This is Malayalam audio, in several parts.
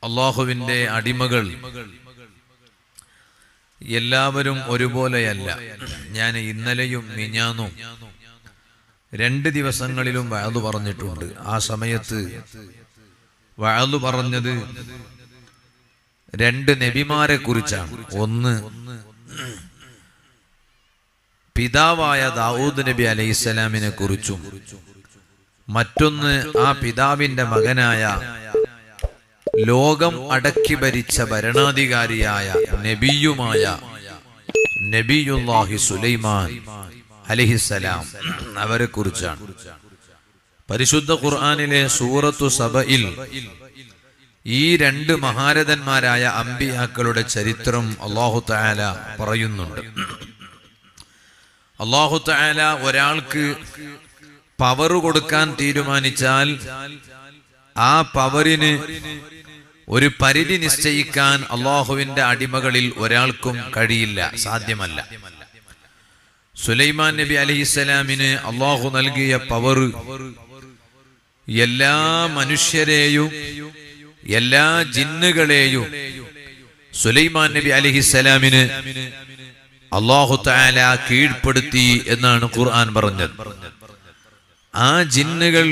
അല്ലാഹുവിന്റെ അടിമകൾ എല്ലാവരും ഒരുപോലെയല്ല. ഞാൻ ഇന്നലെയും മിഞ്ഞാന്നും 2 ദിവസങ്ങളിലും വഅദ് പറഞ്ഞിട്ടുണ്ട്. ആ സമയത്ത് വഅദ് പറഞ്ഞത് 2 നബിമാരെ കുറിച്ചാണ്. ഒന്ന് പിതാവായ ദാവൂദ് നബി അലൈഹിസ്സലാമിനെ കുറിച്ചും മറ്റൊന്ന് ആ പിതാവിന്റെ മകനായ ലോകം അടക്കി ഭരിച്ച ഭരണാധികാരിയായ നബിയുമായ നബിയുല്ലാഹി സുലൈമാൻ അലൈഹിസ്സലാം അവരെ കുറിച്ചാണ്. പരിശുദ്ധ ഖുർആനിലെ സൂറത്തു സബയിൽ ഈ 2 മഹാരഥന്മാരായ അമ്പിയാക്കളുടെ ചരിത്രം അല്ലാഹു തആല പറയുന്നുണ്ട്. അല്ലാഹു തആല ഒരാൾക്ക് പവർ കൊടുക്കാൻ തീരുമാനിച്ചാൽ ആ പവറിന് ഒരു പരിധി നിശ്ചയിക്കാൻ അല്ലാഹുവിന്റെ അടിമകളിൽ ഒരാൾക്കും കഴിയില്ല, സാധ്യമല്ല. സുലൈമാൻ നബി അലൈഹിസ്സലാമിന് അല്ലാഹു നൽകിയ പവർ എല്ലാ മനുഷ്യരെയും എല്ലാ ജിന്നുകളെയും സുലൈമാൻ നബി അലൈഹിസ്സലാമിന് അല്ലാഹു തആല കീഴ്പ്പെടുത്തി എന്നാണ് ഖുർആൻ പറഞ്ഞത്. ആ ജിന്നുകൾ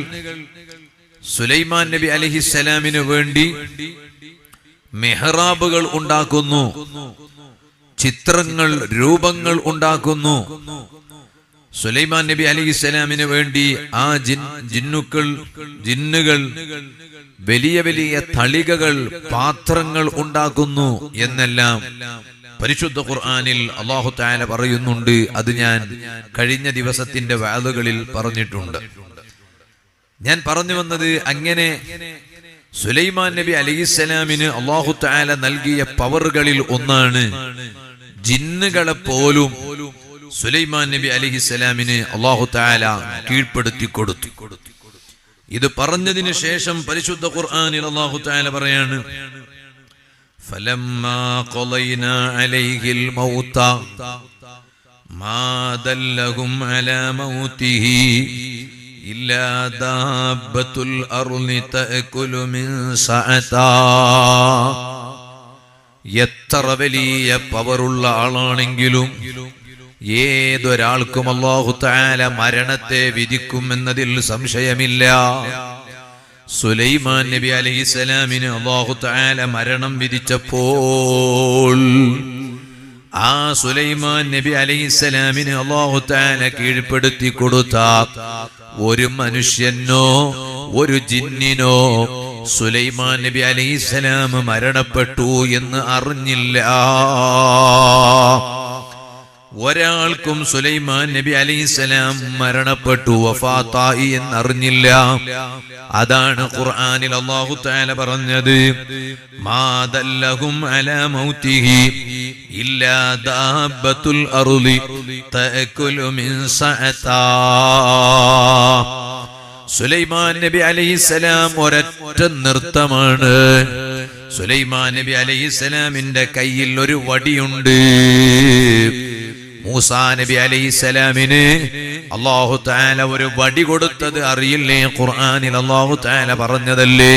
സുലൈമാൻ നബി അലൈഹിസ്സലാമിന് വേണ്ടി മെഹ്റാബുകൾ ഉണ്ടാക്കുന്നു, ചിത്രങ്ങൾ, രൂപങ്ങൾ ഉണ്ടാക്കുന്നു. സുലൈമാൻ നബി അലൈഹിസ്സലാമിന് വേണ്ടി ആ ജിന്നുകൾ വലിയ വലിയ തളികകൾ, പാത്രങ്ങൾ ഉണ്ടാക്കുന്നു എന്നെല്ലാം പരിശുദ്ധ ഖുർആനിൽ അല്ലാഹു തആല പറയുന്നുണ്ട്. അത് ഞാൻ കഴിഞ്ഞ ദിവസത്തിന്റെ വഅദുകളിൽ പറഞ്ഞിട്ടുണ്ട്. ഞാൻ പറഞ്ഞു വന്നത്, അങ്ങനെ സുലൈമാൻ നബി അലൈഹിസ്സലാമിന് അല്ലാഹു തആല നൽകിയ പവറുകളിൽ ഒന്നാണ് ജിന്നുകളെ പോലും സുലൈമാൻ നബി അലൈഹിസ്സലാമിന് അല്ലാഹു തആല കീഴ്പ്പെടുത്തി കൊടുത്തു. ഇത് പറഞ്ഞതിന് ശേഷം പരിശുദ്ധ ഖുർആനിൽ അല്ലാഹു തആല പറയാണ്, ഫലമ്മാ ഖളൈനാ അലൈഹിൽ മൗത മാ ദല്ലഹും അലാ മൗതിഹി ഇല്ലാ ദാബത്തുൽ അർളി തഅകുലു മിൻ സഅതാ. എത്ര വലിയ പവറുള്ള ആളാണെങ്കിലും ഏതൊരാൾക്കും അല്ലാഹു തആല മരണത്തെ വിധിക്കുമെന്നതിൽ സംശയമില്ല. സുലൈമാൻ നബി അലൈഹിസ്സലാമിന് അല്ലാഹു തആല മരണം വിധിച്ചപ്പോൾ ആ സുലൈമാൻ നബി അലൈഹിസ്സലാമിന് അല്ലാഹു തആല കീഴ്പ്പെടുത്തി കൊടുത്ത ഒരു മനുഷ്യനോ ഒരു ജിന്നിനോ സുലൈമാൻ നബി അലൈഹിസ്സലാം മരണപ്പെട്ടു എന്ന് അറിഞ്ഞില്ല. ഒരാൾക്കും സുലൈമാൻ നബി അലൈഹിസ്സലാം മരണപ്പെട്ടു, വഫാത്തായി എന്നറിഞ്ഞില്ല. അതാണ് ഖുർആനിൽ അല്ലാഹു തആല പറഞ്ഞത്, മാ ദല്ലഹും അലാ മൗതിഹി ഇല്ലാ ദാബത്തുൽ അർളി തഅകുലു മിൻ സഅതാ. സുലൈമാൻ നബി അലൈഹിസ്സലാം ഒരൊറ്റ നൃത്തമാണ്. സുലൈമാൻ നബി അലൈഹിസ്സലാമിന്റെ കയ്യിൽ ഒരു വടിയുണ്ട്. മൂസാ നബി അലൈഹിസ്സലാമിന് അല്ലാഹു തആല ഒരു വടി കൊടുത്തത് അറിയില്ലേ? ഖുർആനിൽ അല്ലാഹു തആല പറഞ്ഞതല്ലേ?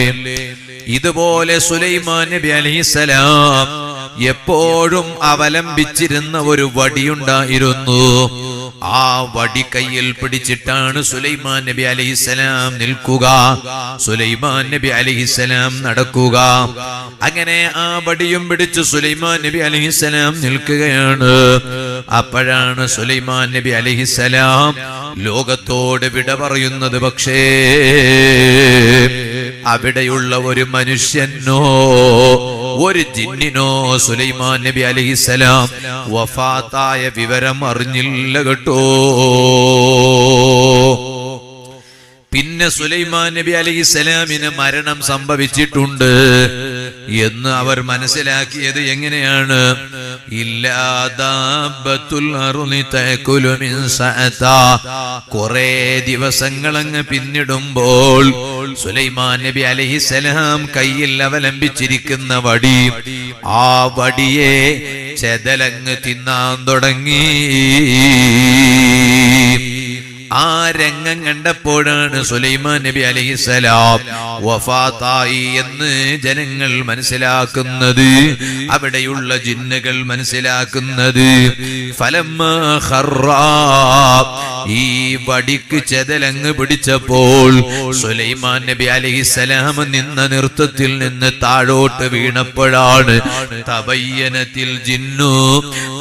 ഇതുപോലെ സുലൈമാൻ നബി അലൈഹിസ്സലാം എപ്പോഴും അവലംബിച്ചിരുന്ന ഒരു വടിയുണ്ടായിരുന്നു. ആ വടി കയ്യിൽ പിടിച്ചിട്ടാണ് സുലൈമാൻ നബി അലൈഹിസ്സലാം നിൽക്കുക, സുലൈമാൻ നബി അലൈഹിസ്സലാം നടക്കുക. അങ്ങനെ ആ വടിയും പിടിച്ച് സുലൈമാൻ നബി അലൈഹിസ്സലാം നിൽക്കുകയാണ്. അപ്പോഴാണ് സുലൈമാൻ നബി അലൈഹിസ്സലാം ലോകത്തോട് വിട പറയുന്നത്. പക്ഷേ അവിടെയുള്ള ഒരു മനുഷ്യനോ ഒരു ജിന്നിനോ സുലൈമാൻ നബി അലൈഹിസ്സലാം വഫാത്തായ വിവരം അറിഞ്ഞില്ല കേട്ടോ. പിന്നെ സുലൈമാൻ നബി അലൈഹിസ്സലാമിന് മരണം സംഭവിച്ചിട്ടുണ്ട് എന്ന് അവർ മനസ്സിലാക്കിയത് എങ്ങനെയാണ്? ഇല്ലാ ദാബത്തുൽ അർളി തഅകുലു മിൻ സഅതാ. കുറേ ദിവസങ്ങളങ്ങ് പിന്നിടുമ്പോൾ സുലൈമാൻ നബി അലൈഹിസ്സലാം കയ്യിൽ അവലംബിച്ചിരിക്കുന്ന വടി, ആ വടിയെ ചെതലങ്ങ് തിന്നാൻ തുടങ്ങി. ആ രംഗം കണ്ടപ്പോഴാണ് സുലൈമാൻ നബി അലൈഹിസ്സലാം വഫാത്തായി എന്ന് ജനങ്ങൾ മനസ്സിലാക്കുന്നത്, അവിടെയുള്ള ജിന്നുകൾ മനസ്സിലാക്കുന്നത്. ഫലമ്മാ ഖർറാ, ഈ വടിക്ക് ചെതലങ്ങ് പിടിച്ചപ്പോൾ സുലൈമാൻ നബി അലൈഹിസ്സലാം നിന്ന നൃത്തത്തിൽ നിന്ന് താഴോട്ട് വീണപ്പോഴാണ് തബയ്യനത്തിൽ ജിന്നു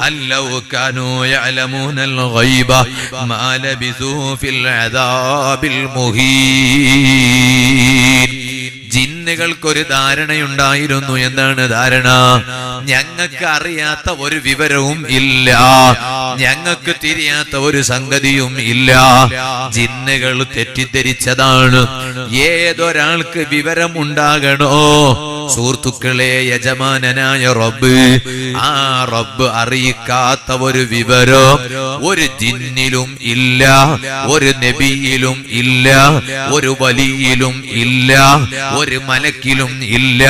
അല്ലൗ കാനൂ യഅലമൂനൽ ഗൈബ മാ ലബിസൂ ഫിൽ അദാബിൽ മുഹീൻ. ജിന്നുകൾക്കൊരു ധാരണയുണ്ടായിരുന്നു. എന്താണ് ധാരണ? ഞങ്ങൾക്ക് അറിയാത്ത ഒരു വിവരവും ഇല്ല, ഞങ്ങൾക്ക് തിരിയാത്ത ഒരു സംഗതിയും ഇല്ല. ജിന്നുകൾ തെറ്റിദ്ധരിച്ചതാണ്. ഏതൊരാൾക്ക് വിവരം ഉണ്ടാകണോ സുഹൃത്തുക്കളെ, യജമാനനായ റബ്ബ്, ആ റബ്ബ് അറിയിക്കാത്ത ഒരു വിവരം ഒരു ജിന്നിലും ഇല്ല, ഒരു നബിയിലും ഇല്ല, ഒരു വലിയിലും ഇല്ല, ഒരു മലക്കിലും ഇല്ല,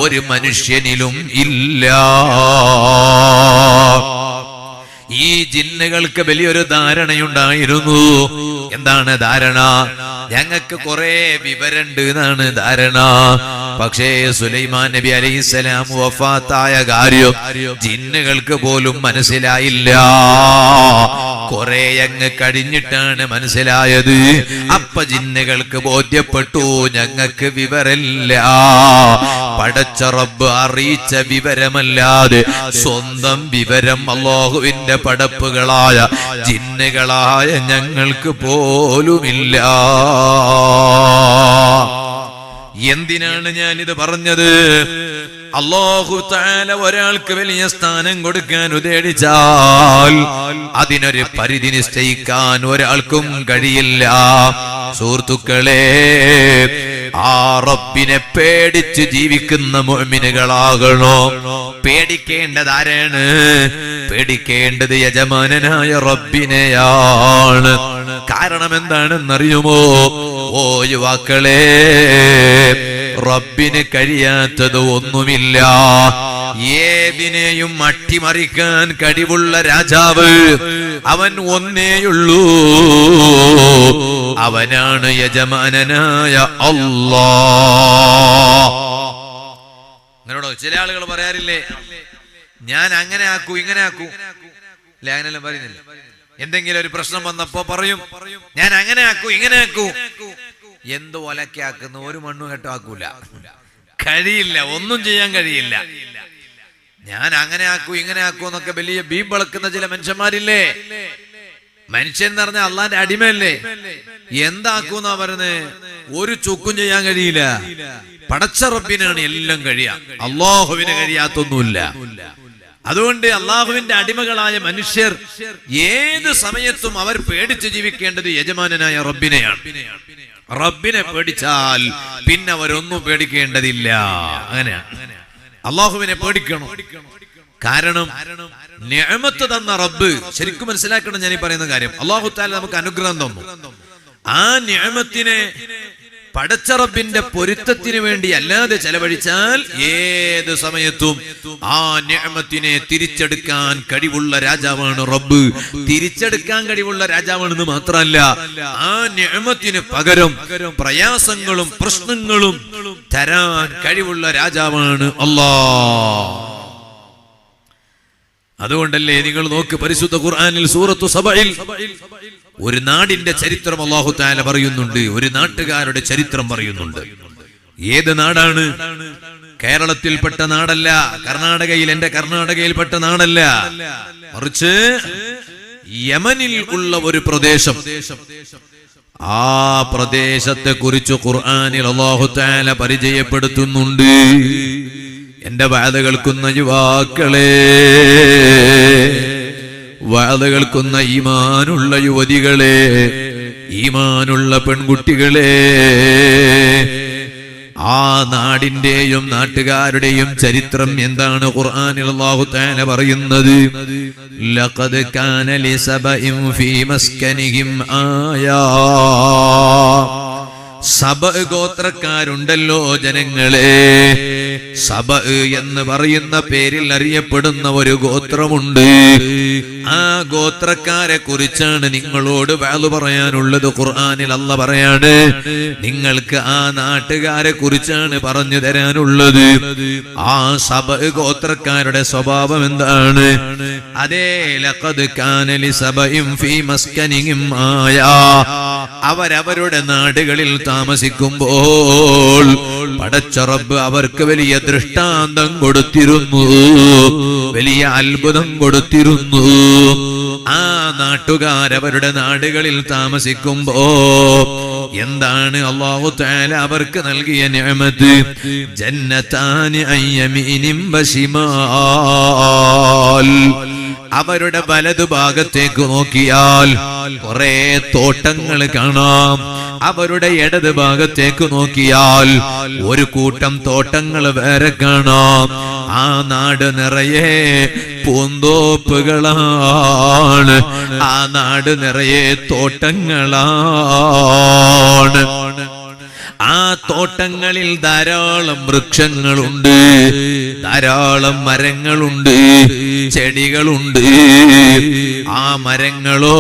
ഒരു മനുഷ്യനിലും ഇല്ല. ഈ ജിന്നുകൾക്ക് വലിയൊരു ധാരണയുണ്ടായിരുന്നു. എന്താണ് ധാരണ? ഞങ്ങൾക്ക് കുറെ വിവരമുണ്ട് എന്നാണ് ധാരണ. പക്ഷേ സുലൈമാൻ നബി അലൈഹിസ്സലാം വഫാത്തായ കാര്യം ജിന്നുകൾക്ക് പോലും മനസ്സിലായില്ല. കുറെ അങ്ങ് കഴിഞ്ഞിട്ടാണ് മനസ്സിലായത്. അപ്പ ജിന്നുകൾക്ക് ബോധ്യപ്പെട്ടു ഞങ്ങൾക്ക് വിവരമില്ല. പടച്ച റബ്ബ് അറിയിച്ച വിവരമല്ലാതെ സ്വന്തം വിവരം അല്ലാഹുവിന്റെ പടപ്പുകളായ ജിന്നുകളായ ഞങ്ങൾക്ക് പോലുമില്ല. എന്തിനാണ് ഞാനിത് പറഞ്ഞത്? അല്ലാഹു തആല ഒരാൾക്ക് വലിയ സ്ഥാനം കൊടുക്കാൻ ഉദ്ദേശിച്ചാൽ അതിനൊരു പരിധി നിശ്ചയിക്കാൻ ഒരാൾക്കും കഴിയില്ല. സുഹൃത്തുക്കളെ, ആ റബ്ബിനെ പേടിച്ച് ജീവിക്കുന്ന മുഅ്മിനുകളാകണോ? പേടിക്കേണ്ടത് ആരാണ്? പേടിക്കേണ്ടത് യജമാനനായ റബ്ബിനെയാണ്. കാരണം എന്താണെന്നറിയുമോ? ഓ യുവാക്കളെ, റബ്ബിന് കഴിയാത്തത് ഒന്നുമില്ല. ഏതിനെയും അട്ടിമറിക്കാൻ കഴിവുള്ള രാജാവ് അവൻ ഒന്നേയുള്ളൂ, അവനാണ് യജമാനനായ അല്ലാഹ്. അങ്ങനെയോ ചില ആളുകൾ പറയാറില്ലേ, ഞാൻ അങ്ങനെ ആക്കൂ ഇങ്ങനെ ആക്കൂ അല്ലെ, അങ്ങനെല്ലാം പറയുന്നില്ല. എന്തെങ്കിലും ഒരു പ്രശ്നം വന്നപ്പോ പറയും ഞാൻ അങ്ങനെ ആക്കൂ ഇങ്ങനെ ആക്കൂ. എന്ത് ഒലക്കാക്കുന്ന ഒരു മണ്ണു കെട്ടോ ആക്കൂല, കഴിയില്ല, ഒന്നും ചെയ്യാൻ കഴിയില്ല. ഞാൻ അങ്ങനെ ആക്കൂ ഇങ്ങനെ ആക്കൂ എന്നൊക്കെ വലിയ ബീമ്പളക്കുന്ന ചില മനുഷ്യന്മാരില്ലേ. മനുഷ്യൻ എന്ന് പറഞ്ഞാൽ അള്ളാന്റെ അടിമയല്ലേ. എന്താക്കൂന്നാ പറഞ്ഞത്? ഒരു ചുക്കും ചെയ്യാൻ കഴിയില്ല. പടച്ച റബ്ബിനാണ് എല്ലാം കഴിയാ, അല്ലാഹുവിന് കഴിയാത്തൊന്നുമില്ല. അതുകൊണ്ട് അള്ളാഹുവിന്റെ അടിമകളായ മനുഷ്യർ ഏത് സമയത്തും അവർ പേടിച്ച് ജീവിക്കേണ്ടത് യജമാനനായ റബ്ബിനെയാണ്. റബ്ബിനെ പേടിച്ചാൽ പിന്നെ അവരൊന്നും പേടിക്കേണ്ടതില്ല. അങ്ങനെയാണ്, അള്ളാഹുവിനെ പേടിക്കണം. കാരണം നിഅമത്ത് തന്ന റബ്ബ് ശരിക്കും മനസ്സിലാക്കണം. ഞാൻ ഈ പറയുന്ന കാര്യം, അല്ലാഹു തആല നമുക്ക് അനുഗ്രഹം തന്നു. ആ നിഅമത്തിനെ പടച്ച റബ്ബിന്റെ പൊരുത്തത്തിന് വേണ്ടി അല്ലാതെ ചെലവഴിച്ചാൽ ഏത് സമയത്തും ആ നിഅമത്തിനെ തിരിച്ചെടുക്കാൻ കഴിവുള്ള രാജാവാണ് റബ്ബ്. തിരിച്ചെടുക്കാൻ കഴിവുള്ള രാജാവാണെന്ന് മാത്രമല്ല, ആ നിഅമത്തിന് പകരം പ്രയാസങ്ങളും പ്രശ്നങ്ങളും തരാൻ കഴിവുള്ള രാജാവാണ് അല്ലാഹ്. അതുകൊണ്ടല്ലേ നിങ്ങൾ നോക്ക്, പരിശുദ്ധ ഖുർആനിൽ സൂറത്തു സബഇൽ ഒരു നാടിന്റെ ചരിത്രം അല്ലാഹു തആല പറയുന്നുണ്ട്, ഒരു നാട്ടുകാരുടെ ചരിത്രം പറയുന്നുണ്ട്. ഏത് നാടാണ്? കേരളത്തിൽപ്പെട്ട നാടല്ല, എന്റെ കർണാടകയിൽപ്പെട്ട നാടല്ല, മറിച്ച് യമനിൽ ഉള്ള ഒരു പ്രദേശം. ആ പ്രദേശത്തെ കുറിച്ച് ഖുർആനിൽ അല്ലാഹു തആല പരിചയപ്പെടുത്തുന്നുണ്ട്. എന്റെ വഅദ് കേൾക്കുന്ന യുവാക്കളെ, വഅദ് കേൾക്കുന്ന ഈമാനുള്ള യുവതികളെ, ഈമാനുള്ള പെൺകുട്ടികളെ, ആ നാടിന്റെയും നാട്ടുകാരുടെയും ചരിത്രം എന്താണ് ഖുർആനിൽ അല്ലാഹു തആല പറയുന്നത്? ലഖദ് കാന ലിസബഇൻ ഫീ മസ്കനിഹിം ആയാ. സബ ഗോത്രക്കാരുണ്ടല്ലോ ജനങ്ങളെ, സബ എന്ന് പറയുന്ന പേരിൽ അറിയപ്പെടുന്ന ഒരു ഗോത്രമുണ്ട്. ആ ഗോത്രക്കാരെ കുറിച്ചാണ് നിങ്ങളോട് വഅദ് പറയാനുള്ളത്. ഖുർആനിൽ അല്ലാഹ് പറയാണ്, നിങ്ങൾക്ക് ആ നാട്ടുകാരെ കുറിച്ചാണ് പറഞ്ഞു തരാനുള്ളത്. ആ സബ ഗോത്രക്കാരുടെ സ്വഭാവം എന്താണ്? അതേ ലഖദ് കാന ലിസബഇൻ ഫീ മസ്കനിഹിം ആയാ, അവരവരുടെ നാടുകളിൽ താമസിക്കുമ്പോൾ പടച്ച റബ്ബ് അവർക്ക് വലിയ ദൃഷ്ടാന്തം കൊടുത്തിരുന്നു, വലിയ അത്ഭുതം കൊടുത്തിരുന്നു. ആ നാട്ടുകാരവരുടെ നാടുകളിൽ താമസിക്കുമ്പോ എന്താണ് അല്ലാഹു തആല അവർക്ക് നൽകിയ നിഅമത്ത്? ജന്നതാനി അയ്യമീനിൻ വശിമാൽ. അവരുടെ വലതുഭാഗത്തേക്ക് നോക്കിയാൽ കുറെ തോട്ടങ്ങൾ കാണാം. അവരുടെ ഇടത് ഭാഗത്തേക്ക് നോക്കിയാൽ ഒരു കൂട്ടം തോട്ടങ്ങൾ വേറെ കാണാം. ആ നാട് നിറയെ പൂന്തോപ്പുകളാണ്, ആ നാട് നിറയെ തോട്ടങ്ങളാണ്. ആ തോട്ടങ്ങളിൽ ധാരാളം വൃക്ഷങ്ങളുണ്ട്, ധാരാളം മരങ്ങളുണ്ട്, ചെടികളുണ്ട്. ആ മരങ്ങളോ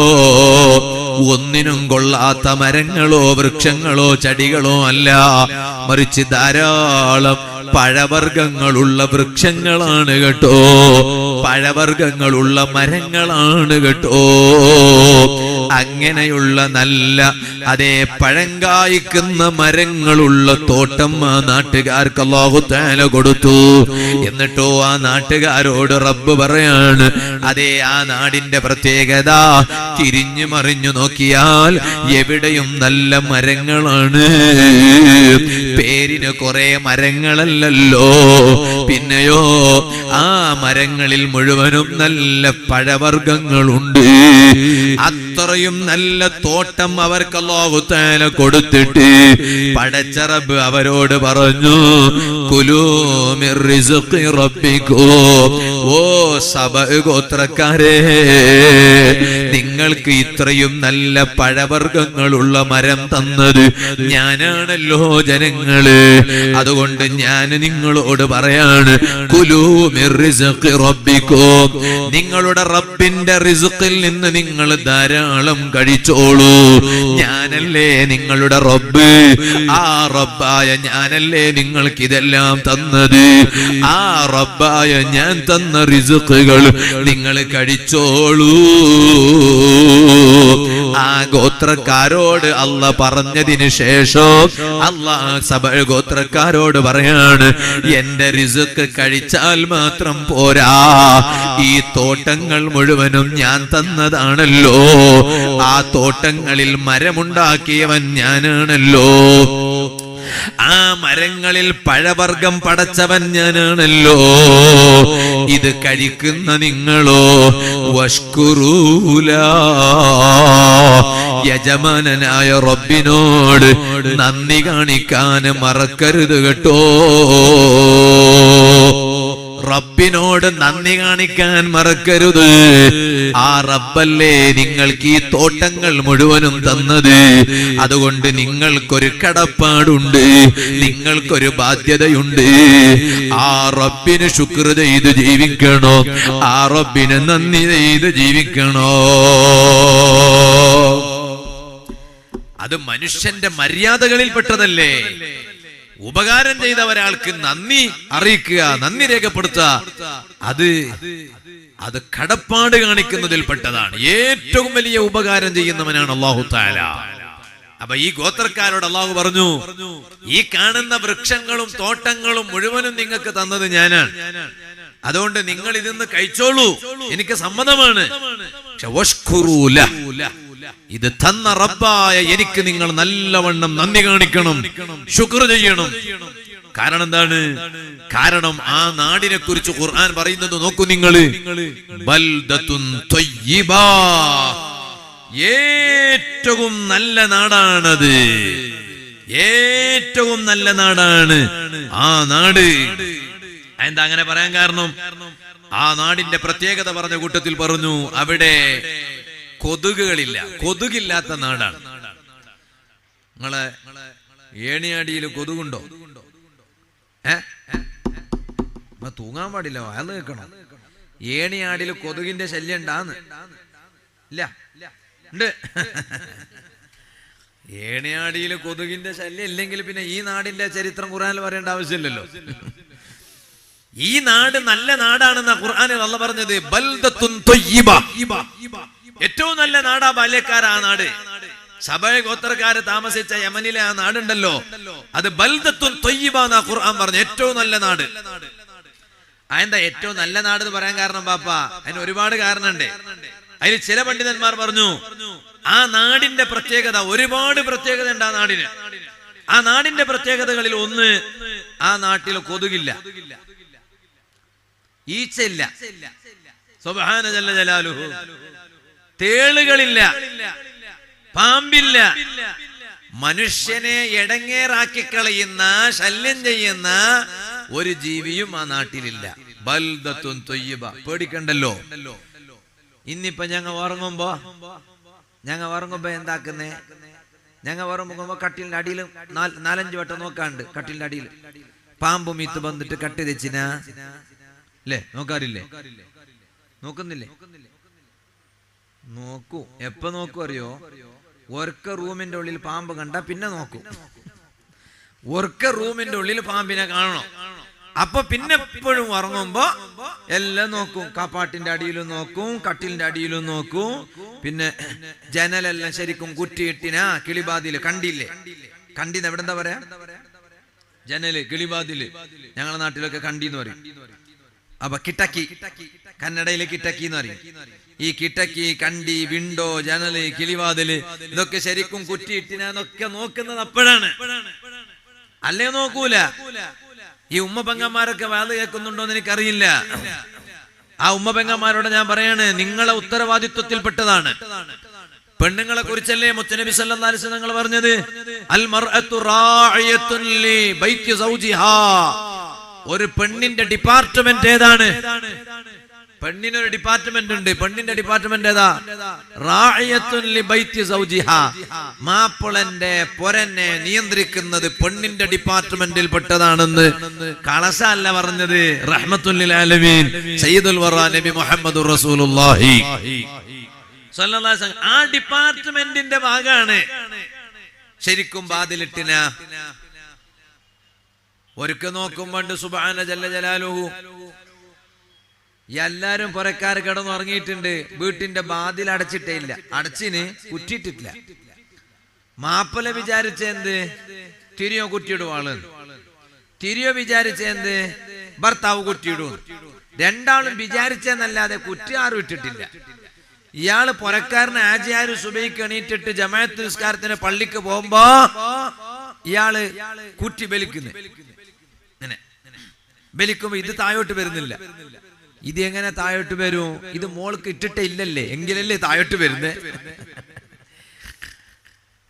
ഒന്നിനും കൊള്ളാത്ത മരങ്ങളോ വൃക്ഷങ്ങളോ ചെടികളോ അല്ല, മറിച്ച് ധാരാളം പഴവർഗ്ഗങ്ങളുള്ള വൃക്ഷങ്ങളാണ് കേട്ടോ, പഴവർഗ്ഗങ്ങളുള്ള മരങ്ങളാണ് കേട്ടോ. അങ്ങനെയുള്ള നല്ല അതേ പഴം കായ്ക്കുന്ന മരങ്ങളുള്ള തോട്ടം ആ നാട്ടുകാർക്ക് അല്ലാഹു തആല കൊടുത്തു. എന്നിട്ടോ ആ നാട്ടുകാരോട് റബ്ബ് പറയാണ്, അതേ ആ നാടിന്റെ പ്രത്യേകത, തിരിഞ്ഞു മറിഞ്ഞു നോക്കിയാൽ എവിടെയും നല്ല മരങ്ങളാണ്. പേരിന് കുറെ മരങ്ങളല്ലല്ലോ, പിന്നെയോ ആ മരങ്ങളിൽ മുഴുവനും നല്ല പഴവർഗ്ഗങ്ങളുണ്ട്. അത്രയും നല്ല തോട്ടം അവർക്ക് അല്ലാഹു തആല കൊടുത്തിട്ട് പടച്ച റബ്ബ് അവരോട് പറഞ്ഞു, കുലൂ മിർ റിസ്ഖി റബ്ബിക്കും. ഓ സബ ഗോത്രക്കാരെ, നിങ്ങൾക്ക് ഇത്രയും നല്ല പഴവർഗ്ഗങ്ങളുള്ള മരം തന്നത് ഞാനാണല്ലോ ജനങ്ങള്. അതുകൊണ്ട് ഞാൻ നിങ്ങളോട് പറയാണ്, കുലൂ മിർ റിസ്ഖി റബ്ബിക്കും. നിങ്ങളുടെ റബ്ബിന്റെ റിസ്ഖിൽ നിന്ന് നിങ്ങൾ ധാരാളം കഴിച്ചോളൂ. ഞാനല്ലേ നിങ്ങളുടെ റബ്ബ്, ആ റബ്ബായ ഞാനല്ലേ നിങ്ങൾക്ക് ഇതെല്ലാം തന്നത്. ആ റബ്ബായ ഞാൻ തന്ന റിസ്ഖുകൾ നിങ്ങൾ കഴിച്ചോളൂ. ആ ഗോത്രക്കാരോട് അല്ലാഹ് പറഞ്ഞതിന് ശേഷം അല്ലാഹ് സബ ഗോത്രക്കാരോട് പറയാണ്, എന്റെ റിസ്ഖ് കഴിച്ചാൽ മാത്രം പോരാ, ഈ തോട്ടങ്ങൾ മുഴുവനും ഞാൻ തന്നതാണല്ലോ, ആ തോട്ടങ്ങളിൽ മരമുണ്ടാക്കിയവൻ ഞാനാണല്ലോ, ആ മരങ്ങളിൽ പഴവർഗ്ഗം പടച്ചവൻ ഞാനാണല്ലോ. ഇത് കഴിക്കുന്ന നിങ്ങളോ വഷ്കുറൂല, യജമാനനായ റബ്ബിനോട് നന്ദി കാണിക്കാൻ മറക്കരുത് കേട്ടോ. റബ്ബിനോട് നന്ദി കാണിക്കാൻ മറക്കരുത്. ആ റബ്ബല്ലേ നിങ്ങൾക്ക് ഈ തോട്ടങ്ങൾ മുഴുവനും തന്നത്. അതുകൊണ്ട് നിങ്ങൾക്കൊരു കടപ്പാടുണ്ട്, നിങ്ങൾക്കൊരു ബാധ്യതയുണ്ട്. ആ റബ്ബിന് ശുക്ർ ചെയ്ത് ജീവിക്കണോ, ആ റബ്ബിന് നന്ദി ചെയ്ത് ജീവിക്കണോ. അത് മനുഷ്യന്റെ മര്യാദകളിൽ പെട്ടതല്ലേ. ഉപകാരം ചെയ്ത ഒരാൾക്ക് നന്ദി അറിയിക്കുക, നന്ദി രേഖപ്പെടുത്തുക, അത് കടപ്പാട് കാണിക്കുന്നതിൽ പെട്ടതാണ്. ഏറ്റവും വലിയ ഉപകാരം ചെയ്യുന്നവനാണ് അല്ലാഹു തആല. അപ്പൊ ഈ ഗോത്രക്കാരോട് അല്ലാഹു പറഞ്ഞു, ഈ കാണുന്ന വൃക്ഷങ്ങളും തോട്ടങ്ങളും മുഴുവനും നിങ്ങൾക്ക് തന്നത് ഞാനാണ്. അതുകൊണ്ട് നിങ്ങൾ ഇതിന്ന് കഴിച്ചോളൂ, എനിക്ക് സമ്മതമാണ്. ഇത് തന്ന റബ്ബായ എനിക്ക് നിങ്ങൾ നല്ലവണ്ണം നന്ദി കാണിക്കണം, ശുക്ർ ചെയ്യണം. കാരണം എന്താണ്? കാരണം ആ നാടിനെ കുറിച്ച് ഖുർആൻ പറയുന്നത് നോക്കൂ നിങ്ങള്, ബൽദത്തുൻ ത്വയ്യിബാ, ഏറ്റവും നല്ല നാടാണത്, ഏറ്റവും നല്ല നാടാണ് ആ നാട്. എന്താ അങ്ങനെ പറയാൻ കാരണം? ആ നാടിന്റെ പ്രത്യേകത പറഞ്ഞ കൂട്ടത്തിൽ പറഞ്ഞു, അവിടെ കൊതുകുകളില്ല, കൊതുകില്ലാത്ത നാടാണ്. നിങ്ങളെ ഏണിയാടിയിൽ കൊതുകുണ്ടോ? അപ്പൊ തൂങ്ങാൻ പാടില്ല, അയാൾ കേൾക്കണം. ഏണിയാടിൽ കൊതുകിന്റെ ശല്യം ഉണ്ടാന്ന് ഇല്ല ഉണ്ട്. ഏണിയാടിയിൽ കൊതുകിന്റെ ശല്യം ഇല്ലെങ്കിൽ പിന്നെ ഈ നാടിന്റെ ചരിത്രം ഖുർആനിൽ പറയേണ്ട ആവശ്യമില്ലല്ലോ. ഈ നാട് നല്ല നാടാണെന്ന ഖുർആനിൽ അല്ലാഹ് പറഞ്ഞത്. ബൽദത്തുൻ ത്വയ്യിബ, ഏറ്റവും നല്ല നാടാ ബാല്യക്കാര ആ നാട്. സബയ ഗോത്രക്കാര് താമസിച്ച യമനിലെ ആ നാടുണ്ടല്ലോ, അത് ബൽദത്തുൻ ത്വയ്യിബ എന്നാ ഖുർആൻ പറഞ്ഞു, ഏറ്റവും നല്ല നാട്. അതെന്താ ഏറ്റവും നല്ല നാട് എന്ന് പറയാൻ കാരണം പാപ്പ? അതിന് ഒരുപാട് കാരണമുണ്ട്. അതിൽ ചില പണ്ഡിതന്മാർ പറഞ്ഞു ആ നാടിന്റെ പ്രത്യേകത, ഒരുപാട് പ്രത്യേകത ഉണ്ട് ആ നാടിന്. ആ നാടിന്റെ പ്രത്യേകതകളിൽ ഒന്ന്, ആ നാട്ടിൽ കൊതുകില്ല, ഈച്ചയില്ല, സുബ്ഹാന ജല്ല ജലാലുഹു, തേളുകളില്ല, പാമ്പില്ല. മനുഷ്യനെ എടങ്ങേറാക്കി കളയുന്ന, ശല്യം ചെയ്യുന്ന ഒരു ജീവിയും ആ നാട്ടിലില്ല. ബൽദത്തുൻ ത്വയ്യിബ, പേടിക്കണ്ടല്ലോ. ഇന്നിപ്പോ ഞങ്ങൾ ഉറങ്ങുമ്പോ എന്താക്കുന്നേ? ഞങ്ങൾ ഉറങ്ങുമ്പോ കട്ടിലിന്റെ അടിയിൽ 4-5 വട്ടം നോക്കാണ്ട്. കട്ടിലിന്റെ അടിയിൽ പാമ്പും ഇത്ത് വന്നിട്ട് കട്ടി തെച്ചിനാ അല്ലേ? നോക്കാറില്ലേ? നോക്കുന്നില്ലേ? നോക്കൂ. എപ്പോ നോക്കൂ അറിയോ? ഒർക്ക റൂമിന്റെ ഉള്ളിൽ പാമ്പ് കണ്ട പിന്നെ നോക്കൂ. ഒർക്ക റൂമിന്റെ ഉള്ളിൽ പാമ്പിനെ കാണണം. അപ്പൊ പിന്നെ എപ്പോഴും ഉറങ്ങുമ്പോ എല്ലാം നോക്കും. കാപ്പാട്ടിന്റെ അടിയിലും നോക്കും, കട്ടിലിന്റെ അടിയിലും നോക്കും. പിന്നെ ജനലെല്ലാം ശരിക്കും കുറ്റിയിട്ടിനാ, കിളിബാതില് കണ്ടില്ലേ? കണ്ടിന്ന് എവിടെ എന്താ പറയാ? ജനല്, കിളിബാതില്. ഞങ്ങളുടെ നാട്ടിലൊക്കെ കണ്ടിന്ന് പറയും. അപ്പൊ കിട്ടക്കി, കന്നഡയില് കിട്ടക്കി എന്ന് പറയും. ഈ കിട്ടക്കി, കണ്ടി, വിൻഡോ, ജനല്, കിളിവാതില് ഇതൊക്കെ ശരിക്കും കുറ്റിയിട്ടിനൊക്കെ നോക്കുന്നത് അപ്പോഴാണ്. അല്ലേ നോക്കൂല. ഈ ഉമ്മ പെങ്ങന്മാരൊക്കെ വാത് കേൾക്കുന്നുണ്ടോ എന്ന് എനിക്കറിയില്ല. ആ ഉമ്മ പെങ്ങന്മാരോട് ഞാൻ പറയാണ്, നിങ്ങളെ ഉത്തരവാദിത്വത്തിൽപ്പെട്ടതാണ്. പെണ്ണുങ്ങളെ കുറിച്ചല്ലേ മുത്തനബി സല്ലല്ലാഹു അലൈഹി വസല്ലം പറഞ്ഞത്? അൽ മർഅതു റാഇയത്തുൻ ലി ബൈതി സൗജിഹാ. ഒരു പെണ്ണിന്റെ ഡിപ്പാർട്ട്മെന്റ് ഏതാണ്? പെണ്ണിനൊരു ഡിപ്പാർട്ട്മെന്റ് ഉണ്ട്. പെണ്ണിന്റെ ഡിപ്പാർട്ട്മെന്റ് ഏതാ? റാഇയത്തുൻ ലി ബൈതി സൗജിഹാ. മാപ്പിളന്റെ പൊരനെ നിയന്ത്രിക്കുന്നത് പെണ്ണിന്റെ ഡിപ്പാർട്ട്മെന്റിൽ പെട്ടതാണെന്ന് കളസ അല്ല പറഞ്ഞത്, റഹ്മത്തുൽ ലിൽ ആലമീൻ സയ്യിദുൽ വറാ നബി മുഹമ്മദുർ റസൂലുള്ളാഹി സ്വല്ലല്ലാഹു അലൈഹി വസല്ലം. ആ ഡിപ്പാർട്ട്മെന്റിന്റെ ഭാഗമാണ് ശരിക്കും ബാദിലിട്ടിന. ഒരുക്ക നോക്കുമ്പോണ്ട് സുബ്ഹാന ജല്ല ജലാലുഹു, എല്ലാരും പുറക്കാര് കിടന്നുറങ്ങിയിട്ടുണ്ട്. വീട്ടിന്റെ ബാതിൽ അടച്ചിട്ടേ ഇല്ല, അടച്ചിന് കുറ്റിയിട്ടിട്ടില്ല. മാപ്പിള വിചാരിച്ചെന്ത്? തിരിയോ കുറ്റിയിടും ആള്. തിരിയോ വിചാരിച്ചെന്ത്? ഭർത്താവ് കുറ്റിയിടും. രണ്ടാളും വിചാരിച്ചെന്നല്ലാതെ കുറ്റി ആരും ഇട്ടിട്ടില്ല. ഇയാള് പുറക്കാരന് ആജിയാര് സുബൈക്ക് എണീറ്റിട്ട് ജമാഅത്ത് നിസ്കാരത്തിന് പള്ളിക്ക് പോകുമ്പോ ഇയാള് കുറ്റി ബലിക്കുന്നു. ഇങ്ങനെ ബലിക്കുമ്പോ ഇത് താഴോട്ട് വരുന്നില്ല. ഇത് എങ്ങനെ താഴോട്ട് വരും? ഇത് മോൾക്ക് ഇട്ടിട്ടേ ഇല്ലല്ലേ, എങ്കിലല്ലേ താഴോട്ട് വരുന്നേ.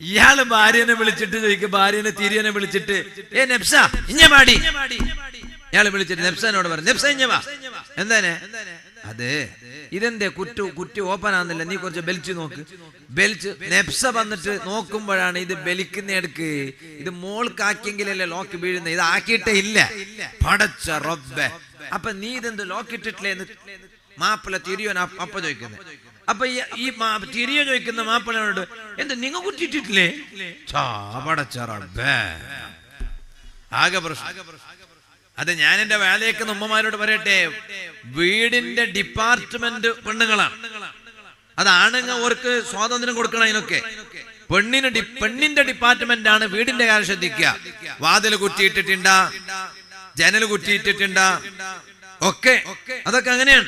ഇയാള് ഭാര്യനെ വിളിച്ചിട്ട് ചോദിക്കും, ഭാര്യനെ തിരിയനെ വിളിച്ചിട്ട്, ഏ നെപ്സ ഇഞ്ഞ പാടി. ഇയാള് വിളിച്ചിട്ട് നെപ്സനോട് പറഞ്ഞു, നെപ്സ ഇഞ്ഞ വാ. എന്താണ്? അതെ, ഇതെന്തേ കുറ്റി ഓപ്പൺ ആകുന്നില്ല, നീ കുറച്ച് ബെൽറ്റ് നോക്ക്. ബെൽറ്റ് നെപ്സ വന്നിട്ട് നോക്കുമ്പോഴാണ് ഇത് ബെലിക്കുന്ന എടുക്ക്. ഇത് മോൾക്കാക്കിയെങ്കിലല്ലേ ലോക്ക് വീഴുന്നത്, ഇത് ആക്കിയിട്ടേ ഇല്ല. പടച്ച റബ്ബേ, അപ്പൊ നീ ഇതെന്ത് ലോക്ക് ഇട്ടിട്ടില്ലേ എന്ന് മാപ്പിള തിരിയോ അപ്പ ചോദിക്കുന്നത്. അപ്പൊ ഈ തിരിയോ ചോദിക്കുന്ന മാപ്പിളനോട്, എന്ത് നിങ്ങൾ കുറ്റിയിട്ടിട്ടില്ലേ? പടച്ച റബ്ബേ, ആകെ പ്രശ്നം. അത് ഞാൻ എന്റെ വേലയേക്കുന്ന ഉമ്മമാരോട് പറയട്ടെ, വീടിന്റെ ഡിപ്പാർട്ട്മെന്റ് പെണ്ണുങ്ങളാണ്. അത് ആണുങ്ങൾ അവർക്ക് സ്വാതന്ത്ര്യം കൊടുക്കണം. അതിനൊക്കെ പെണ്ണിന്റെ ഡിപ്പാർട്ട്മെന്റ് ആണ് വീടിന്റെ കാര്യം ശ്രദ്ധിക്കുക. വാതിൽ കുറ്റിയിട്ടിട്ടുണ്ടാ, ജനൽ കുറ്റിയിട്ടിട്ടുണ്ടാ, ഒക്കെ അതൊക്കെ അങ്ങനെയാണ്.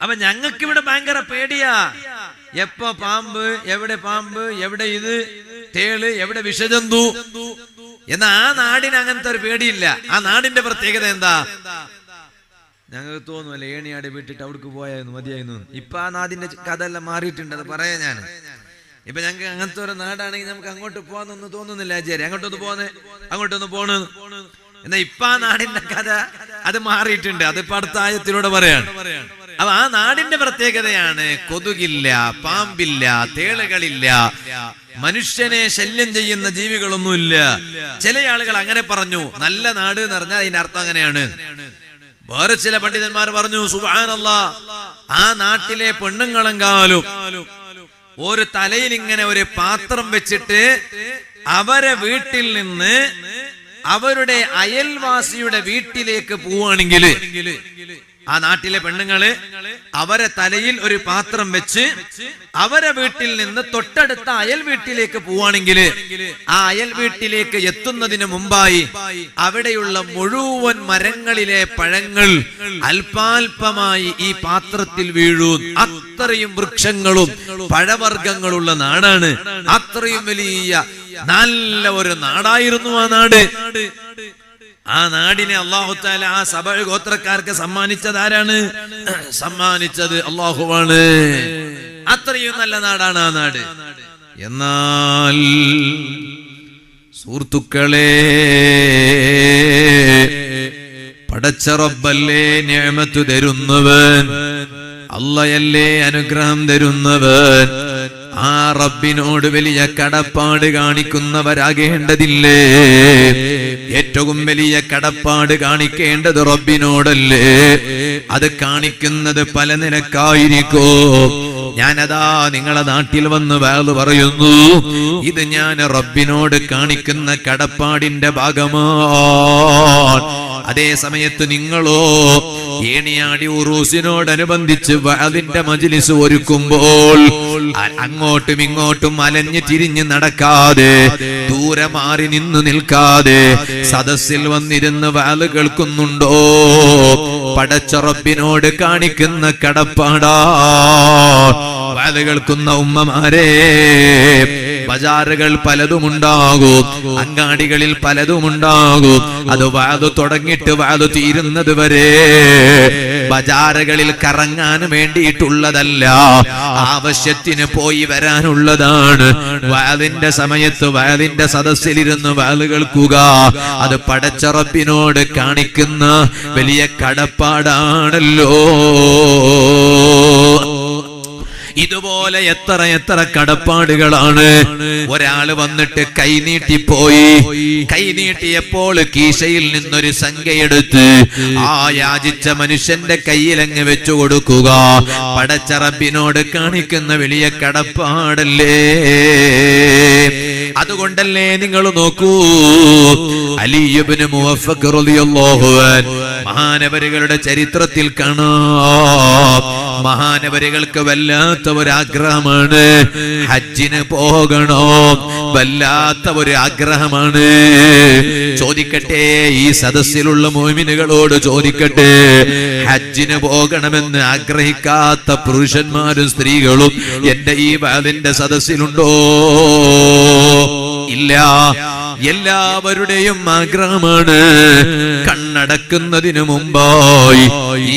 അപ്പൊ ഞങ്ങൾക്ക് ഇവിടെ ഭയങ്കര പേടിയാ. എപ്പോ പാമ്പ്, എവിടെ പാമ്പ്, എവിടെ ഇത് തേള്, എവിടെ വിഷജന്തു. എന്നാ ആ നാടിന് അങ്ങനത്തെ ഒരു പേടിയില്ല. ആ നാടിന്റെ പ്രത്യേകത എന്താ? ഞങ്ങൾക്ക് തോന്നുമല്ലേ ഏണിയാട് വിട്ടിട്ട് അവിടേക്ക് പോയായിരുന്നു മതിയായിരുന്നു. ഇപ്പൊ ആ നാടിന്റെ കഥ എല്ലാം മാറിയിട്ടുണ്ട്. അത് പറയാ ഞാൻ. ഇപ്പൊ ഞങ്ങൾക്ക് അങ്ങനത്തെ ഒരു നാടാണെങ്കിൽ നമുക്ക് അങ്ങോട്ട് പോകാനൊന്നും തോന്നുന്നില്ല. ആചാര്യ അങ്ങോട്ടൊന്ന് പോണ്. എന്നാ ഇപ്പൊ ആ നാടിന്റെ കഥ അത് മാറിയിട്ടുണ്ട്. അതിപ്പോ അടുത്ത ആയത്തിലൂടെ പറയാണ്. അപ്പൊ ആ നാടിന്റെ പ്രത്യേകതയാണ് കൊതുകില്ല, പാമ്പില്ല, തേളുകളില്ല, മനുഷ്യനെ ശല്യം ചെയ്യുന്ന ജീവികളൊന്നുമില്ല. ചില ആളുകൾ അങ്ങനെ പറഞ്ഞു. നല്ല നാട് എന്ന് പറഞ്ഞാൽ അതിന്റെ അർത്ഥം അങ്ങനെയാണ്. വേറെ ചില പണ്ഡിതന്മാർ പറഞ്ഞു സുബ്ഹാനല്ലാഹ്, ആ നാട്ടിലെ പെണ്ണുങ്ങളെങ്കാലും ഒരു തലയിൽ ഇങ്ങനെ ഒരു പാത്രം വെച്ചിട്ട് അവരെ വീട്ടിൽ നിന്ന് അവരുടെ അയൽവാസിയുടെ വീട്ടിലേക്ക് പോവുകയാണെങ്കിൽ, ആ നാട്ടിലെ പെണ്ണുങ്ങള് അവരെ തലയിൽ ഒരു പാത്രം വെച്ച് അവരെ വീട്ടിൽ നിന്ന് തൊട്ടടുത്ത അയൽ വീട്ടിലേക്ക് പോവുകയാണെങ്കിൽ, ആ അയൽ വീട്ടിലേക്ക് എത്തുന്നതിന് മുമ്പായി അവിടെയുള്ള മുഴുവൻ മരങ്ങളിലെ പഴങ്ങൾ അല്പാൽപമായി ഈ പാത്രത്തിൽ വീഴും. അത്രയും വൃക്ഷങ്ങളും പഴവർഗ്ഗങ്ങളുള്ള നാടാണ്. അത്രയും വലിയ നല്ല ഒരു നാടായിരുന്നു ആ നാട്. ആ നാടിനെ അല്ലാഹു തആല ആ സബഅ ഗോത്രക്കാർക്ക് സമ്മാനിച്ചത് ആരാണ്? സമ്മാനിച്ചത് അല്ലാഹുവാണ്. അത്രയും നല്ല നാടാണ് ആ നാട്. എന്നാൽ സുഹൃത്തുക്കളെ, പടച്ച റബ്ബല്ലേ നിഅമത്ത് തരുന്നവൻ, അല്ലാഹയല്ലേ അനുഗ്രഹം തരുന്നവൻ. ആ റബ്ബിനോട് വലിയ കടപ്പാട് കാണിക്കുന്നവരാകേണ്ടതില്ലേ? ഏറ്റവും വലിയ കടപ്പാട് കാണിക്കേണ്ടത് റബ്ബിനോടല്ലേ? അത് കാണിക്കുന്നത് പല നിലക്കായിരിക്കോ. ഞാനതാ നിങ്ങളെ നാട്ടിൽ വന്ന് വഅദ് പറയുന്നു. ഇത് ഞാൻ റബ്ബിനോട് കാണിക്കുന്ന കടപ്പാടിന്റെ ഭാഗമാണ്. അതേ സമയത്ത് നിങ്ങളോ ഏണിയാടി ഉറൂസിനോടനുബന്ധിച്ച് വഅദിന്റെ മജ്ലിസ് ഒരുക്കുമ്പോൾ അങ്ങോട്ടും ഇങ്ങോട്ടും അലഞ്ഞു തിരിഞ്ഞ് നടക്കാതെ, ദൂരെ മാറി നിന്നു നിൽക്കാതെ സദസ്സിൽ വന്നിരുന്ന് വഅദ് കേൾക്കുന്നുണ്ടോ? പടച്ച റബ്ബിനോട് കാണിക്കുന്ന കടപ്പാടാ. വഅദ് കേൾക്കുന്ന ഉമ്മമാരെ, ബജാറുകൾ പലതുമുണ്ടാകും, അങ്ങാടികളിൽ പലതുമുണ്ടാകും. അത് വഅദ് തുടങ്ങിയിട്ട് വഅദ് തീരുന്നത് വരെ ബജാറുകളിൽ കറങ്ങാൻ വേണ്ടിയിട്ടുള്ളതല്ല, ആവശ്യത്തിന് പോയി വരാനുള്ളതാണ്. വഅദിന്റെ സമയത്ത് വഅദിന്റെ സദസ്സിലിരുന്ന് വഅദ് കേൾക്കുക, അത് പടച്ച റബ്ബിനോട് കാണിക്കുന്ന വലിയ കടപ്പാടാണല്ലോ. ഇതുപോലെ എത്ര എത്ര കടപ്പാടുകളാണ്. ഒരാള് വന്നിട്ട് കൈനീട്ടിപ്പോയി. കൈനീട്ടിയപ്പോൾ കീശയിൽ നിന്നൊരു സംഖ്യയെടുത്ത് ആ യാചിച്ച മനുഷ്യന്റെ കയ്യിലങ്ങ് വെച്ചു കൊടുക്കുക. പടച്ച റബ്ബിനോട് കാണിക്കുന്ന വലിയ കടപ്പാടല്ലേ? അതുകൊണ്ടല്ലേ നിങ്ങൾ നോക്കൂ, അലി ഇബ്നു മുവഫഖ് റളിയല്ലാഹു അൻഹു മഹാനവരുകളുടെ ചരിത്രത്തിൽ കാണാം. മഹാനവരുകൾക്ക് വല്ലാത്ത ഒരാഗ്രഹമാണ് ഹജ്ജിന് പോകണോ, വല്ലാത്ത ഒരു ആഗ്രഹമാണ്. ചോദിക്കട്ടെ, ഈ സദസ്സിലുള്ള മുഅ്മിനുകളോട് ചോദിക്കട്ടെ, ഹജ്ജിന് പോകണമെന്ന് ആഗ്രഹിക്കാത്ത പുരുഷന്മാരും സ്ത്രീകളും എന്റെ ഈ വഅദിന്റെ സദസ്സിലുണ്ടോ? ഇല്ല. എല്ലാവരുടെയും ആഗ്രഹമാണ് കണ്ണടക്കുന്നതിനു മുമ്പായി,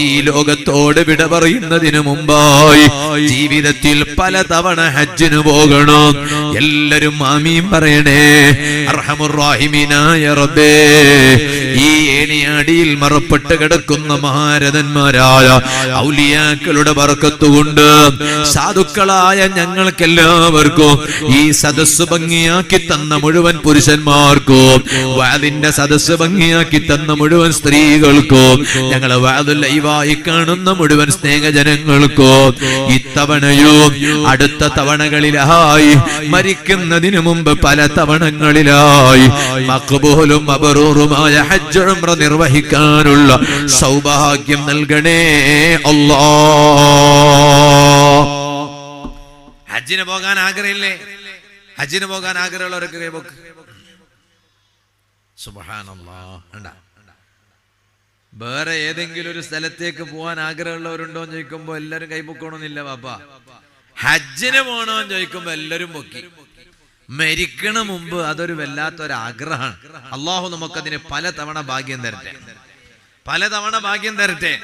ഈ ലോകത്തോട് വിട പറയുന്നതിനു മുമ്പായി ജീവിതത്തിൽ പലതവണ ഹജ്ജിന് പോകണം. എല്ലാരും ആമീൻ പറയണേ. അർഹമുർ റഹീമീനായ റബ്ബേ, ഈ ഏണിയാടിയിൽ മറപ്പെട്ട് കിടക്കുന്ന മഹാരഥന്മാരായ ഔലിയാക്കളുടെ ബർക്കത്ത് കൊണ്ട് സാധുക്കളായ ഞങ്ങൾക്കെല്ലാവർക്കും ഈ സദസ്സ് ഭംഗിയാക്കി തന്ന മുഴുവൻ പുരുഷന്മാർക്കും, വഅദിന്റെ സദസ്സ് ഭംഗിയാക്കി തന്ന മുഴുവൻ സ്ത്രീകൾക്കും, ഞങ്ങളെ വഅദ് ലൈവായി കാണുന്ന മുഴുവൻ സ്നേഹജനങ്ങൾക്കും ഇത്തവണയും അടുത്ത തവണകളിലായി, മരിക്കുന്നതിന് മുമ്പ് പല തവണകളിലായി മഖ്ബൂലും മബ്റൂറുമായ ഹജ്ജ് ഉംറ നിർവഹിക്കാനുള്ള സൗഭാഗ്യം നൽകണേ അല്ലാഹ്. ഹജ്ജിന് പോകാൻ ആഗ്രഹമില്ലേ? ഹജ്ജിന് പോകാൻ ആഗ്രഹമുള്ളവരൊക്കെ കൈപൊക്ക്. സുബ്ഹാനല്ലാഹ്. വേറെ ഏതെങ്കിലും ഒരു സ്ഥലത്തേക്ക് പോകാൻ ആഗ്രഹമുള്ളവരുണ്ടോ എന്ന് ചോദിക്കുമ്പോ എല്ലാരും കൈപൊക്കണമെന്നില്ല പാപ്പ. ഹജ്ജിന് പോകണമെന്ന് ചോദിക്കുമ്പോ എല്ലാരും പൊക്കി. മരിക്കണ മുമ്പ് അതൊരു വല്ലാത്തൊരു ആഗ്രഹമാണ്. അള്ളാഹു നമുക്കതിന് പലതവണ ഭാഗ്യം തരട്ടെ, പലതവണ ഭാഗ്യം തരട്ടെ.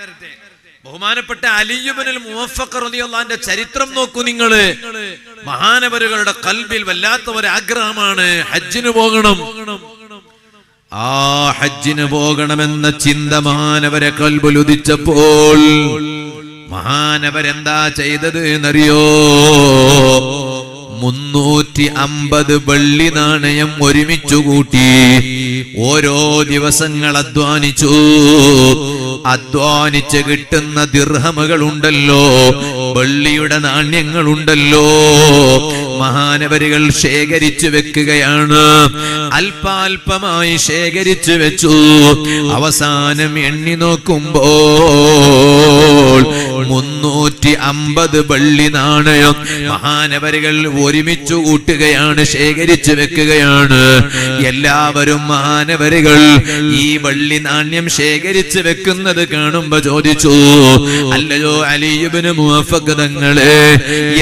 ബഹുമാനപ്പെട്ട അലി ഇബ്നുൽ മുവഫഖ് റളിയല്ലാഹു അൻഹുവിന്റെ ചരിത്രം നോക്കൂ നിങ്ങള്. മഹാനവരുകളുടെ ഖൽബിൽ വല്ലാത്ത ഒരു ആഗ്രഹമാണ് ഹജ്ജിന് പോകണം. ആ ഹജ്ജിന് പോകണമെന്ന ചിന്ത മഹാനവരെ ഖൽബിൽ ഉദിച്ചപ്പോൾ മഹാനവരെന്താ ചെയ്തത് എന്നറിയോ? 350 വെള്ളി നാണയം ഒരുമിച്ചു കൂട്ടി. ഓരോ ദിവസങ്ങൾ അധ്വാനിച്ച് കിട്ടുന്ന ദിർഹമുകളുണ്ടല്ലോ, വെള്ളിയുടെ നാണ്യങ്ങളുണ്ടല്ലോ, മഹാനവരികൾ ശേഖരിച്ചു വെക്കുകയാണ്. അല്പാൽപമായി ശേഖരിച്ചു വെച്ചു. അവസാനം എണ്ണി നോക്കുമ്പോൾ 350 വെള്ളി നാണയം മഹാനവരികൾ ഒരുമിച്ചു കൂട്ടുകയാണ്, ശേഖരിച്ചു വെക്കുകയാണ്. എല്ലാവരും മഹാനവരികൾ ഈ വെള്ളി നാണ്യം ശേഖരിച്ചു വെക്കുന്നത് കാണുമ്പോ ചോദിച്ചു, അല്ലയോ അലി ഇബ്നു മുവഫഖ് തങ്ങളെ,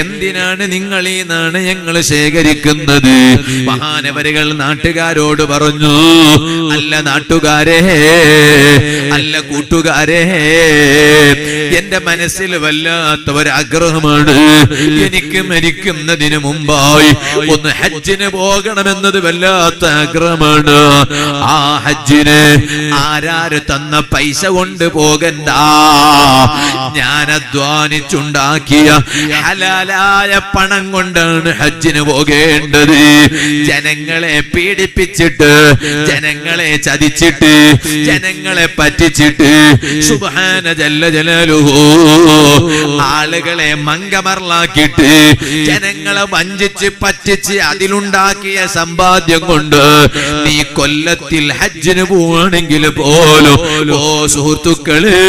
എന്തിനാണ് നിങ്ങൾ ഈ നാണയങ്ങൾ ശേഖരിക്കുന്നത്? മഹാനവരികൾ നാട്ടുകാരോട് പറഞ്ഞു, അല്ല നാട്ടുകാരെ, അല്ല കൂട്ടുകാരെ, എന്റെ മനസ്സിൽ വല്ലാത്ത ഒരു ആഗ്രഹമാണ്. എനിക്ക് മരിക്കുന്നതിന് മുമ്പായി ഒന്ന് ഹജ്ജിന് പോകണമെന്നത് വല്ലാത്ത ആഗ്രഹമാണ്. ആ ഹജ്ജിന് ആരാര് തന്ന പൈസ കൊണ്ട് പോകണ്ട, ഞാൻ അധ്വാനിച്ചുണ്ടാക്കിയ ഹലാലായ പണം കൊണ്ടാണ് ഹജ്ജിന് പോകേണ്ടത്. ജനങ്ങളെ പീഡിപ്പിച്ചിട്ട്, ജനങ്ങളെ ചതിച്ചിട്ട്, ജനങ്ങളെ പറ്റിച്ചിട്ട്, സുബ്ഹാന ജല്ല ജലാലുഹു, ആളുകളെ മങ്കമറലാക്കിയിട്ട്, ജനങ്ങളെ വഞ്ചിച്ച് പറ്റിച്ച് അതിലുണ്ടാക്കിയ സമ്പാദ്യം കൊണ്ട് നീ കൊല്ലത്തിൽ ഹജ്ജിന് പോവാണെങ്കിൽ പോലും, ഓ സുഹൃത്തുക്കളെ,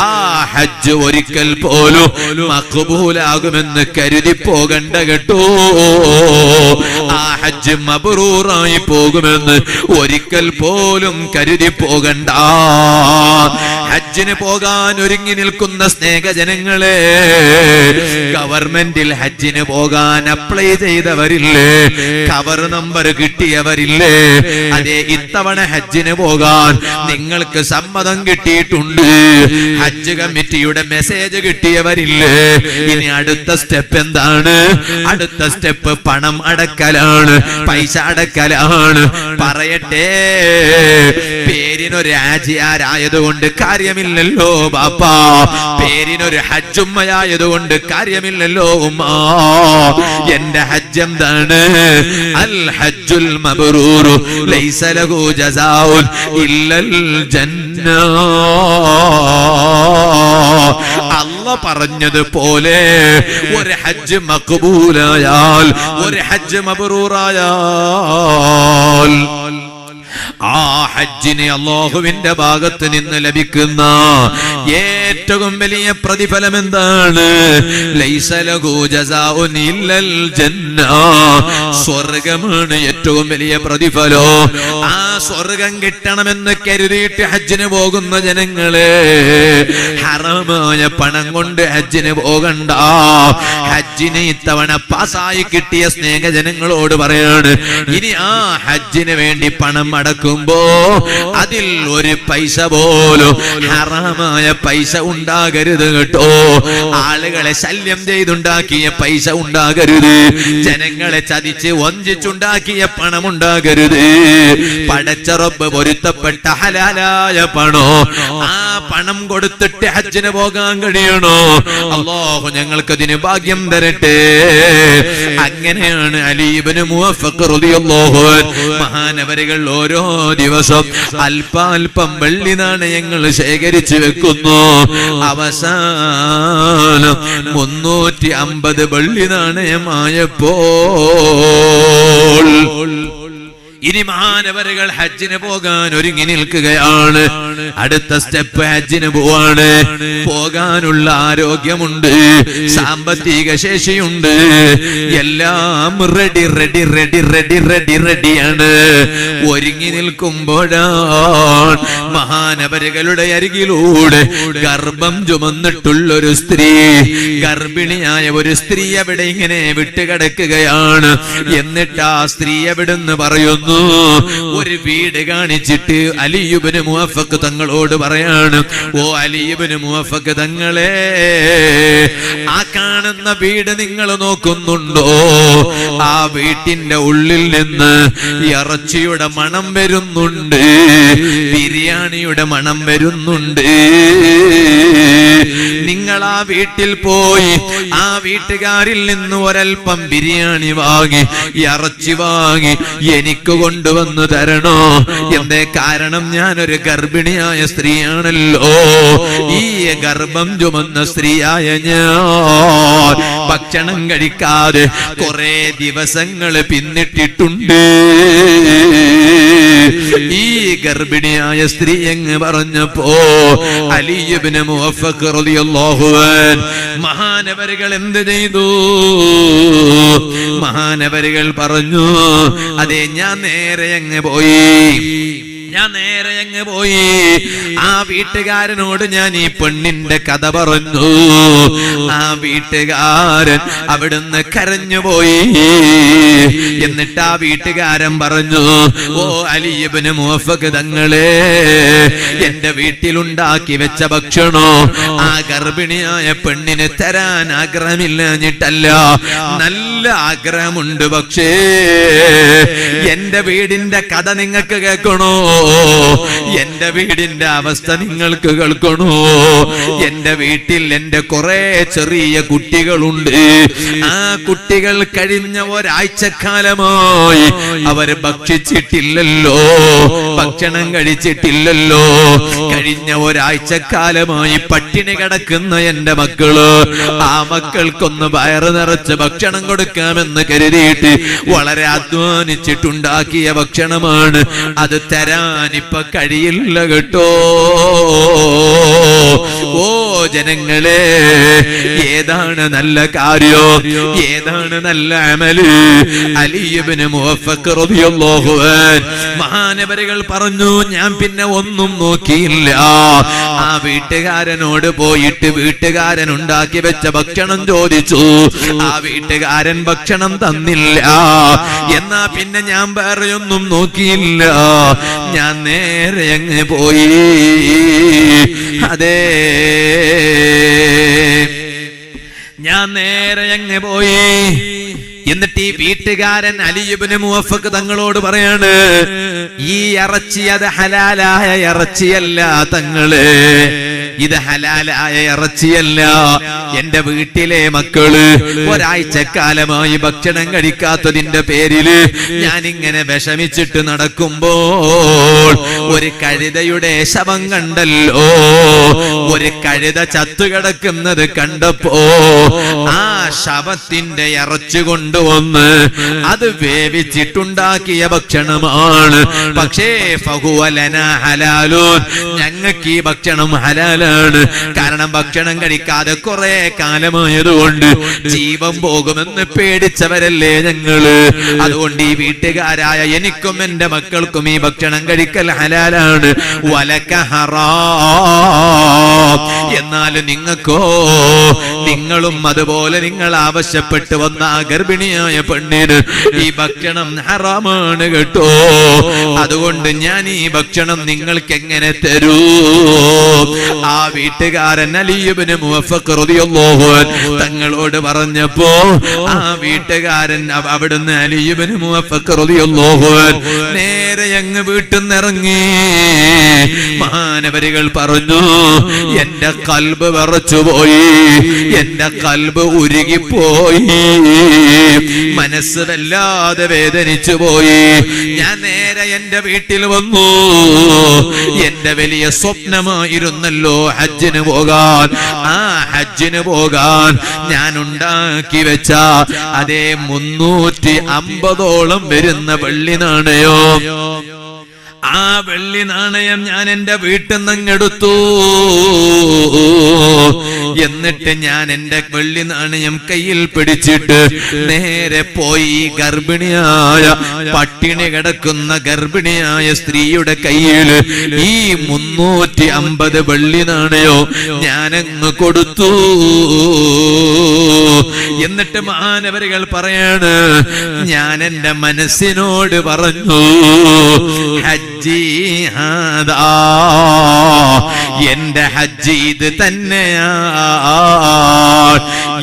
ആ ഹജ്ജ് ഒരിക്കൽ പോലും മഖ്ബൂലാകുമെന്ന് കരുതി പോകണ്ട കേട്ടോ. ആ ഹജ്ജ് മബ്റൂറായി പോകുമെന്ന് ഒരിക്കൽ പോലും കരുതി പോകണ്ട. ഹജ്ജിന് പോകാൻ ഒരുങ്ങി നിൽക്കുന്ന സ്നേഹജനങ്ങളെ, ഗവൺമെന്റിൽ ഹജ്ജിന് പോകാൻ അപ്ലൈ ചെയ്തവരില്ലേ, കവർ നമ്പർ കിട്ടിയവരില്ലേ, അതെ, ഇത്തവണ ഹജ്ജിന് പോകാൻ നിങ്ങൾക്ക് സമ്മതം കിട്ടിയിട്ടുണ്ട്, ഹജ്ജ് കമ്മിറ്റിയുടെ മെസ്സേജ് കിട്ടിയവരില്ലേ? ഇനി അടുത്ത സ്റ്റെപ്പ് എന്താണ്? അടുത്ത സ്റ്റെപ്പ് പണം അടക്കലാണ്, പൈസ അടക്കലാണ്. പറയട്ടെ, പേരിനൊരു ആജിയാരായതുകൊണ്ട് കാര്യമില്ലല്ലോ ബാപ്പാ, പേരിനൊരു ഹജ്ജുമ്മയായതുകൊണ്ട് കാര്യമില്ലല്ലോ ഉമ്മ. എന്റെ ഹജ്ജ് എന്താണ്? അൽ ഹജ്ജുൽ മബ്റൂറു ലൈസ ലഹു ജസാഉൻ ഇല്ലൽ ജന്ന. അല്ലാഹ് പറഞ്ഞതുപോലെ ഒരു ഹജ്ജ് മഖ്ബൂലായാൽ, ഒരു ഹജ്ജ് മബ്റൂറായാൽ, ആ ഹജ്ജിന് അല്ലാഹുവിന്റെ ഭാഗത്ത് നിന്ന് ലഭിക്കുന്ന ഏറ്റവും വലിയ പ്രതിഫലം എന്താണ്? ലൈസ ലഹു ജസാഉൻ ഇല്ലൽ ജന്ന. സ്വർഗ്ഗമാണ് ഏറ്റവും വലിയ പ്രതിഫലം. ആ സ്വർഗ്ഗം കിട്ടണമെന്ന് കരുതിയിട്ട് ഹജ്ജിന് പോകുന്ന ജനങ്ങളെ, ഹറാമായ പണം കൊണ്ട് ഹജ്ജിന് പോകണ്ട. ഹജ്ജിന് ഇത്തവണ പാസ്സായി കിട്ടിയ സ്നേഹജനങ്ങളോട് പറയാണ്, ഇനി ആ ഹജ്ജിന് വേണ്ടി പണം അടക്കുമ്പോ അതിൽ ഒരു പൈസ പോലും ഹറാമായ പൈസ ഉണ്ടാകരുത് കേട്ടോ. ആളുകളെ ശല്യം ചെയ്തുണ്ടാക്കിയ പൈസ ഉണ്ടാകരുത്, ജനങ്ങളെ ചതിച്ച് വഞ്ചിച്ചുണ്ടാക്കിയ പണം ഉണ്ടാകരുത്. പടച്ച റബ്ബ് പൊരുത്തപ്പെട്ട ഹലാലായ പണോ, ആ പണം കൊടുത്തിട്ട് ഹജ്ജിന് പോകാൻ കഴിയണോ? അല്ലാഹു ഞങ്ങൾക്കതിന് ഭാഗ്യം തരട്ടെ. അങ്ങനെയാണ് അലി ഇബ്നു മുവഫഖ് റളിയല്ലാഹു അൻഹു മഹാനവരികൾ ഓരോ ദിവസം അല്പാൽപം വെള്ളി നാണയങ്ങൾ ശേഖരിച്ചു വെക്കുന്നു. അവസാനം 350 വെള്ളി നാണയമായപ്പോൾ ഇനി മഹാനവരുകൾ ഹജ്ജിന് പോകാൻ ഒരുങ്ങി നിൽക്കുകയാണ്. അടുത്ത സ്റ്റെപ്പ് ഹജ്ജിന് പോവാണ്. പോകാനുള്ള ആരോഗ്യമുണ്ട്, സാമ്പത്തിക ശേഷിയുണ്ട്, എല്ലാം ready ready ready ready ready റെഡിയാണ്. ഒരുങ്ങി നിൽക്കുമ്പോഴാണ് മഹാനവരുകളുടെ അരികിലൂടെ ഗർഭം ചുമന്നിട്ടുള്ളൊരു സ്ത്രീ, ഗർഭിണിയായ ഒരു സ്ത്രീ അവിടെ ഇങ്ങനെ വിട്ടുകിടക്കുകയാണ്. എന്നിട്ട് ആ സ്ത്രീ എവിടുന്ന് പറയുന്നു, ഒരു വീട് കാണിച്ചിട്ട് അലി ഇബ്നു മുവഫഖ് തങ്ങളോട് പറയാണ്, ഓ അലി ഇബ്നു മുവഫഖ് തങ്ങളെ, ആ കാണുന്ന വീട് നിങ്ങൾ നോക്കുന്നുണ്ടോ? ആ വീട്ടിന്റെ ഉള്ളിൽ നിന്ന് ഇറച്ചിയുടെ മണം വരുന്നുണ്ട്, ബിരിയാണിയുടെ മണം വരുന്നുണ്ട്. നിങ്ങൾ ആ വീട്ടിൽ പോയി ആ വീട്ടുകാരിൽ നിന്ന് ഒരൽപ്പം ബിരിയാണി വാങ്ങി ഇറച്ചി വാങ്ങി എനിക്ക് കൊണ്ടുവന്നു തരണോ? എന്തേ കാരണം? ഞാനൊരു ഗർഭിണിയായ സ്ത്രീയാണല്ലോ. ഈ ഗർഭം ചുമന്ന സ്ത്രീയായ ഞാൻ ഭക്ഷണം കഴിക്കാതെ കുറെ ദിവസങ്ങൾ പിന്നിട്ടിട്ടുണ്ട്. ഈ ഗർഭിണിയായ സ്ത്രീ എന്ന് പറഞ്ഞപ്പോ അലി ഇബ്നു മുവഫഖ് റളിയല്ലാഹു അൻഹു മഹാനവരുകൾ എന്ത് ചെയ്തു? മഹാനവരുകൾ പറഞ്ഞു, അതെ ഞാൻ നേരെ അങ്ങ് പോയി. ആ വീട്ടുകാരനോട് ഞാൻ ഈ പെണ്ണിന്റെ കഥ പറഞ്ഞു. ആ വീട്ടുകാരൻ അവിടുന്ന് കരഞ്ഞുപോയി. എന്നിട്ട് ആ വീട്ടുകാരൻ പറഞ്ഞു, ഓ അലി ഇബ്നു മുവഫഖ് തങ്ങളെ, എന്റെ വീട്ടിലുണ്ടാക്കി വെച്ച ഭക്ഷണോ ആ ഗർഭിണിയായ പെണ്ണിന് തരാൻ ആഗ്രഹമില്ലാഞ്ഞിട്ടല്ല, നല്ല ആഗ്രഹമുണ്ട്. പക്ഷേ എന്റെ വീടിന്റെ കഥ നിങ്ങൾക്ക് കേൾക്കണോ? എന്റെ വീടിന്റെ അവസ്ഥ നിങ്ങൾക്ക് കേൾക്കണോ? എന്റെ വീട്ടിൽ എന്റെ കുറെ ചെറിയ കുട്ടികളുണ്ട്. ആ കുട്ടികൾ കഴിഞ്ഞ ഒരാഴ്ചക്കാലമായി അവര് ഭക്ഷിച്ചിട്ടില്ലല്ലോ, ഭക്ഷണം കഴിച്ചിട്ടില്ലല്ലോ. കഴിഞ്ഞ ഒരാഴ്ചക്കാലമായി പട്ടിണി കിടക്കുന്ന എന്റെ മക്കള്, ആ മക്കൾക്കൊന്ന് വയറ് നിറച്ച് ഭക്ഷണം കൊടുക്കാമെന്ന് കരുതിയിട്ട് വളരെ അധ്വാനിച്ചിട്ടുണ്ടാക്കിയ ഭക്ഷണമാണ്. അത് തരാനിപ്പ കഴിയില്ല കേട്ടോ. ഓ ജനങ്ങളെ, ഏതാണ് നല്ല കാര്യം? ഏതാണ് നല്ല അമല്? അലി ഇബ്നു മുവഫഖ് റളിയല്ലാഹു അൻഹു മഹാനവരുകൾ പറഞ്ഞു, ഞാൻ പിന്നെ ഒന്നും നോക്കിയില്ല. ആ വീട്ടുകാരനോട് പോയിട്ട് വീട്ടുകാരൻ ഉണ്ടാക്കി വെച്ച ഭക്ഷണം ചോദിച്ചു. ആ വീട്ടുകാരൻ ഭക്ഷണം തന്നില്ല. എന്നാ പിന്നെ ഞാൻ വേറെയൊന്നും നോക്കിയില്ല. ഞാൻ നേരെ അങ്ങ് പോയി. അതെ, ഞാൻ നേരെ അങ്ങ് പോയി. എന്നിട്ട് ഈ വീട്ടുകാരൻ അലി ഇബ്നു മുവഫഖ് തങ്ങളോട് പറയാണ്, ഈ ഇറച്ചി അത് ഹലാലായ ഇറച്ചിയല്ല തങ്ങളെ, ഇത് ഹലാലായ ഇറച്ചിയല്ല. എന്റെ വീട്ടിലെ മക്കള് ഒരാഴ്ചക്കാലമായി ഭക്ഷണം കഴിക്കാത്തതിന്റെ പേരില് ഞാനിങ്ങനെ വിഷമിച്ചിട്ട് നടക്കുമ്പോൾ ഒരു കഴുതയുടെ ശവം കണ്ടല്ലോ. ഒരു കഴുത ചത്തുകിടക്കുന്നത് കണ്ടപ്പോ ആ ശവത്തിന്റെ ഇറച്ചി കൊണ്ടുവന്ന് അത് വേവിച്ചിട്ടുണ്ടാക്കിയ ഭക്ഷണമാണ്. പക്ഷേ ഫഹുവ ലനാ ഹലാലുൻ, ഞങ്ങൾക്ക് ഈ ഭക്ഷണം ഹലാലാണ്. കാരണം ഭക്ഷണം കഴിക്കാതെ കുറെ കാലമായതുകൊണ്ട് ജീവൻ പോകുമെന്ന് പേടിച്ചവരല്ലേ ഞങ്ങള്. അതുകൊണ്ട് ഈ വീട്ടുകാരായ എനിക്കും എന്റെ മക്കൾക്കും ഈ ഭക്ഷണം കഴിക്കൽ ഹലാലാണ്. വലക ഹറാം, എന്നാൽ നിങ്ങൾക്കോ, നിങ്ങളും അതുപോലെ നിങ്ങൾ ആവശ്യപ്പെട്ട് വന്ന ആ ഗർഭിണിയായ പെണ്ണിന് ഈ ഭക്ഷണം ഹറാമാണ് കേട്ടോ. അതുകൊണ്ട് ഞാൻ ഈ ഭക്ഷണം നിങ്ങൾക്ക് എങ്ങനെ തരൂ? ആ വീട്ടുകാരൻ അലി ഇബ്നു മുവഫഖ് റളിയല്ലാഹു അൻഹു തങ്ങളോട് പറഞ്ഞപ്പോ ആ വീട്ടുകാരൻ അവിടുന്ന് അലി ഇബ്നു മുവഫഖ് റളിയല്ലാഹു അൻഹു നേരെ അങ്ങ് വീട്ടിൽ നിന്നിറങ്ങി. മഹാനവരുകൾ പറഞ്ഞു, എന്റെ ഖൽബ് വിറച്ചുപോയി, എന്റെ ഖൽബ് ഉരുകിപ്പോയി, മനസ്സ് വല്ലാതെ വേദനിച്ചു പോയി. ഞാൻ നേരെ എന്റെ വീട്ടിൽ വന്നു. എന്റെ വലിയ സ്വപ്നമായിരുന്നല്ലോ ഹജ്ജിന് പോകാൻ. ആ ഹജ്ജിന് പോകാൻ ഞാൻ ഉണ്ടാക്കി വെച്ച അതേ 350ഓളം വരുന്ന വെള്ളി നാണയോ, ആ വെള്ളി നാണയം ഞാൻ എന്റെ വീട്ടിൽ നിന്നെടുത്തു. എന്നിട്ട് ഞാൻ എന്റെ വെള്ളി നാണയം കയ്യിൽ പിടിച്ചിട്ട് നേരെ പോയി ഗർഭിണിയായ, പട്ടിണി കിടക്കുന്ന ഗർഭിണിയായ സ്ത്രീയുടെ കയ്യിൽ ഈ 350 വെള്ളി നാണയോ ഞാനങ്ങ് കൊടുത്തു. എന്നിട്ട് മഹാനവരുകൾ പറയാണ്, ഞാൻ എന്റെ മനസ്സിനോട് പറഞ്ഞു, ഹജ്ജി ഹാദാ, എന്റെ ഹജ്ജ് ഇത് തന്നെയാണ്.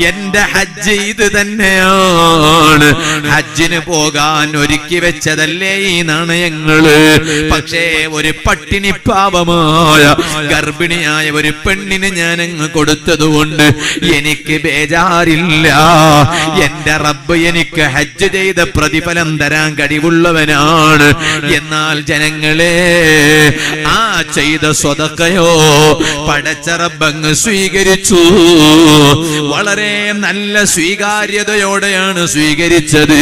എന്റെ ഹജ്ജ് ഇത് തന്നെയാണ്. ഹജ്ജിന് പോകാൻ ഒരുക്കി വെച്ചതല്ലേ ഈ നാണയങ്ങള്. പക്ഷേ ഒരു പട്ടിണി പാവമായ ഗർഭിണിയായ ഒരു പെണ്ണിന് ഞാൻ അങ്ങ് കൊടുത്തതുകൊണ്ട് എനിക്ക് ബേജാറില്ല. എന്റെ റബ്ബ് എനിക്ക് ഹജ്ജ് ചെയ്ത പ്രതിഫലം തരാൻ കഴിവുള്ളവനാണ്. എന്നാൽ ജനങ്ങളെ, ആ ചെയ്ത സ്വതക്കയോ പടച്ച റബ്ബങ്ങ് സ്വീകരിച്ചു. വളരെ നല്ല സ്വീകാര്യതയോടെയാണ് സ്വീകരിച്ചത്.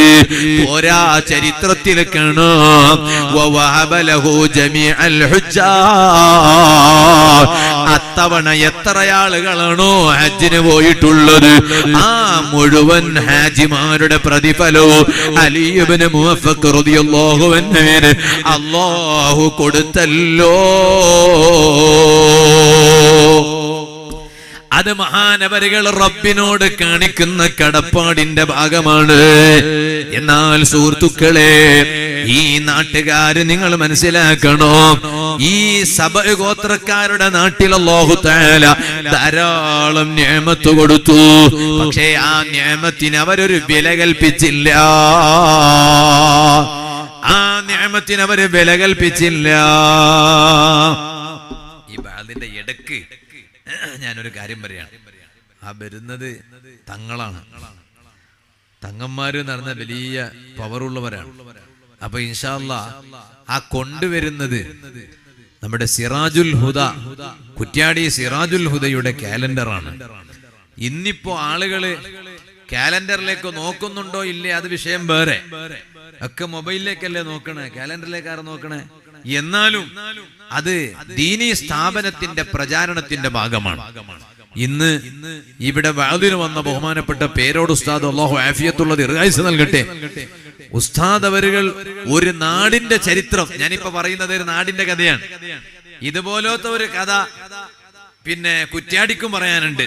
പോരാ, ചരിത്രത്തിൽ കാണാം വവഹബ ലഹു ജമീഅൽ ഹുജ്ജാർ. അത്തവണ എത്ര ആളുകളാണോ ഹജ്ജിന് പോയിട്ടുള്ളത് ആ മുഴുവൻ ഹാജിമാരുടെ പ്രതിഫലവും അലി ഇബ്നു മുവഫഖ് റളിയല്ലാഹു അൻഹുവിന് അല്ലാഹു കൊടുത്തല്ലോ. അത് മഹാനവരുകൾ റബ്ബിനോട് കാണിക്കുന്ന കടപ്പാടിന്റെ ഭാഗമാണ്. എന്നാൽ സുഹൃത്തുക്കളെ, ഈ നാട്ടുകാര് നിങ്ങൾ മനസ്സിലാക്കണോ, ഈ സബഅ ഗോത്രക്കാരുടെ നാട്ടിൽ അല്ലാഹു തആല ധാരാളം നിഅമത്ത് കൊടുത്തു. പക്ഷേ ആ നിഅമത്തിന് അവരൊരു വില കൽപ്പിച്ചില്ല. ആ നിഅമത്തിന് അവര് വില കൽപ്പിച്ചില്ല. ഈ ബാദിന്റെ ഇടക്ക് ഞാനൊരു കാര്യം പറയാണ്. ആ വരുന്നത് തങ്ങളാണ്. തങ്ങന്മാര് എന്ന് പറഞ്ഞ വലിയ പവറുള്ളവരാണ്. അപ്പൊ ഇൻഷാ അല്ലാഹ് ആ കൊണ്ടുവരുന്നത് നമ്മുടെ സിറാജുൽ ഹുദ, കുറ്റ്യാടി സിറാജുൽ ഹുദയുടെ കാലണ്ടറാണ്. ഇന്നിപ്പോ ആളുകള് കാലണ്ടറിലേക്ക് നോക്കുന്നുണ്ടോ ഇല്ലേ അത് വിഷയം വേറെ. ഒക്കെ മൊബൈലിലേക്കല്ലേ നോക്കണേ, കാലണ്ടറിലേക്കാണ് നോക്കണേ. എന്നാലും അത് ദീനീ സ്ഥാപനത്തിന്റെ പ്രചാരണത്തിന്റെ ഭാഗമാണ്. ഇന്ന് ഇവിടെ വഅദിന് വന്ന ബഹുമാനപ്പെട്ട പേരോട് ഉസ്താദ്, അല്ലാഹു ആഫിയത്തുള്ള ദീർഘായുസ്സ് നൽകട്ടെ, ഉസ്താദ് അവരുകൾ ഒരു നാടിന്റെ ചരിത്രം, ഞാനിപ്പോ പറയുന്നത് ഒരു നാടിന്റെ കഥയാണ്. ഇതുപോലത്തെ ഒരു കഥ പിന്നെ കുറ്റ്യാടിക്കും പറയാനുണ്ട്.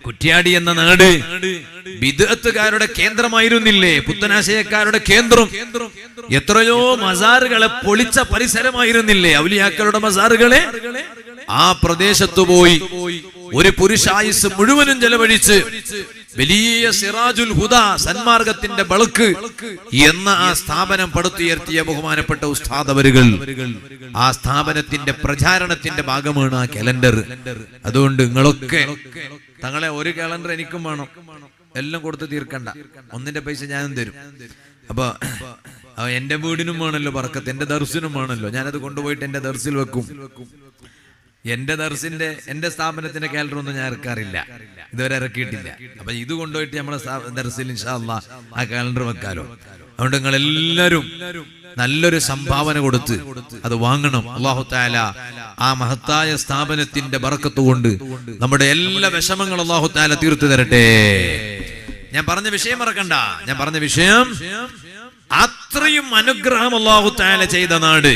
കുറ്റ്യാടി എന്ന നാട് ബിദ്അത്തുകാരുടെ കേന്ദ്രമായിരുന്നില്ലേ, പുത്തനാശയക്കാരുടെ കേന്ദ്രം. എത്രയോ മസാറുകളെ പൊളിച്ച പരിസരമായിരുന്നില്ലേ, ഔലിയാക്കളുടെ മസാറുകളെ. ആ പ്രദേശത്ത് പോയി ഒരു പുരുഷായുസ് മുഴുവനും ചെലവഴിച്ച് വലിയ സിറാജുൽ ഹുദ, സന്മാർഗത്തിന്റെ ബൾക്ക് എന്ന ആ സ്ഥാപനം പടുത്തുയർത്തിയ ബഹുമാനപ്പെട്ട ഉസ്താദ് അവരുകൾ. ആ സ്ഥാപനത്തിന്റെ പ്രചാരണത്തിന്റെ ഭാഗമാണ് ആ കലണ്ടർ. അതുകൊണ്ട് നിങ്ങളൊക്കെ തങ്ങളെ ഒരു കലണ്ടർ എനിക്കും വേണം, എല്ലാം കൊടുത്ത് തീർക്കണ്ട, ഒന്നിന്റെ പൈസ ഞാനും തരും. അപ്പൊ എന്റെ വീടിനും വേണല്ലോ ബർക്കത്ത്, എന്റെ ദർസിനും വേണല്ലോ. ഞാനത് കൊണ്ടുപോയിട്ട് എന്റെ ദർസിൽ വെക്കും. എന്റെ ദർസിന്റെ, എന്റെ സ്ഥാപനത്തിന്റെ കാലണ്ടർ ഒന്നും ഞാൻ ഇറക്കാറില്ല, ഇതുവരെ ഇറക്കിയിട്ടില്ല. അപ്പൊ ഇത് കൊണ്ടുപോയിട്ട് നമ്മളെ ദർസിൽ ഇൻഷാ അല്ലാഹ് ആ കാലണ്ടർ വെക്കാലോ. അതുകൊണ്ട് നിങ്ങൾ എല്ലാവരും നല്ലൊരു സംഭാവന കൊടുത്ത് അത് വാങ്ങണം. അല്ലാഹു തആല ആ മഹത്തായ സ്ഥാപനത്തിന്റെ ബർക്കത്ത് കൊണ്ട് നമ്മുടെ എല്ലാ വിഷമങ്ങളും അല്ലാഹു തആല തീർത്തു തരട്ടെ. ഞാൻ പറഞ്ഞ വിഷയം മറക്കണ്ട. ഞാൻ പറഞ്ഞ വിഷയം അത്രയും അനുഗ്രഹം അല്ലാഹു തആല ചെയ്ത നാട്.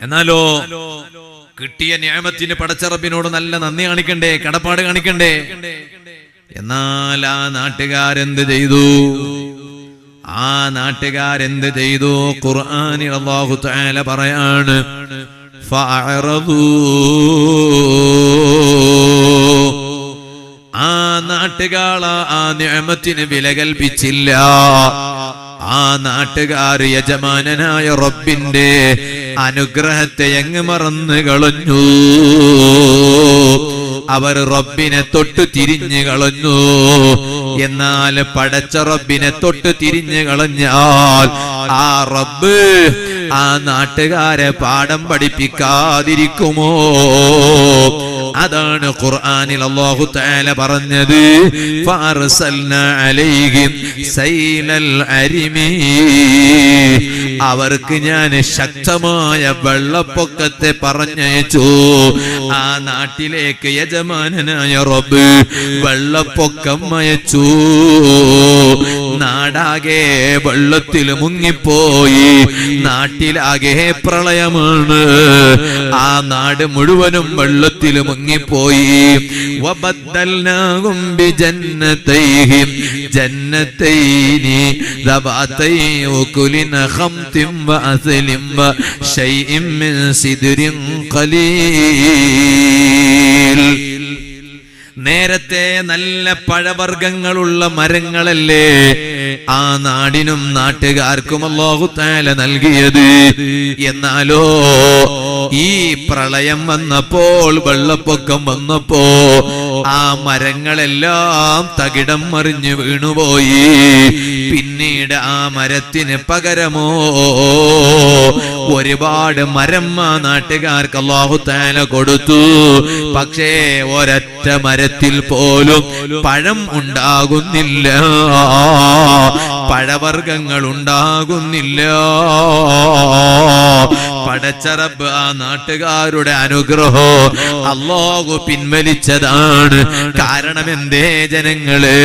എന്നാലോ കിട്ടിയ നിഅമത്തിന് പടച്ച റബ്ബിനോട് നല്ല നന്ദി കാണിക്കണ്ടേ, കടപ്പാട് കാണിക്കണ്ടേ. എന്നാൽ ആ നാട്ടുകാരെന്ത് ചെയ്തു? ആ നാട്ടുകാരെന്ത് ചെയ്തു? ഖുർആനിൽ അല്ലാഹു തആല പറയാണ്, ഫഅറദൂ. ആ നാട്ടുകാർ ആ നിഅമത്തിന് വില കൽപ്പിച്ചില്ല. ആ നാട്ടുകാർ യജമാനനായ റബ്ബിന്റെ അനുഗ്രഹത്തെ അങ്ങ് മറന്നു കളഞ്ഞു. അവർ റബ്ബിനെ തൊട്ട് തിരിഞ്ഞു കളഞ്ഞു. എന്നാൽ പടച്ച റബ്ബിനെ തൊട്ട് തിരിഞ്ഞു കളഞ്ഞാൽ ആ റബ്ബ് ആ നാട്ടുകാരെ പാഠം പഠിപ്പിക്കാതിരിക്കുമോ? അതാണ് ഖുർആനിൽ അല്ലാഹു തആല പറഞ്ഞത്, ഫഅർസൽനാ അലൈഹിം സൈലൽ അരിമി. അവർക്ക് ഞാൻ ശക്തമായ വെള്ളപ്പൊക്കത്തെ പറഞ്ഞയച്ചു. ആ നാട്ടിലേക്ക് യജമാനനായ റബ്ബ് വെള്ളപ്പൊക്കം അയച്ചു. നാടാകെ വെള്ളത്തിൽ മുങ്ങിപ്പോയി. നാട്ടിലാകെ പ്രളയമാണ്. ആ നാട് മുഴുവനും വെള്ളത്തിൽ മുങ്ങിപ്പോയി. വബദ്ദൽനാഹും ബിജന്നതൈഹിം ജന്നതൈനി ദബഅതൈ ഉകുലിൻ ഖംതിൻ വഅസ്ലിൻ വശൈഇൻ മിൻ സിദ്രിൻ ഖലീൽ. നേരത്തെ നല്ല പഴവർഗ്ഗങ്ങളുള്ള മരങ്ങളല്ലേ ആ നാടിനും നാട്ടുകാർക്കും അല്ലാഹു തആല നൽകിയത്. എന്നാലോ ഈ പ്രളയം വന്നപ്പോൾ, വെള്ളപ്പൊക്കം വന്നപ്പോ ആ മരങ്ങളെല്ലാം തകിടം മറിഞ്ഞു വീണുപോയി. പിന്നീട് ആ മരത്തിന് പകരമോ ഒരുപാട് മരം ആ നാട്ടുകാർക്ക് അല്ലാഹു തആല കൊടുത്തു. പക്ഷേ ഒരൊറ്റ മരത്തിൽ പോലും പഴം ഉണ്ടാകുന്നില്ല, പഴവർഗ്ഗങ്ങൾ ഉണ്ടാകുന്നില്ല. പടച്ച റബ്ബ് ആ നാട്ടുകാരുടെ അനുഗ്രഹം അല്ലാഹു പിൻവലിച്ചതാണ്. കാരണം എന്തേ ജനങ്ങള്,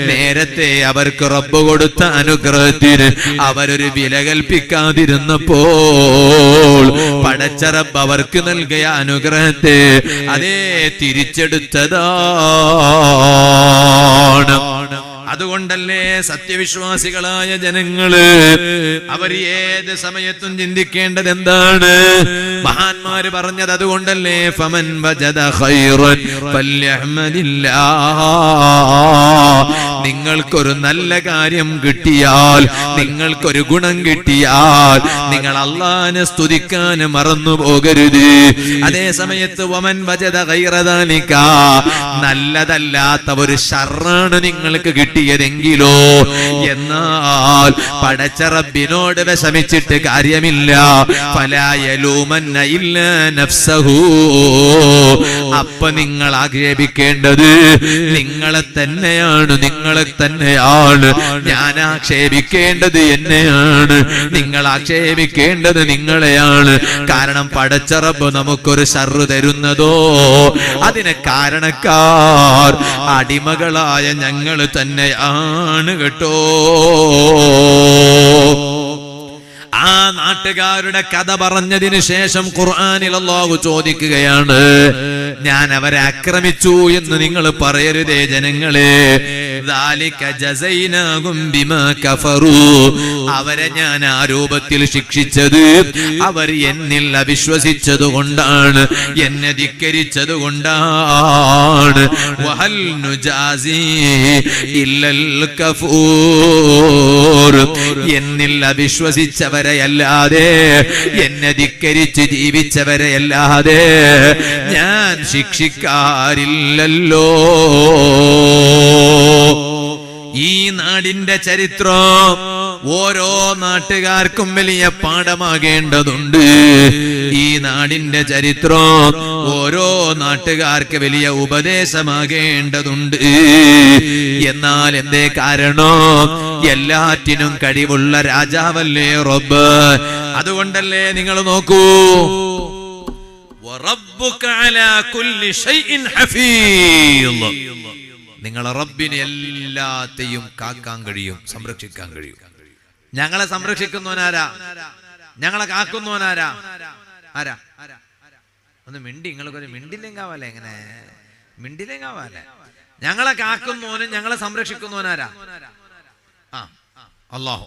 നേരത്തെ അവർക്ക് റബ്ബ് കൊടുത്ത അനുഗ്രഹത്തിന് അവരൊരു വില കൽപ്പിക്കാതിരുന്നപ്പോൾ പടച്ച റബ്ബ് അവർക്ക് നൽകിയ അനുഗ്രഹത്തെ അതേ തിരിച്ചെടുത്തതാണ്. അതുകൊണ്ടല്ലേ സത്യവിശ്വാസികളായ ജനങ്ങള് അവർ ഏത് സമയത്തും ചിന്തിക്കേണ്ടത് എന്താണ്? മഹാന്മാര് പറഞ്ഞത് അതുകൊണ്ടല്ലേ, ഫമൻ വജദ ഖൈറൻ ഫല്യഹ്മദില്ലാഹ്. നിങ്ങൾക്കൊരു നല്ല കാര്യം കിട്ടിയാൽ, നിങ്ങൾക്കൊരു ഗുണം കിട്ടിയാൽ നിങ്ങൾ അല്ലാഹുവിനെ സ്തുതിക്കാൻ മറന്നു പോകരുത്. അതേ സമയത്ത് വമൻ വജദ ഖൈറ ദാലിക, നല്ലതല്ലാത്ത ഒരു ശർറാണ് നിങ്ങൾക്ക് കിട്ടിയതെങ്കിലോ, എന്നാൽ പടച്ച റബ്ബിനോട് വിഷമിച്ചിട്ട് കാര്യമില്ല. ഫലാ യലൂമന്ന ഇല്ലാ നഫ്സഹു. അപ്പൊ നിങ്ങൾ ആക്ഷേപിക്കേണ്ടത് നിങ്ങളെ തന്നെയാണ്, നിങ്ങളെ തന്നെയാണ്. ഞാൻ ആക്ഷേപിക്കേണ്ടത് എന്നെയാണ്, നിങ്ങൾ ആക്ഷേപിക്കേണ്ടത് നിങ്ങളെയാണ്. കാരണം പടച്ച റബ്ബ് നമുക്കൊരു ശർറ് തരുന്നതോ അതിന് കാരണക്കാർ അടിമകളായ ഞങ്ങൾ തന്നെയാണ് കേട്ടോ. ആ നാട്ടുകാരുടെ കഥ പറഞ്ഞതിന് ശേഷം ഖുർആനിൽ അല്ലാഹു ചോദിക്കുകയാണ്, ഞാൻ അവരെ ആക്രമിച്ചു എന്ന് നിങ്ങൾ പറയരുതേ ജനങ്ങളെ. ذَلِكَ جَزَيْنَاهُمْ بِمَا كَفَرُوا. അവരെ ഞാൻ ആ രൂപത്തിൽ ശിക്ഷിച്ചത് അവർ എന്നിൽ അവിശ്വസിച്ചത് കൊണ്ടാണ്, എന്നെ ധിക്കരിച്ചത് കൊണ്ടാണ്. വഹൽ നുജാസി ഇല്ലൽ കഫൂർ. എന്നിൽ അവിശ്വസിച്ചവരെയല്ലാതെ, എന്നെ ധിക്കരിച്ച് ജീവിച്ചവരെയല്ലാതെ ഞാൻ ശിക്ഷിക്കാറില്ലല്ലോ. ഈ നാടിന്റെ ചരിത്രം ഓരോ നാട്ടുകാർക്കും വലിയ പാഠമാകേണ്ടതുണ്ട്. ഈ നാടിന്റെ ചരിത്രം ഓരോ നാട്ടുകാർക്ക് വലിയ ഉപദേശമാകേണ്ടതുണ്ട്. എന്നാൽ എന്തേ കാരണം? എല്ലാറ്റിനും കഴിവുള്ള രാജാവല്ലേ റബ്ബ്. അതുകൊണ്ടല്ലേ നിങ്ങൾ നോക്കൂ, വറബ്ബുക അലാ കുല്ലി ഷൈഇൻ ഹഫീദ്. നിങ്ങളെ റബ്ബിനെ എല്ലാത്തെയും കാക്കാൻ കഴിയും, സംരക്ഷിക്കാൻ കഴിയും. ഞങ്ങളെ സംരക്ഷിക്കുന്നവനാരാ? ഞങ്ങളെ കാക്കുന്നവനാരാ? ആരാ? ഒന്ന് മിണ്ടി, നിങ്ങൾക്കൊരു മിണ്ടില്ലെങ്കാവല്ലേ? എങ്ങനെ മിണ്ടില്ലെങ്കാവല്ലേ? ഞങ്ങളെ കാക്കുന്നവനും ഞങ്ങളെ സംരക്ഷിക്കുന്നവനാരാ? ആ, അല്ലാഹു.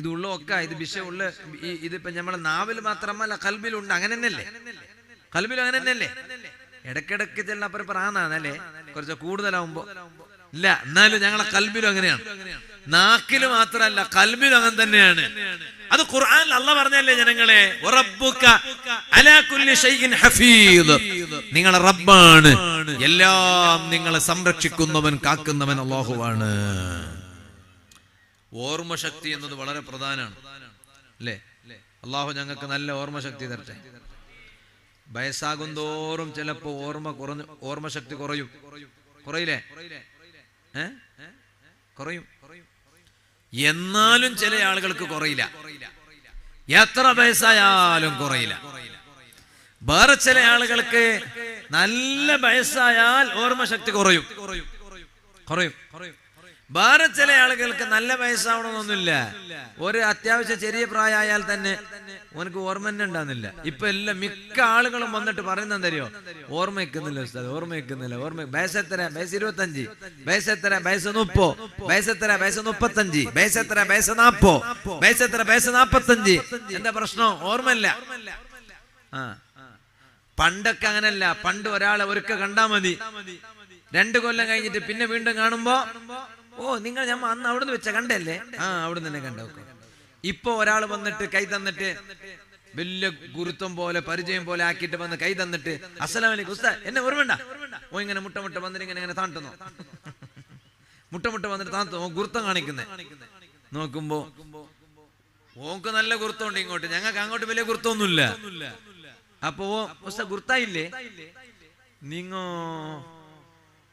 ഇത് ഉള്ളൊക്കെ ഇത് വിഷയമുള്ള ഇതിപ്പോ നമ്മളെ നാവിൽ മാത്രമല്ല കൽബിലുണ്ട്. അങ്ങനെ തന്നെയല്ലേ? കൽബിലും അങ്ങനെ തന്നെയല്ലേ? ഇടക്കിടക്ക് ചെല്ലപ്പുറം പ്രാന്നാണല്ലേ, കുറച്ച് കൂടുതലാവുമ്പോ ഇല്ല. എന്നാലും ഞങ്ങളെ കൽബിലും അങ്ങനെയാണ്. നാക്കില് മാത്രല്ല, കൽബിലും അങ്ങനെ തന്നെയാണ്. അത് ഖുർആനിൽ അല്ലാഹ് പറഞ്ഞല്ലേ ജനങ്ങളെ, വറബ്ബുക അലാ കുല്ലി ഷൈഇൻ ഹഫീദ്. നിങ്ങളെ റബ്ബാണ്, എല്ലാം നിങ്ങളെ സംരക്ഷിക്കുന്നവൻ, കാക്കുന്നവൻ അല്ലാഹുവാണ്. ഓർമ്മശക്തി എന്നത് വളരെ പ്രധാനമാണ് അല്ലേ? അല്ലാഹു ഞങ്ങൾക്ക് നല്ല ഓർമ്മശക്തി തരട്ടെ. വയസ്സാകും തോറും ചിലപ്പോ ഓർമ്മശക്തി കുറയില്ലേ? കുറയും. എന്നാലും ചില ആളുകൾക്ക് കുറയില്ല. എത്ര വയസ്സായാലും കുറയില്ല. വേറെ ചില ആളുകൾക്ക് നല്ല വയസ്സായാൽ ഓർമ്മശക്തി കുറയും. വേറെ ചില ആളുകൾക്ക് നല്ല വയസ്സാവണമെന്നൊന്നുമില്ല, ഒരു അത്യാവശ്യം ചെറിയ പ്രായമായാൽ തന്നെ ഓനക്ക് ഓർമ്മ തന്നെ ഉണ്ടാകുന്നില്ല. ഇപ്പൊ എല്ലാം മിക്ക ആളുകളും വന്നിട്ട് പറയുന്നത് എന്തറിയോ? ഓർമ്മ വെക്കുന്നില്ല ഉസ്താദ്, ഓർമ്മ വെക്കുന്നില്ല. വയസ്സെത്ര? വയസ്സ് 25. വയസ്സെത്ര? വയസ്സ് 30. വയസ്സെത്ര? വയസ്സ് 35. വയസ്സെത്ര? വയസ്സ് 40. വയസ്സെത്ര? വയസ്സ് 45. എന്താ പ്രശ്നം? ഓർമ്മയില്ല. പണ്ടൊക്കെ അങ്ങനല്ല. പണ്ട് ഒരാളെ ഒരിക്കൽ കണ്ടാ മതി, 2 കൊല്ലം കഴിഞ്ഞിട്ട് പിന്നെ വീണ്ടും കാണുമ്പോ ഓ നിങ്ങൾ ഞാൻ അന്ന് അവിടുന്ന് വെച്ച കണ്ടല്ലേ, അവിടുന്ന് തന്നെ കണ്ടോ. ഇപ്പൊ ഒരാൾ വന്നിട്ട് കൈ തന്നിട്ട് വലിയ ഗുരുത്വം പോലെ പരിചയം പോലെ ആക്കിയിട്ട് വന്ന് കൈ തന്നിട്ട് അസ്സലാമു അലൈക്കും ഉസ്താദ് എന്നെ ഓർമ്മണ്ട, ഓ ഇങ്ങനെ മുട്ട വന്നിട്ട് ഇങ്ങനെ താണ്ടുന്നോ, മുട്ട വന്നിട്ട് താന്തോ ഗുരുത്വം കാണിക്കുന്നേ. നോക്കുമ്പോ ഓക്ക് നല്ല ഗുരുത്വമുണ്ട് ഇങ്ങോട്ട്, ഞങ്ങൾക്ക് അങ്ങോട്ട് വലിയ ഗുരുത്വമൊന്നുമില്ല. അപ്പോ ഉസ്താദ് ഗുരുത്തായില്ലേ, നിങ്ങ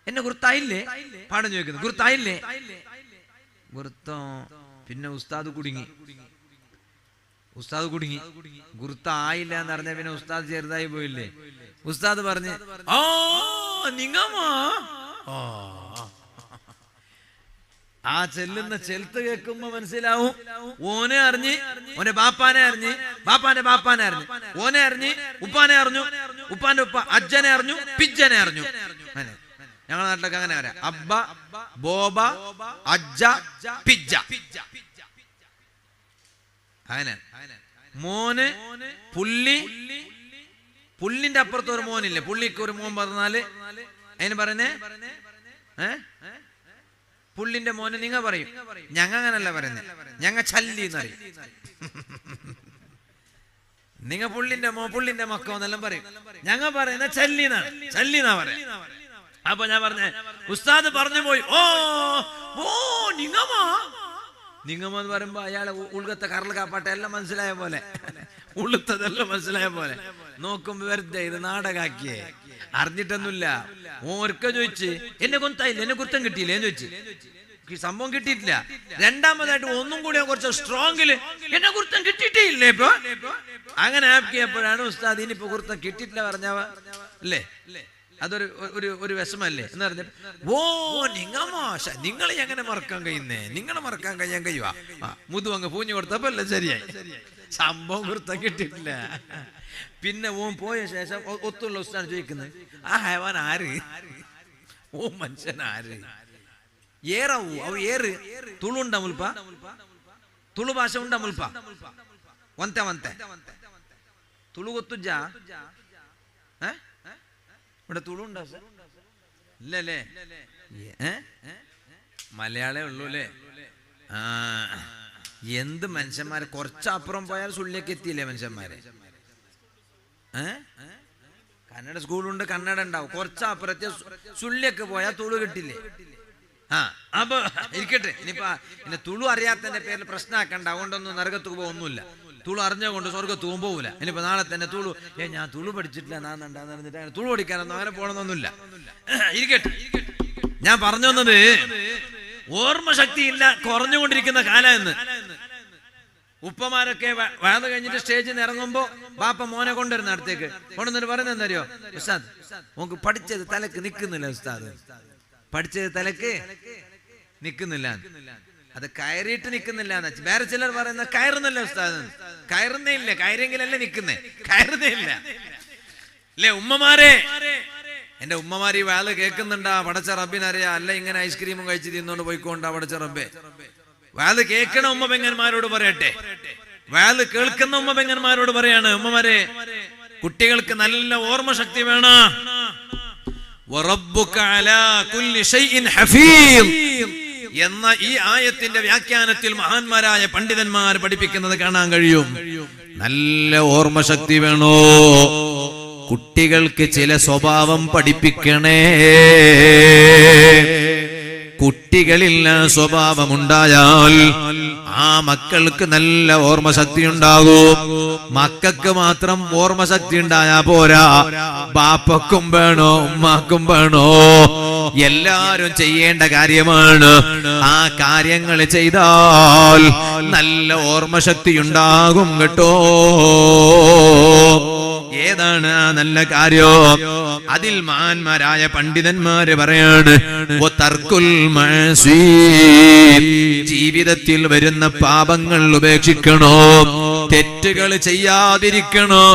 എന്നെ ഗുരുത്തായില്ലേ പാടം ചോദിക്കുന്നു, ഗുരുത്തായില്ലേ ഗുരുത്തം. പിന്നെ ഉസ്താദ് കുടുങ്ങി ഗുരുത്തായില്ല എന്ന് പറഞ്ഞ പിന്നെ ഉസ്താദ് ചെറുതായി പോയില്ലേ. ഉസ്താദ് പറഞ്ഞ് ആ ചെല്ലുന്ന ചെലുത്ത് കേൾക്കുമ്പോ മനസ്സിലാവും ഓനെ അറിഞ്ഞ്, ഓന്റെ ബാപ്പാനെ അറിഞ്ഞ്, ബാപ്പാനെ അറിഞ്ഞ്, ഓനെ അറിഞ്ഞ്, ഉപ്പാനെ അറിഞ്ഞു, ഉപ്പാന്റെ ഉപ്പ അജ്ജനെ അറിഞ്ഞു, പിജ്ജനെ അറിഞ്ഞു. ഞങ്ങളുടെ നാട്ടിലൊക്കെ അങ്ങനെ പറയാം, അബ്ബ ബോബ അജ്ജ പിജ്ജ. അങ്ങനെ മോന് പുല്ലിന്റെ അപ്പുറത്ത് ഒരു മോനില്ലേ, പുള്ളിക്ക് ഒരു മോൻ പറഞ്ഞാല് അതിന് പറയുന്നേ പുള്ളിന്റെ മോന് നിങ്ങ പറയും. ഞങ്ങ അങ്ങനല്ല പറയുന്നത്, ഞങ്ങ ചല്ലി എന്നറിയും. നിങ്ങ പുള്ളിന്റെ മക്കോ എന്നെല്ലാം പറയും, ഞങ്ങ പറയുന്ന ചല്ലിന്നാ പറയാം. അപ്പൊ ഞാൻ പറഞ്ഞ ഉസ്താദ് പറഞ്ഞു പോയി, ഓ നിങ്ങമെന്ന് പറയുമ്പോ അയാളെ ഉൾഗത്തെ കറൽ കാപ്പാട്ട എല്ലാം മനസ്സിലായ പോലെ, ഉളുത്തതെല്ലാം മനസ്സിലായ പോലെ. നോക്കുമ്പോ വെറുതെ ഇത് നാടകാക്കിയേ, അറിഞ്ഞിട്ടൊന്നുമില്ല. ഓർക്ക ചോദിച്ച് എന്നെ കൊന്തായില്ല, എന്നെ കുറ്റം കിട്ടിയില്ല എന്ന് ചോദിച്ചു. സംഭവം കിട്ടിയിട്ടില്ല. രണ്ടാമതായിട്ട് ഒന്നും കൂടി കുറച്ച് സ്ട്രോങ്ങില് എന്നെ കുറ്റം കിട്ടിയിട്ടേ ഇല്ലേ ഇപ്പൊ. അങ്ങനെ ആക്കിയപ്പോഴാണ് ഉസ്താദ് ഇനിയിപ്പോ കുർത്തം കിട്ടിയിട്ടില്ല പറഞ്ഞവ അല്ലേ, അതൊരു വിഷമല്ലേ എന്ന് പറഞ്ഞിട്ട് ഓ നിങ്ങൾ എങ്ങനെ മറക്കാൻ കഴിയുന്നേ, നിങ്ങളെ മറക്കാൻ കഴിയുവാ. മുതു അങ്ങ് പൂഞ്ഞു കൊടുത്തപ്പോ അല്ലേ ശരിയായി. സംഭവം കുർത്തം കിട്ടിയിട്ടില്ല. പിന്നെ ഓൻ പോയ ശേഷം ഒത്തുള്ള ഉസ്താദ് ചോദിക്കുന്നത്, ആ ഹൈവാൻ ആര്, ഓ മനുഷ്യൻ ആര്, ഏറാവൂ അവ ഏറ് തുളു ഉണ്ടാ മുൽപ്പ, തുളു ഭാഷ ഉണ്ടാ മുൽപ്പ, വന്തെ തുളു കൊത്തുജ ഇവിടെ തുളു ഉണ്ടാ ഇല്ലല്ലേ, മലയാളേ ഉള്ളൂ അല്ലേ. എന്ത് മനുഷ്യന്മാരെ, കുറച്ചപ്പുറം പോയാൽ സുള്ളിയൊക്കെ എത്തിയില്ലേ മനുഷ്യന്മാരെ. കന്നഡ സ്കൂളുണ്ട്, കന്നഡ ഉണ്ടാവും. കുറച്ചപ്പുറത്തെ സുള്ളിയൊക്കെ പോയാൽ തുളു കിട്ടില്ലേ. അപ്പൊ ഇരിക്കട്ടെ, ഇനിയിപ്പോ തുളു അറിയാത്തതിന്റെ പേരിൽ പ്രശ്നമാക്കണ്ട. അതുകൊണ്ടൊന്നും നരകത്ത് പോകുന്നില്ല. തുളു അറിഞ്ഞുകൊണ്ട് സ്വർഗത്ത് പോകൂല. ഇനിയിപ്പോ നാളെ തന്നെ തുളു ഞാൻ തുളു പഠിച്ചിട്ടില്ല നാന്നുണ്ടാന്ന് പറഞ്ഞിട്ട് അങ്ങനെ തുളു പഠിക്കാനൊന്നും അങ്ങനെ പോകണമെന്നൊന്നുമില്ല. ഇരിക്കട്ടെ, ഞാൻ പറഞ്ഞു വന്നത് ഓർമ്മശക്തി ഇല്ല, കുറഞ്ഞുകൊണ്ടിരിക്കുന്ന കാലം എന്ന്. ഉപ്പമാരൊക്കെ വയത് കഴിഞ്ഞിട്ട് സ്റ്റേജിൽ നിന്ന് ഇറങ്ങുമ്പോ ബാപ്പ മോനെ കൊണ്ടുവരുന്ന അടുത്തേക്ക് കൊണ്ടുവന്നിട്ട് പറയുന്നത് എന്താ, ഉസ്താദ് നമുക്ക് പഠിച്ചത് തലക്ക് നിൽക്കുന്നില്ല, ഉസ്താദ് പഠിച്ചത് തലക്ക് നിൽക്കുന്നില്ല, അത് കയറിയിട്ട് നിൽക്കുന്നില്ല എന്ന്. വേറെ ചിലർ പറയുന്ന കയറുന്നില്ല ഉസ്താദ്, കയറുന്നേ ഇല്ല, കയറെങ്കിലല്ലേ നിൽക്കുന്നേ, കയറുന്നേ ഇല്ല അല്ലേ. ഉമ്മമാരെ, എന്റെ ഉമ്മമാര് ഈ വേല കേൾക്കുന്നുണ്ടാ, പടച്ച റബ്ബിനറിയാ. അല്ല ഇങ്ങനെ ഐസ്ക്രീമും കഴിച്ച് തിന്നോണ്ട് പോയിക്കോണ്ടാ പടച്ച റബ്ബേ. വേല കേൾക്കണ ഉമ്മ പെങ്ങന്മാരോട് പറയട്ടെ, വേല കേൾക്കുന്ന ഉമ്മ പെങ്ങന്മാരോട് പറയാണ്, ഉമ്മമാരെ കുട്ടികൾക്ക് നല്ല ഓർമ്മശക്തി വേണം. എന്ന ഈ ആയത്തിന്റെ വ്യാഖ്യാനത്തിൽ മഹാന്മാരായ പണ്ഡിതന്മാർ പഠിപ്പിക്കുന്നത് കാണാൻ കഴിയും. നല്ല ഓർമ്മശക്തി വേണോ, കുട്ടികൾക്ക് ചില സ്വഭാവം പഠിപ്പിക്കണേ. കുട്ടികളിൽ സ്വഭാവമുണ്ടായാൽ ആ മക്കൾക്ക് നല്ല ഓർമ്മശക്തി ഉണ്ടാകും. മക്കൾക്ക് മാത്രം ഓർമ്മശക്തി ഉണ്ടായാ പോരാ, ബാപ്പക്കും വേണോ ഉമ്മാക്കും വേണോ. എല്ലാരും ചെയ്യേണ്ട കാര്യമാണ്. ആ കാര്യങ്ങൾ ചെയ്താൽ നല്ല ഓർമ്മശക്തി ഉണ്ടാകും കേട്ടോ. ഏതാണ് ആ നല്ല കാര്യം? അതിൽ മഹാന്മാരായ പണ്ഡിതന്മാര് പറയാണ്, ജീവിതത്തിൽ വരുന്ന പാപങ്ങൾ ഉപേക്ഷിക്കണോ, തെറ്റുകൾ ചെയ്യാതിരിക്കണോ,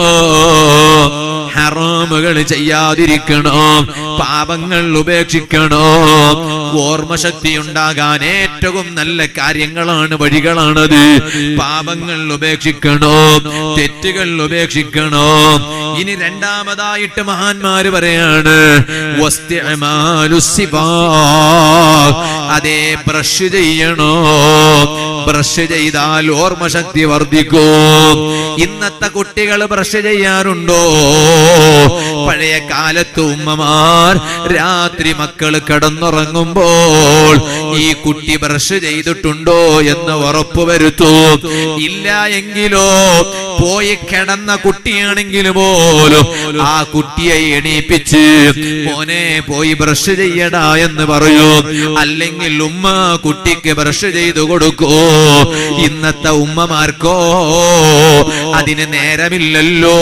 ഹറാമുകൾ ചെയ്യാതിരിക്കണോ, പാപങ്ങൾ ഉപേക്ഷിക്കണോ. ഓർമ്മശക്തി ഉണ്ടാകാൻ ഏറ്റവും നല്ല കാര്യങ്ങളാണ്, വഴികളാണത്. പാപങ്ങൾ ഉപേക്ഷിക്കണോ, തെറ്റുകൾ ഉപേക്ഷിക്കണോ. ഇനി രണ്ടാമതായിട്ട് മഹാന്മാര് പറയാണ് അതേ ബ്രഷ് ചെയ്യണോ. ബ്രഷ് ചെയ്താൽ ഓർമ്മശക്തി വർദ്ധിക്കും. ഇന്നത്തെ കുട്ടികൾ ബ്രഷ് ചെയ്യാറുണ്ടോ? പഴയ കാലത്ത് ഉമ്മമാർ രാത്രി മക്കൾ കിടന്നുറങ്ങുമ്പോൾ ഈ കുട്ടി ബ്രഷ് ചെയ്തിട്ടുണ്ടോ എന്ന് ഉറപ്പുവരുത്തും. ഇല്ല എങ്കിലോ പോയി കിടന്ന കുട്ടിയാണെങ്കിൽ പോലും ആ കുട്ടിയെ എണീപ്പിച്ച് മോനെ പോയി ബ്രഷ് ചെയ്യടാ എന്ന് പറയൂ. അല്ലെങ്കിൽ ഉമ്മ കുട്ടിക്ക് ബ്രഷ് ചെയ്തു കൊടുക്കൂ. ഇന്നത്തെ ഉമ്മമാർക്കോ അതിന് നേരമില്ലല്ലോ.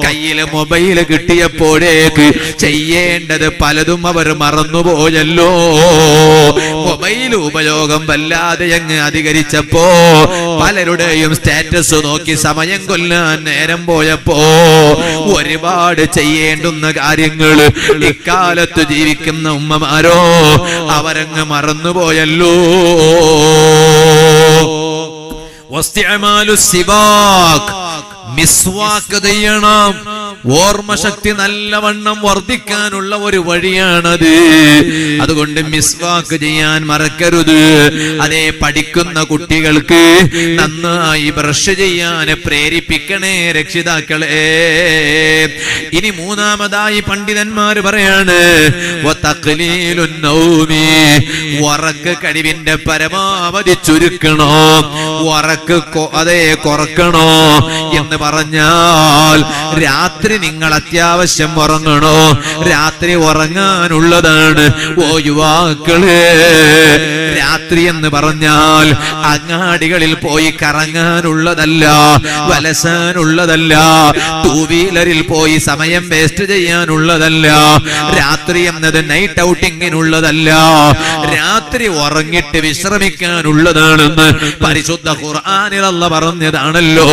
കയ്യില് മൊബൈല് കിട്ടിയപ്പോഴേക്ക് ചെയ്യേണ്ടത് പലതും അവർ മറന്നുപോയല്ലോ. മൊബൈൽ ഉപയോഗം വല്ലാതെ അങ്ങ് അധികരിച്ചപ്പോ പലരുടെയും സ്റ്റാറ്റസ് നോക്കി സമയം കൊല്ലാൻ നേരം പോയപ്പോ ഒരുപാട് ചെയ്യേണ്ടുന്ന കാര്യങ്ങൾ ഇക്കാലത്ത് ജീവിക്കുന്ന ഉമ്മമാരോ അവരങ്ങ് മറന്നുപോയല്ലോ. മിസ്വാക്ക് ചെയ്യണം. ഓർമ്മശക്തി നല്ലവണ്ണം വർദ്ധിക്കാനുള്ള ഒരു വഴിയാണത്. അതുകൊണ്ട് മിസ്വാക്ക് ചെയ്യാൻ മറക്കരുത്. അതേ പഠിക്കുന്ന കുട്ടികൾക്ക് നന്നായി ബ്രഷ് ചെയ്യാൻ പ്രേരിപ്പിക്കണേ രക്ഷിതാക്കളെ. ഇനി മൂന്നാമതായി പണ്ഡിതന്മാര് പറയാണ് ഉറക്ക് കഴിവിന്റെ പരമാവധി ചുരുക്കണോ, ഉറക്ക് അതേ കുറക്കണോ എന്ന് പറഞ്ഞാൽ രാത്രി നിങ്ങൾ അത്യാവശ്യം ഉറങ്ങണോ. രാത്രി ഉറങ്ങാനുള്ളതാണ്. ഓ യുവാക്കളെ, രാത്രി എന്ന് പറഞ്ഞാൽ അങ്ങാടികളിൽ പോയി കറങ്ങാനുള്ളതല്ല, വലസാനുള്ളതല്ല, ടൂ വീലറിൽ പോയി സമയം വേസ്റ്റ് ചെയ്യാനുള്ളതല്ല. രാത്രി എന്നത് നൈറ്റ് ഔട്ടിങ്ങിനുള്ളതല്ല. രാത്രി ഉറങ്ങിട്ട് വിശ്രമിക്കാനുള്ളതാണെന്ന് പരിശുദ്ധ ഖുർആനിൽ അല്ലാഹ് പറഞ്ഞതാണല്ലോ.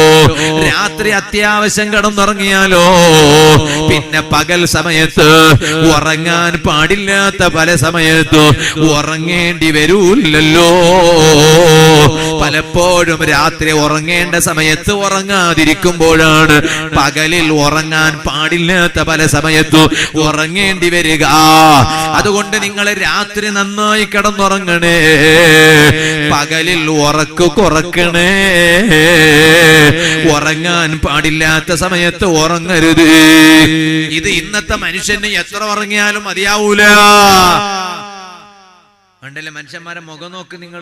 രാത്രി അത്യാവശ്യം കിടന്നുറങ്ങിയാലോ പിന്നെ പകൽ സമയത്ത് ഉറങ്ങാൻ പാടില്ലാത്ത പല സമയത്ത് ഉറങ്ങേണ്ടി വരൂല്ലല്ലോ. പലപ്പോഴും രാത്രി ഉറങ്ങേണ്ട സമയത്ത് ഉറങ്ങാതിരിക്കുമ്പോഴാണ് പകലിൽ ഉറങ്ങാൻ പാടില്ലാത്ത പല സമയത്ത് ഉറങ്ങേണ്ടി വരിക. അതുകൊണ്ട് നിങ്ങൾ രാത്രി നന്നായി കിടന്നുറങ്ങണേ, പകലിൽ ഉറക്ക് കുറക്കണേ. ഉറങ്ങാൻ പാടില്ലാത്ത സമയത്ത് ഉറങ്ങരുത്. ഇത് ഇന്നത്തെ മനുഷ്യന് എത്ര ഉറങ്ങിയാലും മതിയാവൂല. ഉണ്ടല്ലേ മനുഷ്യന്മാരെ മുഖം നോക്ക്. നിങ്ങൾ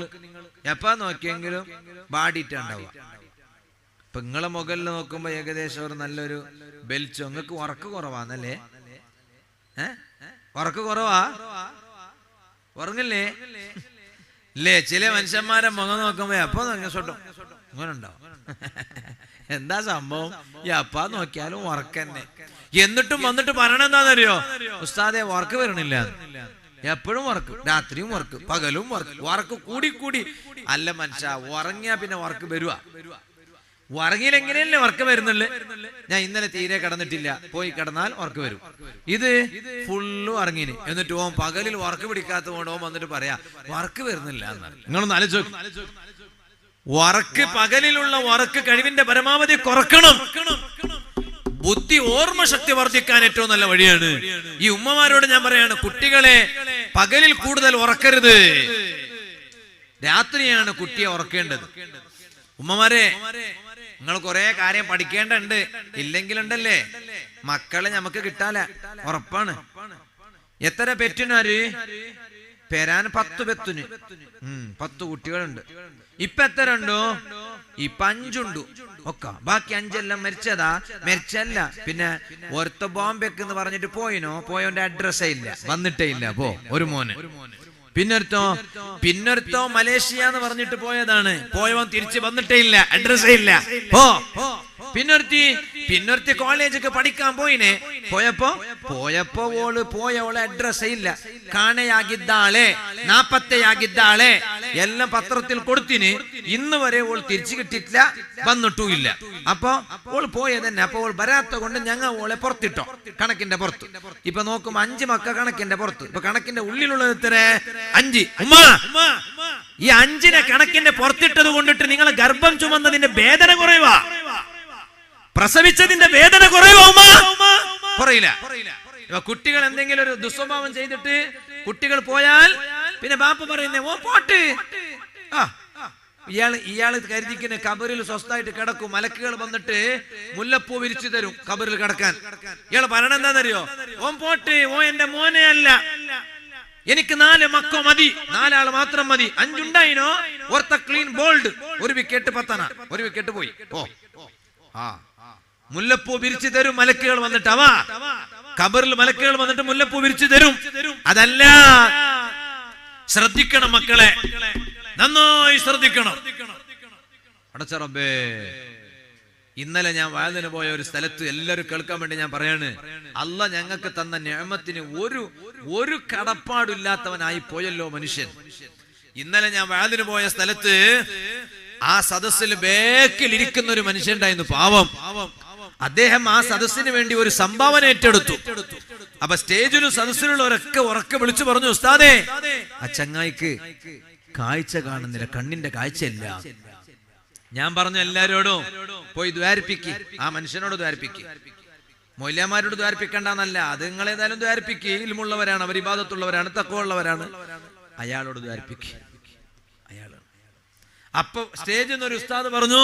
എപ്പാ നോക്കിയെങ്കിലും ബാഡിട്ടുണ്ടാവുക. ഇപ്പൊ നിങ്ങളെ മുകളിൽ നോക്കുമ്പോ ഏകദേശം ഒരു നല്ലൊരു ബെൽച്ചോ. നിങ്ങൾക്ക് ഉറക്ക് കുറവാന്നല്ലേ? ഉറക്ക് കുറവാ? ഉറങ്ങില്ലേ? ഇല്ലേ? ചില മനുഷ്യന്മാരെ മുഖം നോക്കുമ്പോ എപ്പോ നോക്കിയോട്ടോ അങ്ങനെ ഉണ്ടാവും. എന്താ സംഭവം? ഈ അപ്പാ നോക്കിയാലും ഉറക്കന്നെ. എന്നിട്ടും വന്നിട്ട് പറയണ എന്താണെന്നറിയോ? ഉസ്താദെ ഉറക്ക് വരണില്ല. എപ്പോഴും ഉറക്ക്, രാത്രിയും ഉറക്ക്, പകലും ഉറക്ക്. ഉറക്ക് കൂടി കൂടി അല്ല മനുഷ്യ. ഉറങ്ങിയാ പിന്നെ ഉറക്ക് വരുക. ഉറങ്ങിയിൽ എങ്ങനെയല്ലേ ഉറക്കം വരുന്നുള്ളു? ഞാൻ ഇന്നലെ തീരെ കിടന്നിട്ടില്ല, പോയി കിടന്നാൽ ഉറക്ക് വരും. ഇത് ഫുള്ള് ഉറങ്ങിന്. എന്നിട്ട് ഓൻ പകലിൽ ഉറക്ക് പിടിക്കാത്ത കൊണ്ട് ഓൻ വന്നിട്ട് പറയാ ഉറക്ക് വരുന്നില്ല എന്നാണ്. നിങ്ങളൊന്ന് ആലോചിച്ചു. ഉറക്ക്, പകലിലുള്ള ഉറക്ക് കഴിവിന്റെ പരമാവധി കുറക്കണം. ബുദ്ധി ഓർമ്മശക്തി വർദ്ധിക്കാൻ ഏറ്റവും നല്ല വഴിയാണ്. ഈ ഉമ്മമാരോട് ഞാൻ പറയാണ്, കുട്ടികളെ പകലിൽ കൂടുതൽ ഉറക്കരുത്. രാത്രിയാണ് കുട്ടിയെ ഉറക്കേണ്ടത്. ഉമ്മമാരെ, നിങ്ങൾ കുറെ കാര്യം പഠിക്കേണ്ടുണ്ട്. ഇല്ലെങ്കിലുണ്ടല്ലേ മക്കളെ നമുക്ക് കിട്ടാല, ഉറപ്പാണ്. എത്ര പെറ്റിനാര് പെരാൻ 10 പെത്തിന് 10 കുട്ടികളുണ്ട്. ഇപ്പൊ എത്ര ഉണ്ടോ? ഇപ്പൊ 5 ഉണ്ട് ഒക്കെ. ബാക്കി 5 എല്ലാം മരിച്ചതാ. മരിച്ചല്ല, പിന്നെ ഒരുത്ത ബോംബെക്ക് എന്ന് പറഞ്ഞിട്ട് പോയോന്റെ അഡ്രസ്സേ ഇല്ല, വന്നിട്ടേ ഇല്ല. ഒരു മോന്. പിന്നൊരുത്തോ മലേഷ്യ എന്ന് പറഞ്ഞിട്ട് പോയതാണ്. പോയവൻ തിരിച്ച് വന്നിട്ടേ ഇല്ല, അഡ്രസ്സേ ഇല്ല. പിന്നൊരുത്തി കോളേജൊക്കെ പഠിക്കാൻ പോയപ്പോ ഓള് അഡ്രസ്സേ ഇല്ല. കാണയാകിದ್ದಾಳೆ, 40 ಆಗಿದ್ದಾಳೆ, എല്ലാം പത്രത്തിൽ കൊടുത്തിന്. ഇന്ന് വരെ ഓൾ തിരിച്ചു കിട്ടിയിട്ടില്ല, വന്നിട്ടുമില്ല. അപ്പൊ ഓൾ പോയത് തന്നെ. അപ്പൊ ഓൾ വരാത്ത കൊണ്ട് ഞങ്ങൾ ഓളെ പുറത്തിട്ടോ, കണക്കിന്റെ പുറത്ത്. ഇപ്പൊ നോക്കുമ്പോ 5 മക്ക കണക്കിന്റെ പുറത്ത്. ഇപ്പൊ കണക്കിന്റെ ഉള്ളിലുള്ളത് എത്ര? 5. ഈ 5നെ കണക്കിന്റെ പുറത്തിട്ടത് കൊണ്ടിട്ട് നിങ്ങൾ ഗർഭം ചുമന്നതിന്റെ വേദന കുറയുവാ, പ്രസവിച്ചതിന്റെ വേദന കുറയുവാ? കുറയില്ല. കുട്ടികൾ എന്തെങ്കിലും ഒരു ദുസ്വഭാവം ചെയ്തിട്ട് കുട്ടികൾ പോയാൽ പിന്നെ ബാപ്പ പറയുന്നേ ഓ പോട്ട്. ഇയാള് കരുതിക്കുന്ന കബറിൽ സ്വസ്ഥായിട്ട് കിടക്കും. മലക്കുകൾ വന്നിട്ട് മുല്ലപ്പൂ വിരിച്ചു തരും കബറിൽ കിടക്കാൻ. ഇയാള് പറയണ എന്താണെന്നറിയോ? ഓൻ പോട്ട്, ഓ എന്റെ മോനെ അല്ല, എനിക്ക് 4 മക്ക മതി, 4 ആള് മാത്രം മതി. 5 ഉണ്ടായിനോ? ഓർത്ത ക്ലീൻ ബോൾഡ്, 1 വിക്കറ്റ് 10 1 വിക്കറ്റ് പോയി. മുല്ലപ്പൂ വിരിച്ചു തരും മലക്കുകൾ വന്നിട്ട്. കബറിൽ മലക്കുകൾ വന്നിട്ട് മുല്ലപ്പൂ വിരിച്ചു തരും. അതല്ല, ശ്രദ്ധിക്കണം മക്കളെ, നന്നായി ശ്രദ്ധിക്കണം. അടച്ച റബ്ബേ, ഇന്നലെ ഞാൻ വാഴന് പോയ ഒരു സ്ഥലത്ത് എല്ലാവരും കേൾക്കാൻ വേണ്ടി ഞാൻ പറയാണ്, അള്ളാഹ് ഞങ്ങൾക്ക് തന്ന നിഅമത്തിന് ഒരു കടപ്പാടില്ലാത്തവനായി പോയല്ലോ മനുഷ്യൻ. ഇന്നലെ ഞാൻ വാഴന് പോയ സ്ഥലത്ത് ആ സദസ്സിൽ ബേക്കിൽ ഇരിക്കുന്ന ഒരു മനുഷ്യൻ ഉണ്ടായിരുന്നു, പാവം. അദ്ദേഹം ആ സദസ്സിന് വേണ്ടി ഒരു സംഭാവന ഏറ്റെടുത്തു. അപ്പൊ സ്റ്റേജിലും സദസ്സിലുള്ളവരൊക്കെ ഉറക്കെ വിളിച്ചു പറഞ്ഞു, ഉസ്താദേ, ആ ചങ്ങായിക്ക് കാഴ്ച കാണുന്നില്ല, കണ്ണിന്റെ കാഴ്ചയില്ല. ഞാൻ പറഞ്ഞു എല്ലാരോടും പോയി ദ്വാരിപ്പിക്ക്, ആ മനുഷ്യനോട് ദ്വാരിപ്പിക്ക്. മൊയ്ലാമാരോട് ദ്വാരിപ്പിക്കണ്ടെന്നല്ല, അത് നിങ്ങളേതായാലും ദ്വാരിപ്പിക്ക്. ഇൽമുള്ളവരാണ്, അവർ ഇബാദത്തുള്ളവരാണ്, തഖ്വയുള്ളവരാണ്, അയാളോട് ദ്വാരിപ്പിക്ക്. അപ്പൊ സ്റ്റേജിൽ നിന്ന് ഒരു ഉസ്താദ് പറഞ്ഞു,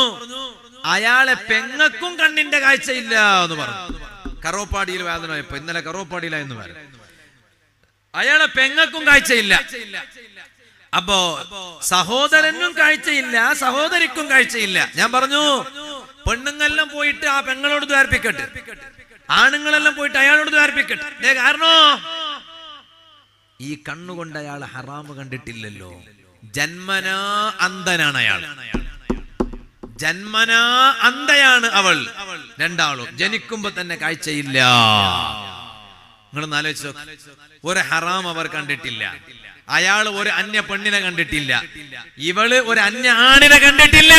അയാളെ പെങ്ങക്കും കണ്ണിന്റെ കാഴ്ചയില്ല എന്ന് പറഞ്ഞു. കറോപ്പാടിയിൽ വേദന പോയപ്പോ, ഇന്നലെ കറോപ്പാടിയിലായിരുന്നു വേദന. അയാളെ പെങ്ങക്കും കാഴ്ചയില്ല. അപ്പോ സഹോദരനും കാഴ്ചയില്ല, സഹോദരിക്കും കാഴ്ചയില്ല. ഞാൻ പറഞ്ഞു, പെണ്ണുങ്ങളെല്ലാം പോയിട്ട് ആ പെങ്ങളോട് ദ്വാരിപ്പിക്കട്ടെ, ആണുങ്ങളെല്ലാം പോയിട്ട് അയാളോട് ദ്വാരിപ്പിക്കട്ടെ. കാരണോ ഈ കണ്ണുകൊണ്ട് അയാൾ ഹറാമ് കണ്ടിട്ടില്ലല്ലോ. ജന്മനാ അന്ധനാണ് അയാൾ, ജന്മനാ അന്ധയാണ് അവൾ. രണ്ടാളും ജനിക്കുമ്പോ തന്നെ കാഴ്ചയില്ല. നിങ്ങളൊന്ന് ആലോചിച്ചോ, ഒരു ഹറാം അവർ കണ്ടിട്ടില്ല. അയാൾ ഒരു അന്യ പെണ്ണിനെ കണ്ടിട്ടില്ല, ഇവള് ഒരു അന്യ ആണിനെ കണ്ടിട്ടില്ല.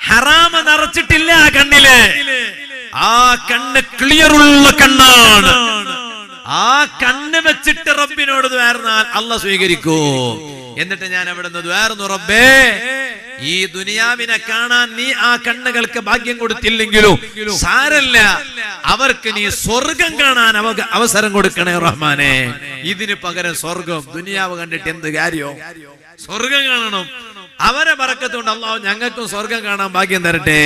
ഹറാമ നിറച്ചിട്ടില്ല കണ്ണില്. ആ കണ്ണ് ക്ലിയറുള്ള കണ്ണാണ്. ആ കണ്ണ് വെച്ചിട്ട് റബ്ബിനോട് ദ്വാർന്നാൽ അള്ളാഹ് സ്വീകരിക്കും. എന്നിട്ട് ഞാൻ അവിടെ നിന്ന് ദ്വാർന്നു, റബ്ബേ, ഈ ദുനിയാവിനെ കാണാൻ നീ ആ കണ്ണുകൾക്ക് ഭാഗ്യം കൊടുത്തില്ലെങ്കിലും സാരല്ല, അവർക്ക് നീ സ്വർഗം കാണാൻ അവസരം കൊടുക്കണേ റഹ്മാനെ. ഇതിന് പകരം സ്വർഗം, ദുനിയാവ് കണ്ടിട്ട് എന്ത് കാര്യം? സ്വർഗം കാണണം. അവരെ ബറക്കത്തുകൊണ്ട് അല്ലാഹു ഞങ്ങൾക്കും സ്വർഗം കാണാൻ ഭാഗ്യം തരട്ടെ.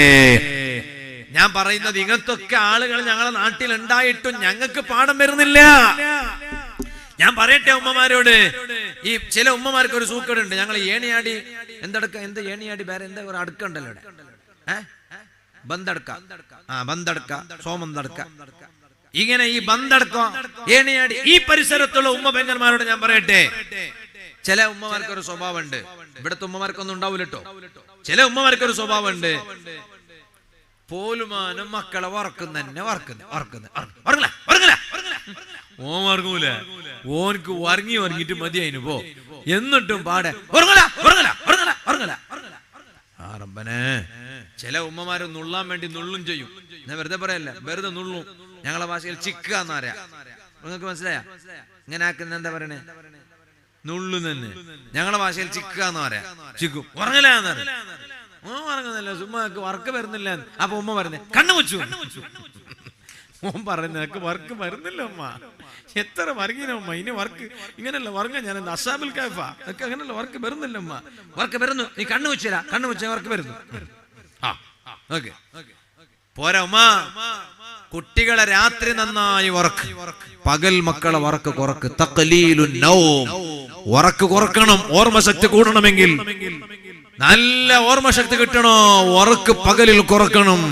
ഞാൻ പറയുന്നത്, ഇങ്ങനത്തൊക്കെ ആളുകൾ ഞങ്ങളുടെ നാട്ടിൽ ഉണ്ടായിട്ടും ഞങ്ങൾക്ക് പാഠം വരുന്നില്ല. ഞാൻ പറയട്ടെ ഉമ്മമാരോട്, ഈ ചില ഉമ്മമാർക്ക് ഒരു സൂക്കേടുണ്ട്. ഞങ്ങൾ ഏണിയാടി എന്ത് ഏണിയാടി വേറെ എന്താ ഒരു അടുക്കുണ്ടല്ലോ ഇവിടെ, ബന്തടക്ക, ബന്തടക്ക, സോമന്തടക്ക, ഇങ്ങനെ ഈ ബന്തടക്ക, ഏണിയാടി, ഈ പരിസരത്തുള്ള ഉമ്മ പെങ്ങന്മാരോട് ഞാൻ പറയട്ടെ, ചില ഉമ്മമാർക്ക് ഒരു സ്വഭാവം ഉണ്ട്. ഇവിടുത്തെ ഉമ്മമാർക്കൊന്നും ഉണ്ടാവില്ല കേട്ടോ. ചില ഉമ്മമാർക്ക് ഒരു സ്വഭാവം ഉണ്ട്, പോലുമാനും മക്കളെ വറക്കുന്ന ഓൻ വറങ്ങൂല, ഓനക്ക് വറങ്ങിട്ട് മതി അതിന് പോ. എന്നിട്ടും പാടെ റബ്ബനെ. ചില ഉമ്മമാര് നുള്ളാൻ വേണ്ടി നുള്ളും ചെയ്യും. ഞാൻ വെറുതെ പറയല്ല, വെറുതെ നുള്ളും. ഞങ്ങളെ ഭാഷയിൽ ചിക്ക എന്നറിയാ. നിങ്ങൾക്ക് മനസ്സിലായ? ഇങ്ങനെ ആക്കുന്ന എന്താ പറയണേ? നുള്ളു തന്നെ. ഞങ്ങളെ ഭാഷയിൽ ചിക്ക എന്ന് പറയാ. ചിക്കും ഉറങ്ങല എന്നറിയാം. ഉറങ്ങുന്നില്ല, സുമ്മാക്ക് വർക്ക് വരുന്നില്ല. അപ്പൊ ഉമ്മ പറയുന്നേ കണ്ണു വെച്ചു. ഓൻ പറയുന്ന എനിക്ക് വർക്ക് വരുന്നില്ല ഉമ്മ, എത്ര വർഗീന ഉമ്മ, ഇനി വർക്ക് ഇങ്ങനെയല്ല വർഗ. ഞാൻ അസാബിൽ കാഫ ഒക്കെ അങ്ങനെയല്ല, വർക്ക് വരുന്നില്ല ഉമ്മ. വർക്ക് വരുന്നു, നീ കണ്ണു വെച്ചില്ല, കണ്ണു വെച്ച വർക്ക് വരുന്നു. പോരാ ഉമ്മ, കുട്ടികളെ രാത്രി നന്നായി വർക്ക്, പകൽ മക്കളെ വർക്ക് കുറക്ക്. തഖ്ലീലുൻ നൗം, വർക്ക് കുറക്കണം. ഓർമ്മശക്തി കൂടണമെങ്കിൽ, നല്ല ഓർമ്മശക്തി കിട്ടണോ, വർക്ക് പകലിൽ കുറക്കണം.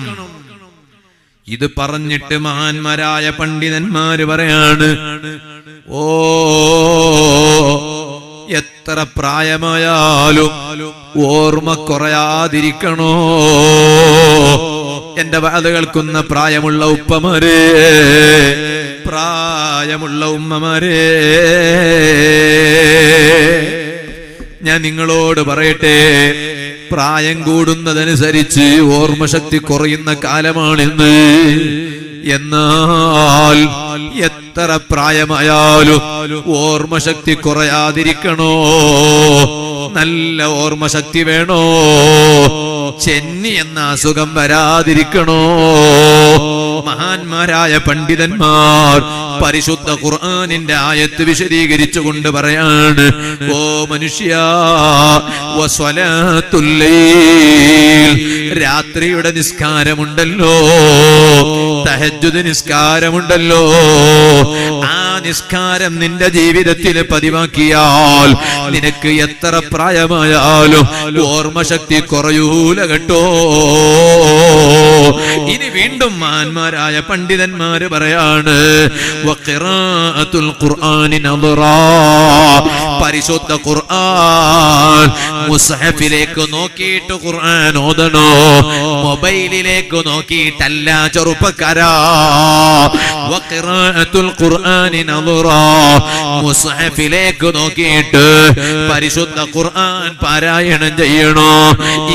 ഇത് പറഞ്ഞിട്ട് മഹാന്മാരായ പണ്ഡിതന്മാര് പറയാണ്, ഓ എത്ര പ്രായമായാലും ഓർമ്മ കുറയാതിരിക്കണോ? എന്റെ വാത് കേൾക്കുന്ന പ്രായമുള്ള ഉപ്പമാരെ, പ്രായമുള്ള ഉമ്മമാരെ, ഞാൻ നിങ്ങളോട് പറയട്ടെ, പ്രായം കൂടുന്നതനുസരിച്ച് ഓർമ്മശക്തി കുറയുന്ന കാലമാണിന്ന്. എന്നാൽ എത്ര പ്രായമായാലും ഓർമ്മശക്തി കുറയാതിരിക്കണോ? നല്ല ഓർമ്മശക്തി വേണോ? ചെന്നി എന്ന അസുഖം വരാതിരിക്കണോ? മഹാന്മാരായ പണ്ഡിതന്മാർ പരിശുദ്ധ ഖുർആനിന്റെ ആയത്ത് വിശദീകരിച്ചുകൊണ്ട് പറയാണ്, ഓ മനുഷ്യ, വസ്വലാത്തുൽ ലൈൽ, രാത്രിയുടെ നിസ്കാരമുണ്ടല്ലോ, തഹജ്ജുദ് നിസ്കാരമുണ്ടല്ലോ, ആ നിസ്കാരം നിന്റെ ജീവിതത്തിൽ പതിവാക്കിയാൽ നിനക്ക് എത്ര പ്രായമായാലും ഓർമ്മശക്തി കുറയൂല കേട്ടോ. ഇനി വീണ്ടും മഹാന്മാരായ പണ്ഡിതന്മാര് പറയാണ്, വഖിറാഅത്തുൽ ഖുർആനി നദറാ, പരിശുദ്ധ ഖുർആൻ മുസ്ഹഫിലേക്ക് നോക്കിയിട്ട് ഖുർആൻ ഓതണോ, മൊബൈലിലേക്ക് നോക്കിയിട്ടല്ല ചെറുപ്പക്കാരാ. വഖിറാഅത്തുൽ ഖുർആനി നദറാ, മുസ്ഹഫിലേക്ക് നോക്കിയിട്ട് പരിശുദ്ധ ഖുർആൻ പാരായണം ചെയ്യണോ.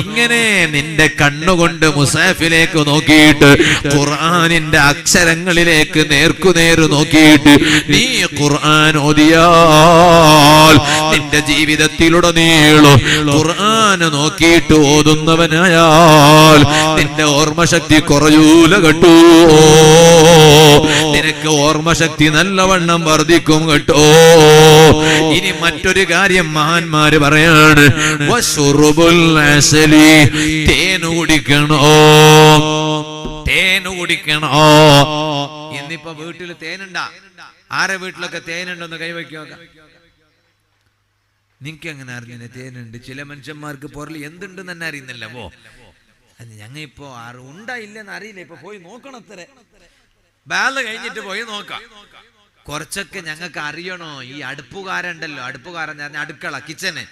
ഇങ്ങനെ നിന്റെ കണ്ണുകൊണ്ട് മുസ്ഹഫിലേക്ക് നോക്കിയിട്ട് ഖുർആനിന്റെ അക്ഷരങ്ങളിലേക്ക് നേർക്കുനേർ നോക്കിയിട്ട് നീ ഖുർആൻ ഓതിയാൽ നിന്റെ ജീവിതത്തിലുടനീളം ഖുർആൻ നോക്കിയിട്ട് ഓതുന്നവനായാൽ നിന്റെ ഓർമ്മശക്തി കുറയൂല കേട്ടോ. നിനക്ക് ഓർമ്മശക്തി നല്ലവണ്ണം വർദ്ധിക്കും കേട്ടോ. ഇനി മറ്റൊരു കാര്യം മഹാന്മാര് പറയാണ്, വശുറുബുൽ അസലി, തേന് കുടിക്കണോ, തേന് കുടിക്കണോ. ഇന്നിപ്പോ വീട്ടിൽ തേനുണ്ടാ? ആരെ വീട്ടിലൊക്കെ തേനുണ്ടെന്ന് കൈവയ്ക്കോ? നിനക്ക് എങ്ങനെ അറിഞ്ഞ തേനുണ്ട്? ചില മനുഷ്യന്മാർക്ക് പൊറൽ എന്തുണ്ടെന്ന് തന്നെ അറിയുന്നില്ല. പോ, ഞങ്ങ ഇപ്പോ ഉണ്ടായില്ലെന്ന് അറിയില്ല, ഇപ്പൊ പോയി നോക്കണം. അത്ര ബാല് കഴിഞ്ഞിട്ട് പോയി നോക്കാം. കുറച്ചൊക്കെ ഞങ്ങൾക്ക് അറിയണോ. ഈ അടുപ്പുകാരുണ്ടല്ലോ, അടുപ്പുകാരൻ പറഞ്ഞ അടുക്കള, കിച്ചന്,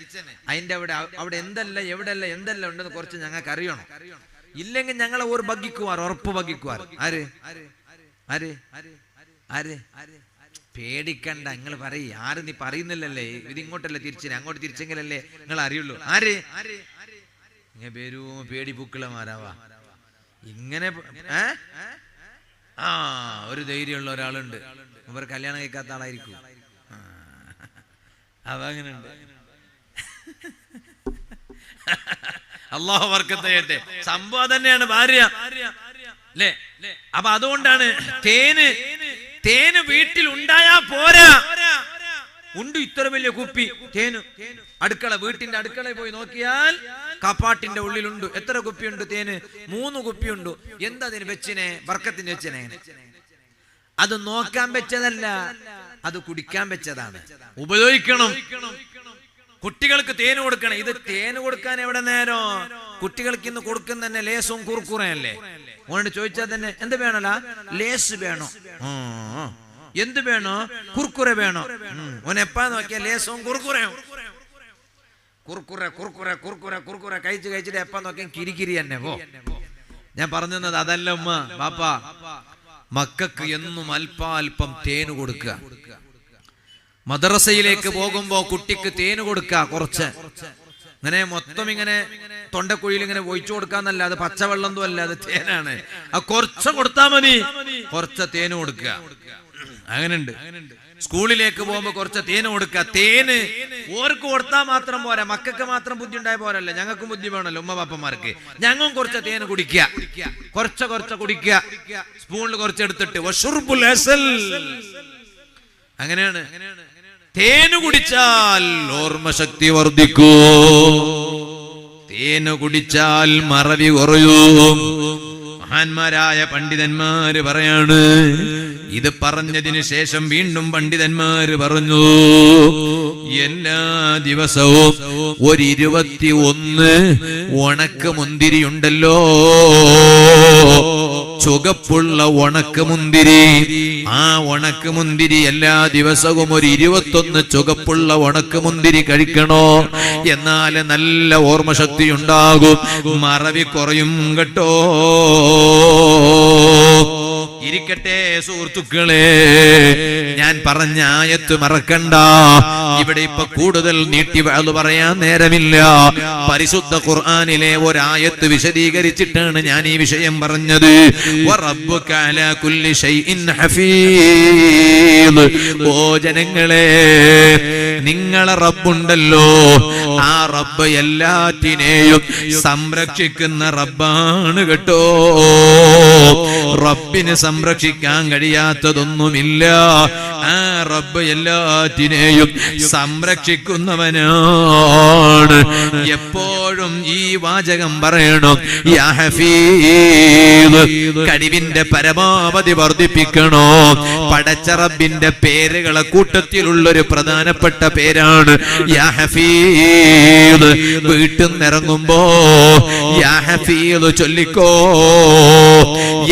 അതിന്റെ അവിടെ എന്തല്ല എവിടെയല്ല എന്തെല്ലാം ഉണ്ടെന്ന് കുറച്ച് ഞങ്ങൾക്ക് അറിയണം. ഇല്ലെങ്കിൽ ഞങ്ങളെ ഒരു ബഗ്ഗിക്കുവാർ, ഉറപ്പ് ബഗ്ഗിക്കുവാർ. ആര് ആര് ആര് പേടിക്കണ്ട, നിങ്ങൾ പറയ്. ആര് നീ പറയുന്നില്ലല്ലേ, ഇത് ഇങ്ങോട്ടല്ലേ തിരിച്ചു, അങ്ങോട്ട് തിരിച്ചെങ്കിലല്ലേ നിങ്ങൾ അറിയുള്ളൂ. ആര് ഇങ്ങനെ പേരും പേടി പൂക്കളമാരാവാ ഇങ്ങനെ. ഒരു ധൈര്യമുള്ള ഒരാളുണ്ട്, ഇവർ കല്യാണം കഴിക്കാത്ത ആളായിരിക്കും. അതങ്ങനെയുണ്ട്. അല്ലാഹു ബർക്കത്ത് ചെയ്യട്ടെ. സംഭവം തന്നെയാണ് ഭാര്യ അല്ലേ. അപ്പൊ അതുകൊണ്ടാണ് തേന് വീട്ടിൽ ഉണ്ടായാ പോരാ. ഉണ്ട് ഇത്ര വലിയ കുപ്പി തേന്, അടുക്കള, വീട്ടിന്റെ അടുക്കളയിൽ പോയി നോക്കിയാൽ കപ്പാട്ടിന്റെ ഉള്ളിലുണ്ട്. എത്ര കുപ്പിയുണ്ട് തേന്? 3 കുപ്പിയുണ്ട്. എന്താ അതിന് വെച്ചിനെ? ബർക്കത്തിന് വെച്ചിനെ. അത് നോക്കാൻ വെച്ചതല്ല, അത് കുടിക്കാൻ വെച്ചതാണ്. ഉപയോഗിക്കണം. കുട്ടികൾക്ക് തേന് കൊടുക്കണം. ഇത് തേന് കൊടുക്കാൻ എവിടെ നേരം? കുട്ടികൾക്ക് ഇന്ന് കൊടുക്കുന്ന തന്നെ ലേസും കുർക്കുറയല്ലേ. ഓനോട് ചോദിച്ചാൽ തന്നെ എന്ത് വേണല്ല? ലേസ് വേണോ? എന്ത് വേണോ? കുർക്കുറ വേണോ? ഓൻ എപ്പാ നോക്കിയാ ലേസും കുർക്കുറയും. കുർക്കുറ കുർക്കുറ കുർക്കുറ കുർക്കുറ കഴിച്ചിട്ട് എപ്പാ നോക്കിയാൽ കിരികിരി തന്നെ. പോ, ഞാൻ പറഞ്ഞത് അതല്ല ഉമ്മ ബാപ്പ. മക്കൾക്ക് എന്നും അല്പാൽപ്പം തേന് കൊടുക്കുക. മദ്രസയിലേക്ക് പോകുമ്പോ കുട്ടിക്ക് തേന് കൊടുക്കുക. കുറച്ച് ഇങ്ങനെ മൊത്തം ഇങ്ങനെ തൊണ്ടക്കുഴിയിൽ ഇങ്ങനെ ഒഴിച്ചു കൊടുക്കാന്നല്ല, അത് പച്ചവെള്ളമൊന്നും അല്ല, അത് തേനാണ്. ആ കുറച്ച് കൊടുത്താ മതി. കുറച്ച് തേന് കൊടുക്കുക. അങ്ങനെയുണ്ട്. സ്കൂളിലേക്ക് പോകുമ്പോ കുറച്ച് തേന് കൊടുക്കുക. തേന് ഓർക്ക് കൊടുത്താൽ മാത്രം പോരാ, മക്കൾക്ക് മാത്രം ബുദ്ധി ഉണ്ടായ പോരല്ല, ഞങ്ങൾക്കും ബുദ്ധി വേണമല്ലോ ഉമ്മ പാപ്പന്മാർക്ക്. ഞങ്ങളും കുറച്ച് തേന് കുടിക്കുക. കുറച്ച് കുടിക്കുക. സ്പൂണിൽ കുറച്ചെടുത്തിട്ട് വശുർബുൽ അസൽ. അങ്ങനെയാണ്. തേന് കുടിച്ചാൽ ഓർമ്മശക്തി വർദ്ധിക്കൂ. തേന് കുടിച്ചാൽ മറവി കുറയും. മഹാന്മാരായ പണ്ഡിതന്മാര് പറയാണ്. ഇത് പറഞ്ഞതിന് ശേഷം വീണ്ടും പണ്ഡിതന്മാര് പറഞ്ഞു, എല്ലാ ദിവസവും 21 ഉണക്ക മുന്തിരിയുണ്ടല്ലോ, ചുവപ്പുള്ള ഉണക്ക മുന്തിരി. ആ ഉണക്ക മുന്തിരി എല്ലാ ദിവസവും 21 ചുവപ്പുള്ള ഉണക്ക മുന്തിരി കഴിക്കണോ. എന്നാൽ നല്ല ഓർമ്മശക്തി ഉണ്ടാകും, മറവി കുറയും കേട്ടോ. ഇരിക്കട്ടെ സുഹൃത്തുക്കളെ, ഞാൻ പറഞ്ഞ ആയത്ത് മറക്കണ്ട. ഇവിടെ ഇപ്പൊ കൂടുതൽ നീട്ടി വഅദ് പറയാൻ നേരമില്ല. പരിശുദ്ധ ഖുർആനിലെ ഒരായത്ത് വിശദീകരിച്ചിട്ടാണ് ഞാൻ ഈ വിഷയം പറഞ്ഞത്. വറബ്ബുക അലാ കുല്ലി ഷൈഇൻ ഹഫീദ്. ഓ ജനങ്ങളെ, നിങ്ങളെ റബ്ബുണ്ടല്ലോ, ആ റബ്ബ് എല്ലാറ്റിനെയും സംരക്ഷിക്കുന്ന റബ്ബാണ് കേട്ടോ. റബ്ബിന് സംരക്ഷിക്കാൻ കഴിയാത്തതൊന്നുമില്ല. ആ റബ്ബ് എല്ലാറ്റിനെയും സംരക്ഷിക്കുന്നവനാണ്. എപ്പോഴും ഈ വാചകം പറയണം, യാ ഹഫീദ്. കഴിവിന്റെ പരമാവധി വർദ്ധിപ്പിക്കണോ. പടച്ച റബ്ബിന്റെ പേരുകളെ കൂട്ടത്തിലുള്ളൊരു പ്രധാനപ്പെട്ട പേരാണ് യാ ഹഫീദ്. വീട്ടിൽ നിന്നിറങ്ങുമ്പോ യാ ഹഫീദ് ചൊല്ലിക്കോ.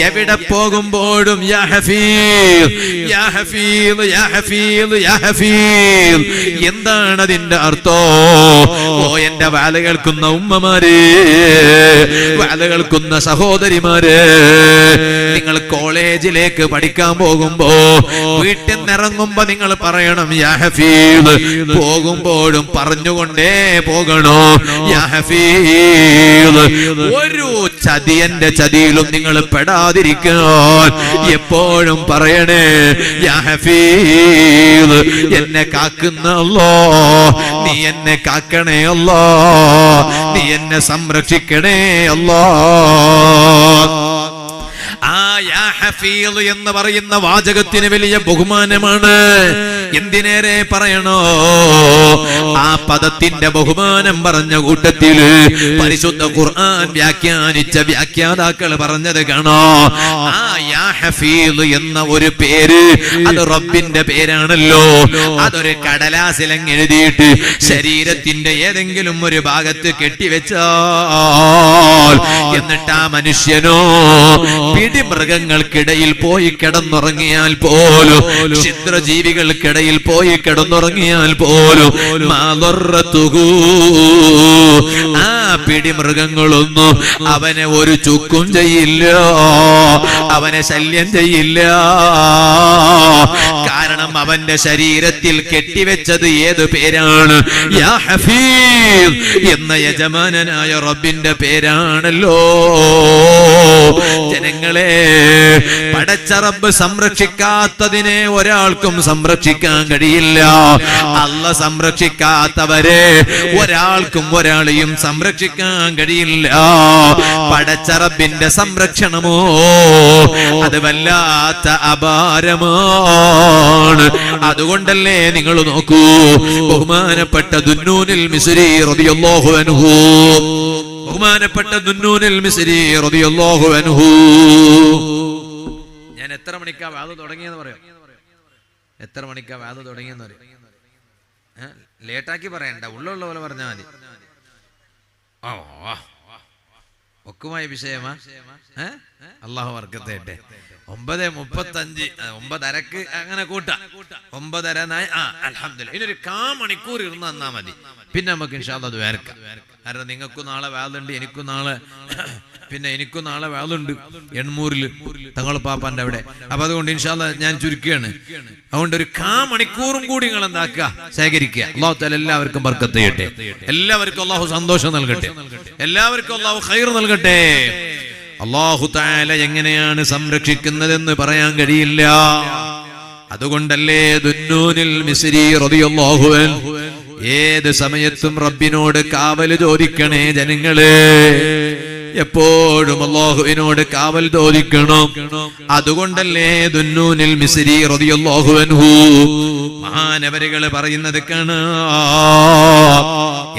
എവിടെ പോകുമ്പോഴും യാ ഹഫീദ്, യാ ഹഫീദ്, യാ ഹഫീദ്, യാ ഹഫീദ്. എന്താണ് അതിന്റെ അർത്ഥം? ഓ എന്റെ വാല കേൾക്കുന്ന ഉമ്മമാരെ, വാല കേൾക്കുന്ന സഹോദരിമാരെ, നിങ്ങൾ കോളേജിലേക്ക് പഠിക്കാൻ പോകുമ്പോ വീട്ടിൽ നിന്നിറങ്ങുമ്പോ നിങ്ങൾ പറയണം യാ ഹഫീദ്. പോകുമ്പോഴും പറഞ്ഞുകൊണ്ടേ പോകണോ യാ ഹഫീദ്. ഒരു ചതിയന്റെ ചതിയിലും നിങ്ങൾ പെടാതിരിക്കാൻ എപ്പോഴും പറയണേ യാ ഹഫീദ്. എന്നെ കാക്കുന്ന അല്ലാഹ്, നീ എന്നെ കാക്കണേ അല്ലാഹ്, നീ എന്നെ സംരക്ഷിക്കണേ അല്ലാഹ്. ആ യാ ഹഫീദ് എന്ന് പറയുന്ന വാചകത്തിന് വലിയ ബഹുമാനമാണ്. എന്തിനേറെ പറയണോ? ആ പദത്തിന്റെ ബഹുമാനം പറഞ്ഞ കൂട്ടത്തില് പരിശുദ്ധ ഖുർആൻ വ്യാഖ്യാനിച്ച വ്യാഖ്യാതാക്കൾ പറഞ്ഞത് കാണോ. ആ യാ ഹഫീദ് എന്ന ഒരു പേര് അത് റബ്ബിന്റെ പേരാണല്ലോ. അതൊരു കടലാസിലങ്ങ് എഴുതിയിട്ട് ശരീരത്തിന്റെ ഏതെങ്കിലും ഒരു ഭാഗത്ത് കെട്ടിവെച്ചാൽ എന്നിട്ട് ആ മനുഷ്യനോ മൃഗങ്ങൾക്കിടയിൽ പോയി കിടന്നുറങ്ങിയാൽ പോലും, ക്ഷുദ്രജീവികൾക്കിടയിൽ പോയി കിടന്നുറങ്ങിയാൽ പോലും ആ പിടിമൃഗങ്ങളൊന്നും അവനെ ഒരു ചുക്കും ചെയ്യില്ല, അവനെ ശല്യം ചെയ്യില്ല. കാരണം അവന്റെ ശരീരത്തിൽ കെട്ടിവെച്ചത് ഏത് പേരാണ്? യാ ഹഫീദ് എന്ന യജമാനനായ റബ്ബിന്റെ പേരാണല്ലോ. ജനങ്ങളെ, പടച്ച റബ്ബ് സംരക്ഷിക്കാത്തതിനെ ഒരാൾക്കും സംരക്ഷിക്കാൻ കഴിയില്ല. അല്ലാഹ് സംരക്ഷിക്കാത്തവരെ ഒരാൾക്കും ഒരാളെയും സംരക്ഷിക്കാൻ കഴിയില്ല. പടച്ച റബ്ബിന്റെ സംരക്ഷണമോ അത് വല്ലാത്ത അപാരമാണ്. അതുകൊണ്ടല്ലേ നിങ്ങൾ നോക്കൂ, ബഹുമാനപ്പെട്ട ദുന്നൂനിൽ മിസ്രി റളിയല്ലാഹു അൻഹു, ബഹുമാനപ്പെട്ട ദുന്നൂനിൽ മിസ്രി റളിയല്ലാഹു അൻഹു. ഞാൻ എത്ര മണിക്കാ വാദ തുടങ്ങിയെന്ന് പറയാം? എത്ര മണിക്കാ വാദ തുടങ്ങിയെന്ന് പറയും? ലേറ്റാക്കി പറയണ്ട, ഉള്ള പോലെ പറഞ്ഞാൽ മതി. ഒക്കുമായ വിഷയമാ. അള്ളാഹു വർക്കത്തേട്ടെ. 9:35, 9:30 അങ്ങനെ കൂട്ടാം. 9:30 അൽഹംദുലില്ലാഹ്. ഇനി ഒരു 1/4 മണിക്കൂർ ഇരുന്ന് തന്നാ മതി. പിന്നെ നമുക്ക് ഇൻഷാ അല്ലാഹ് അത് വേർക്കാം. കാരണം നിങ്ങൾക്കും നാളെ വാദുണ്ട്, എനിക്കും നാളെ വാദുണ്ട് എണ്ണൂരില് തങ്ങൾ പാപ്പാന്റെ അവിടെ. അപ്പൊ അതുകൊണ്ട് ഇൻഷാ അല്ലാഹ് ഞാൻ ചുരുക്കുകയാണ്. അതുകൊണ്ട് ഒരു 1/4 മണിക്കൂറും കൂടി നിങ്ങൾ എന്താക്കുക, ശേഖരിക്കുക. അല്ലാഹു തആല എല്ലാവർക്കും ബർക്കത്ത് ചെയ്യട്ടെ, എല്ലാവർക്കും അല്ലാഹു സന്തോഷം നൽകട്ടെ, എല്ലാവർക്കും അല്ലാഹു ഖൈർ നൽകട്ടെ. അല്ലാഹു തആല എങ്ങനെയാണ് സംരക്ഷിക്കുന്നതെന്ന് പറയാൻ കഴിയില്ല. അതുകൊണ്ടല്ലേ ദുന്നൂനിൽ മിസ്രി റളിയല്ലാഹു അൻഹു ഏത് സമയത്തും റബ്ബിനോട് കാവല് ചോദിക്കണേ ജനങ്ങളെ. എപ്പോഴും അല്ലാഹുവിനോട് കാവൽ ചോദിക്കണം. അതുകൊണ്ടല്ലേ ദുന്നൂനിൽ മിസ്രി റളിയല്ലാഹു അൻഹു മഹാനവരുകൾ പറയുന്നത് കാണാം,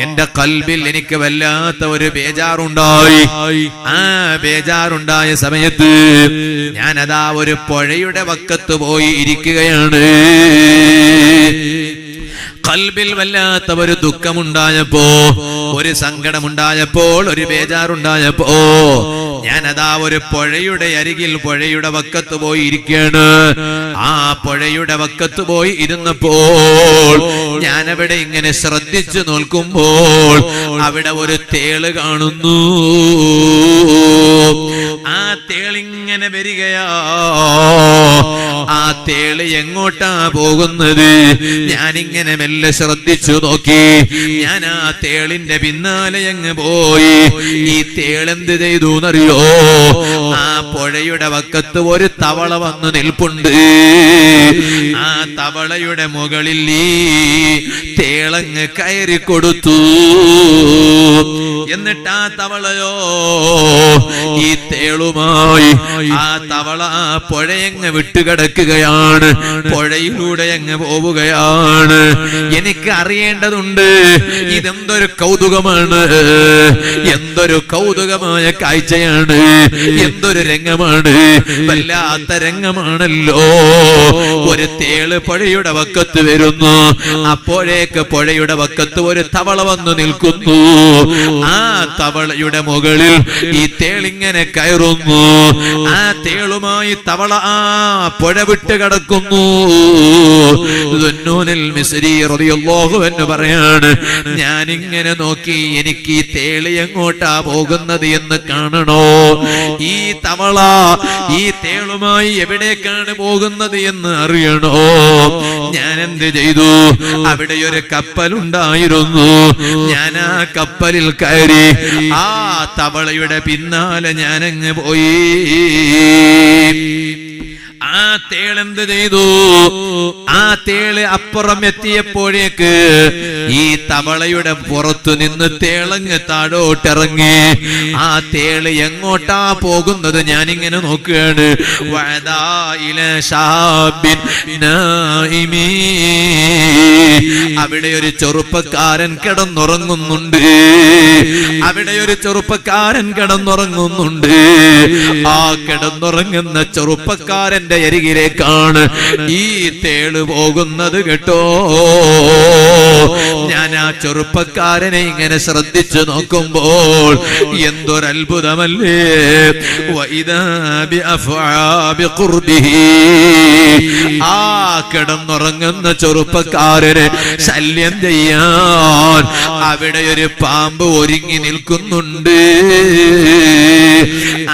എന്റെ ഖൽബിൽ എനിക്ക് വല്ലാത്ത ഒരു ബേജാറുണ്ടായി. ആ ബേജാറുണ്ടായ സമയത്ത് ഞാൻ അതാ ഒരു പുഴയുടെ വക്കത്ത് പോയി ഇരിക്കുകയാണ്. ഖൽബിൽ വല്ലാത്ത ഒരു ദുഃഖമുണ്ടായപ്പോ, ഒരു സങ്കടമുണ്ടായപ്പോൾ, ഒരു ബേജാറുണ്ടായപ്പോ ഞാൻ അതാ ഒരു പുഴയുടെ അരികിൽ, പുഴയുടെ വക്കത്ത് പോയി ഇരിക്കുകയാണ്. ആ പുഴയുടെ വക്കത്ത് പോയി ഇരുന്നപ്പോൾ ഞാൻ അവിടെ ഇങ്ങനെ ശ്രദ്ധിച്ചു നോക്കുമ്പോൾ അവിടെ ഒരു തേള് കാണുന്നു. ആ തേളിങ്ങനെ വരികയാ. ആ തേള് എങ്ങോട്ടാ പോകുന്നത്? ഞാനിങ്ങനെ മെല്ലെ ശ്രദ്ധിച്ചു നോക്കി. ഞാൻ ആ തേളിന്റെ പിന്നാലെ അങ്ങ് പോയി. ഈ തേളെന്ത് ചെയ്തു എന്നറിയോ? ആ പുഴയുടെ വക്കത്ത് ഒരു തവള വന്നു നിൽപ്പുണ്ട്. ആ തവളയുടെ മുകളിൽ ഈ തേളങ്ങ് കയറി കൊടുത്തു. എന്നിട്ട് ആ തവളയോ ഈ തേളുമായി ആ തവള ആ പുഴയങ്ങ് വിട്ടുകിടക്കുകയാണ്. പുഴയിലൂടെ അങ്ങ് പോവുകയാണ്. എനിക്ക് അറിയേണ്ടതുണ്ട് ഇതെന്തൊരു കൗതുകമാണ്, എന്തൊരു കൗതുകമായ കാഴ്ചയാണ്, എന്തൊരു രംഗമാണ്, വല്ലാത്ത രംഗമാണല്ലോ. ഒരു തേള് പുഴയുടെ വക്കത്ത് വരുന്നു. അപ്പോഴേക്ക് പുഴയുടെ വക്കത്ത് ഒരു തവള വന്നു നിൽക്കുന്നു. ആ തവളയുടെ മുകളിൽ ഈ തേളിങ്ങനെ കയറുന്നു. ആ തേളുമായി തവള ആ പുഴ വിട്ട് കിടക്കുന്നു. ദുന്നൂനുൽ മിസ്രി റളിയല്ലാഹു അൻഹു പറയാണ്, ഞാനിങ്ങനെ നോക്കി, എനിക്ക് ഈ തേളി എങ്ങോട്ടാ പോകുന്നത് എന്ന് കാണണോ? ഈ തവള ഈ തേളുമായി എവിടേക്കാണ് പോകുന്നത് എന്ന് അറിയണോ? ഞാൻ എന്ത് ചെയ്തു? അവിടെ ഒരു കപ്പലുണ്ടായിരുന്നു. ഞാൻ ആ കപ്പലിൽ കയറി ആ തവളയുടെ പിന്നാലെ ഞാനങ്ങ് പോയി. ആ തേളെന്ത് ചെയ്തു? ആ തേള് അപ്പുറം എത്തിയപ്പോഴേക്ക് ഈ തവളയുടെ പുറത്തു നിന്ന് തേളങ്ങ് താഴോട്ടിറങ്ങി. ആ തേള് എങ്ങോട്ടാ പോകുന്നത് ഞാനിങ്ങനെ നോക്കുകയാണ്. അവിടെ ഒരു ചെറുപ്പക്കാരൻ കിടന്നുറങ്ങുന്നുണ്ട്. അവിടെ ഒരു ചെറുപ്പക്കാരൻ കിടന്നുറങ്ങുന്നുണ്ട്. ആ കിടന്നുറങ്ങുന്ന ചെറുപ്പക്കാരന്റെ അരികിലേക്കാണ് ഈ തേള് പോകുന്നത് കേട്ടോ. ഞാൻ ആ ചെറുപ്പക്കാരനെ ഇങ്ങനെ ശ്രദ്ധിച്ചു നോക്കുമ്പോൾ എന്തൊരത്ഭുതമല്ലേ. ആ കിടന്നുറങ്ങുന്ന ചെറുപ്പക്കാരനെ ശല്യം ചെയ്യാൻ അവിടെ ഒരു പാമ്പ് ഒരുങ്ങി നിൽക്കുന്നുണ്ട്.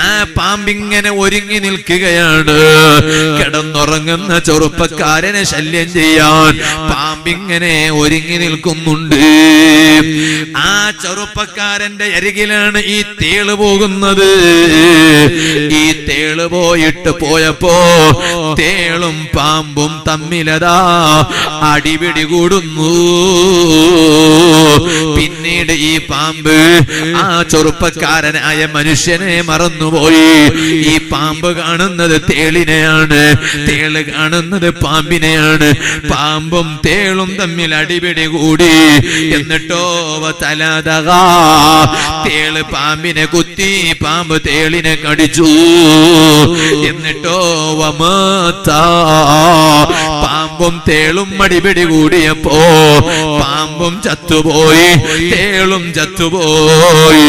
ആ പാമ്പിങ്ങനെ ഒരുങ്ങി നിൽക്കുകയാണ്. കിടന്നുറങ്ങുന്ന ചെറുപ്പക്കാരനെ ശല്യം ചെയ്യാൻ പാമ്പിങ്ങനെ ഒരുങ്ങി നിൽക്കുന്നുണ്ട്. ആ ചെറുപ്പക്കാരന്റെ അരികിലാണ് ഈ തേള് പോകുന്നത്. ഈ തേള് പോയപ്പോ തേളും പാമ്പും തമ്മിലതാ അടിപിടി കൂടുന്നു. പിന്നീട് ഈ പാമ്പ് ആ ചെറുപ്പക്കാരനായ മനുഷ്യനെ മറന്നുപോയി. ഈ പാമ്പ് കാണുന്നത് തേളിനെയാണ്, തേള് കാണുന്നത് പാമ്പിനെയാണ്. പാമ്പും തേളും തമ്മിൽ അടിപിടി കൂടി. എന്നിട്ടോ തേള് പാമ്പിനെ കുത്തി, പാമ്പ് തേളിനെ കടിച്ചു. എന്നിട്ടോ പാമ്പും തേളും അടിപിടി കൂടിയപ്പോ പാമ്പും ചത്തുപോയി, തേളും ചത്തുപോയി.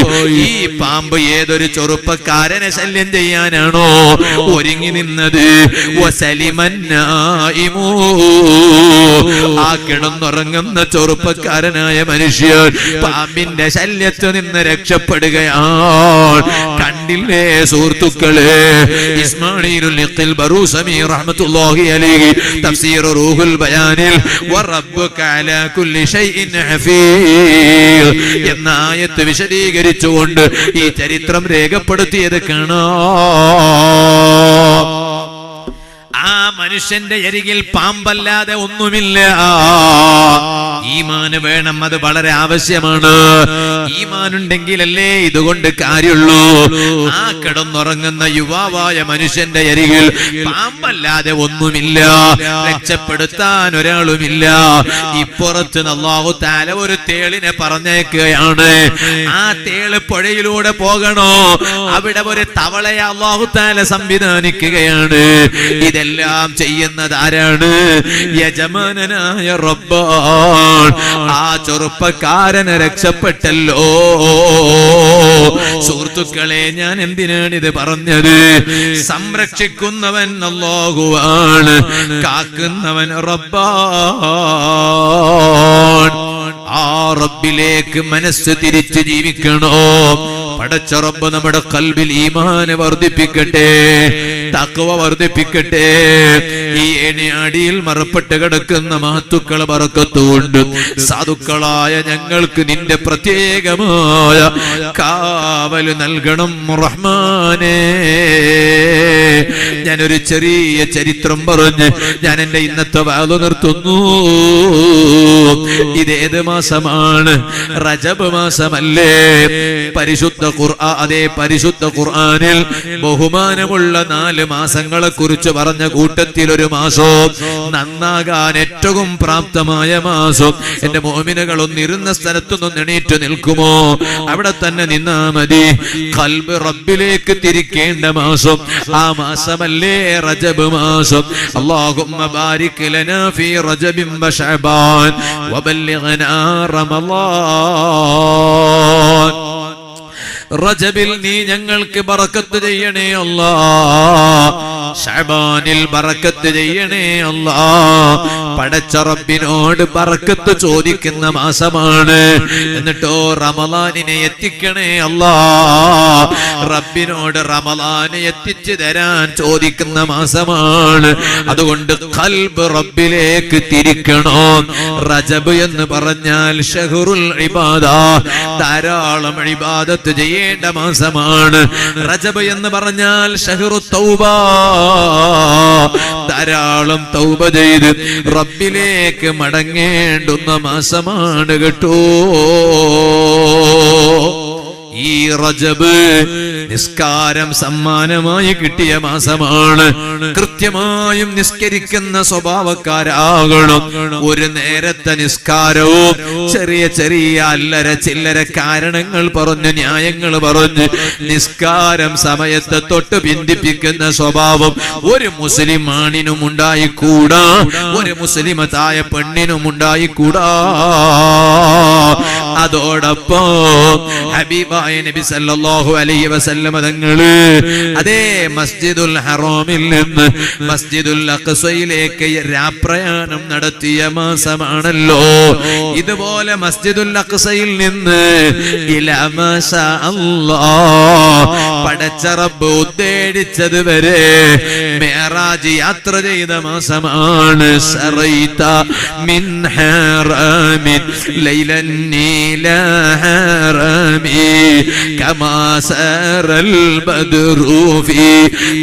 ഈ പാമ്പ് ഏതൊരു ചെറുപ്പക്കാരനെ ശല്യം ചെയ്യാനാണോ ഒരുങ്ങി നിന്നത്? ആ കിടന്നുറങ്ങുന്ന ചെറുപ്പക്കാരനായ മനുഷ്യൻ പാമ്പിന്റെ ശല്യത്തിൽ നിന്ന് രക്ഷപ്പെടുകയാണ്. കണ്ടില്ലേ സുഹൃത്തുക്കളെ, ഇസ്മാഈലുൽ നിഖിൽ ബറൂസമി റഹ്മത്തുള്ളാഹി അലൈഹി തഫ്സീർ റൂഹുൽ ബയാനിൽ വറബ്ബുക അലാ കുല്ലി ഷൈഇൻ ഹഫീർ എന്ന ആയത്ത് വിശദീകരിച്ചുകൊണ്ട് ഈ ചരിത്രം രേഖപ്പെടുത്തിയത് കാണാം. ആ മനുഷ്യന്റെ അരികിൽ പാമ്പല്ലാതെ ഒന്നുമില്ല. ഈമാന് വേണം, അത് വളരെ ആവശ്യമാണ്. ഈമാനുണ്ടെങ്കിലല്ലേ ഇതുകൊണ്ട് കാര്യമുള്ളൂ. ആ കിടന്നുറങ്ങുന്ന യുവാവായ മനുഷ്യന്റെ അരികിൽ പാമ്പല്ലാതെ ഒന്നുമില്ല, രക്ഷപ്പെടുത്താൻ ഒരാളുമില്ല. ഇപ്പുറത്ത് അല്ലാഹു തആല ഒരു തേളിനെ പറഞ്ഞേക്കുകയാണ്. ആ തേള് പുഴയിലൂടെ പോകണോ, അവിടെ ഒരു തവളയെ അല്ലാഹു തആല സംവിധാനിക്കുകയാണ്. ഇതെല്ലാം ചെയ്യുന്നത് ആരാണ്? യജമാനനായ റബ്ബാൻ. ആ ചെറുപ്പക്കാരനെ രക്ഷപ്പെട്ടല്ലോ. സുഹൃത്തുക്കളെ, ഞാൻ എന്തിനാണ് ഇത് പറഞ്ഞത്? സംരക്ഷിക്കുന്നവൻ അല്ലാഹുവാണ്, കാക്കുന്നവൻ റബ്ബാൻ. ആ റബ്ബിലേക്ക് മനസ്സ് തിരിച്ച് ജീവിക്കണോ? പടച്ച റബ്ബ് നമ്മുടെ ഖൽബിൽ ഈമാൻ വർദ്ധിപ്പിക്കട്ടെ, തഖ്വ വർദ്ധിപ്പിക്കട്ടെ. ഈ ഏണിയാടിയിൽ മറപ്പെട്ട് കിടക്കുന്ന മഹത്തുക്കളെ ബറക്കത്തുകൊണ്ട് സാധുക്കളായ ഞങ്ങൾക്ക് നിന്റെ പ്രത്യേകമായ കാവല് നൽകണം റഹ്മാനേ. ഞാനൊരു ചെറിയ ചരിത്രം പറഞ്ഞ് ഞാൻ എന്റെ ഇന്നത്തെ വാദം നിർത്തുന്നു. ഇതേത് മാസമാണ്? റജബ് മാസമല്ലേ? പരിശുദ്ധ ഖുർആൻ, അതേ പരിശുദ്ധ ഖുർആനിൽ ബഹുമാനമുള്ള 4 മാസങ്ങളെ കുറിച്ച് പറഞ്ഞ കൂട്ടത്തിൽ ഒരു മാസം, നന്നാകാൻ ഏറ്റവും പ്രാപ്തമായ മാസം. എന്റെ മോമിനുകൾ ഒന്നിരുന്ന സ്ഥലത്തുനിന്ന് എണീറ്റ് നിൽക്കുമോ? അവിടെ തന്നെ നിന്നാ മതി. ഖൽബ് റബ്ബിലേക്ക് തിരിക്കേണ്ട മാസം ആ മാസമല്ലേ റജബ് മാസം. അല്ലാഹുമ്മ ബാരിക് ലനാ ഫീ റജബിൻ വ ശഅബാൻ വബല്ലിഗ്നാ റമളാൻ. റജബിൽ നീ ഞങ്ങൾക്ക് ബറക്കത്ത് ചെയ്യണേ അല്ലാഹ്. ശഅബാനിൽ ബറക്കത്ത് ചെയ്യണേ അല്ലാഹ്. പടച്ച റബ്ബിനോട് ബറക്കത്ത് ചോദിക്കുന്ന മാസമാണ്. എന്നിട്ടോ റമളാനിനെ എത്തിക്കണേ അല്ലാഹ്. റബ്ബിനോട് റമളാനെ എത്തിച്ചു തരാൻ ചോദിക്കുന്ന മാസമാണ്. അതുകൊണ്ട് ഖൽബ് റബ്ബിലേക്ക് തിരിക്കണം. റജബ് എന്ന് പറഞ്ഞാൽ ഷഹ്റുൽ ഇബാദ, ധാരാളം ഇബാദത്ത് ചെയ്യേണ്ട മാസമാണ്. റജബ് എന്ന് പറഞ്ഞാൽ ഷഹ്റു തൗബ, ധാരാളം തൗബ ചെയ്ത് റബ്ബിലേക്ക് മടങ്ങേണ്ടുന്ന മാസമാണ് കേട്ടോ. ഈ റജബ് നിസ്കാരം സമ്മാനമായി കിട്ടിയ മാസമാണ്. കൃത്യമായും നിസ്കരിക്കുന്ന സ്വഭാവക്കാരാകണം. ഒരു നേരത്തെ നിസ്കാരവും ചെറിയ ചെറിയ അല്ലര ചില്ലര കാരണങ്ങൾ പറഞ്ഞ്, ന്യായങ്ങൾ പറഞ്ഞ് നിസ്കാരം സമയത്ത് തൊട്ട് ബന്ധിപ്പിക്കുന്ന സ്വഭാവം ഒരു മുസ്ലിം ആണിനും ഉണ്ടായിക്കൂടാ, ഒരു മുസ്ലിമത്തായ പെണ്ണിനും ഉണ്ടായിക്കൂടാ. അതോടൊപ്പം ഹബീബായ നബി സല്ലല്ലാഹു അലൈഹി വസല്ലം തങ്ങള് അതേ മസ്ജിദുൽ ഹറാമിൽ നിന്ന് മസ്ജിദുൽ അഖ്സയിലേക്ക് രാപ്രയാണം നടത്തിയ മാസമാണല്ലോ. ഇതുപോലെ മസ്ജിദുൽ അഖ്സയിൽ നിന്ന് ഇലാ മാഷാ അല്ലാഹ് പടച്ച റബ്ബ് ഉദ്ദേശിച്ചത് വരെ മിഅ്റാജ് യാത്ര ചെയ്ത മാസമാണ്. സറൈത മിൻ ഹറമിൻ ലൈലൻ നീലാ ഹറമി കമാ സറൽ ബദ്റു ഫീ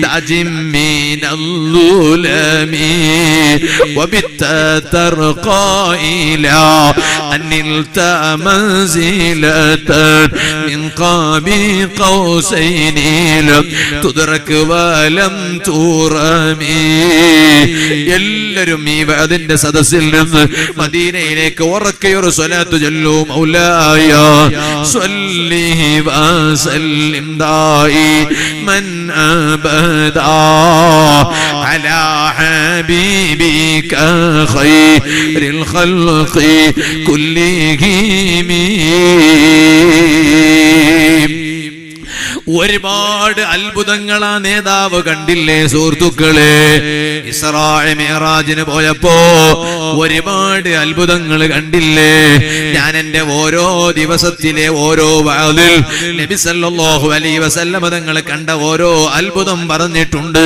ദഅജിൻ മിനൽ-ളുലമി വബിത്ത തർഖാ ഇലാ അനിൽത മൻസിലതൻ മിൻ ഖാബി ഖൗസൈനി ലം തുദ്റക് വലം തുറമി. എല്ലാവരും ഈ വഅദിന്റെ സദസ്സിൽ നിന്ന് മദീനയിലേക്ക് ഉറക്കെയൊരു സ്വലാത്ത് ചൊല്ലൂ. മൗലായ സ്വല്ലി വസല്ലിം ദായിമൻ അബദാ അലാ ഹബീബിക ഖൈറിൽ ഖൽഖി കുല്ലിഹിം. ഒരുപാട് അത്ഭുതങ്ങൾ ആ നേതാവ് കണ്ടില്ലേ സുഹൃത്തുക്കളെ? ഇസ്രാ മിഅ്റാജിന് പോയപ്പോ ഒരുപാട് അത്ഭുതങ്ങൾ കണ്ടില്ലേ? ഞാൻ എന്റെ ഓരോ ദിവസത്തിലെ ഓരോ വഅദിൽ നബി സല്ലല്ലാഹു അലൈഹി വസല്ലം തങ്ങൾ കണ്ട ഓരോ അത്ഭുതം പറഞ്ഞിട്ടുണ്ട്.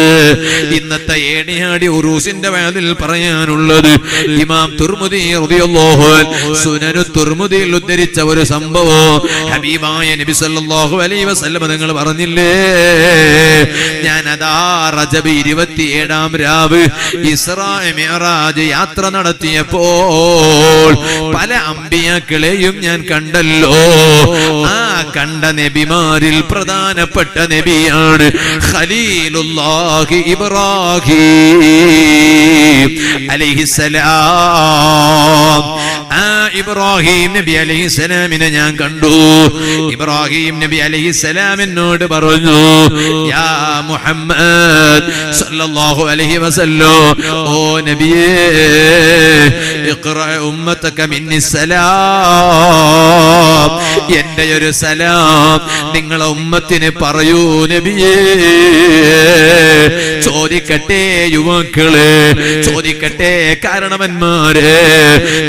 ഇന്നത്തെ ഏണിയാടി ഉറൂസിന്റെ വഅദിൽ പറയാനുള്ളത് ഇമാം തുർമുദി റളിയല്ലാഹു അൻഹു സുനനു തുർമുദിയിൽ ഉദ്ധരിച്ച ഒരു സംഭവം. ഹബീബായ നബി സല്ലല്ലാഹു അലൈഹി വസല്ലം തങ്ങൾ പറഞ്ഞില്ലേ, ഞാൻ അതാ റജബ് 27-ാം രാവ് ഇസ്രാ മിഅ്റാജ് യാത്ര നടത്തിയപ്പോൾ പല അമ്പിയാക്കളെയും ഞാൻ കണ്ടല്ലോ. ആ കണ്ട നബിമാരിൽ പ്രധാനപ്പെട്ട നബിയാണ് ഖലീലുല്ലാഹി ഇബ്രാഹിം അലൈഹിസ്സലാം. ആ ഇബ്രാഹിം നബി അലൈഹിസ്സലാമിനെ ഞാൻ കണ്ടു. ഇബ്രാഹിം നബി അലൈഹിസ്സലാമിനോട് പറഞ്ഞു, യാ മുഹമ്മദ് സല്ലല്ലാഹു അലൈഹി വസല്ലം, ഓ നബിയേ, ഇഖ്റഅ ഉമ്മതക മിന്നി സലാം, എന്റെ ഒരു സലാം നിങ്ങളെ ഉമ്മത്തിന് പറയൂ നബിയേ. ചോദിക്കട്ടെ യുവാക്കളെ, ചോദിക്കട്ടെ കാരണവന്മാരെ,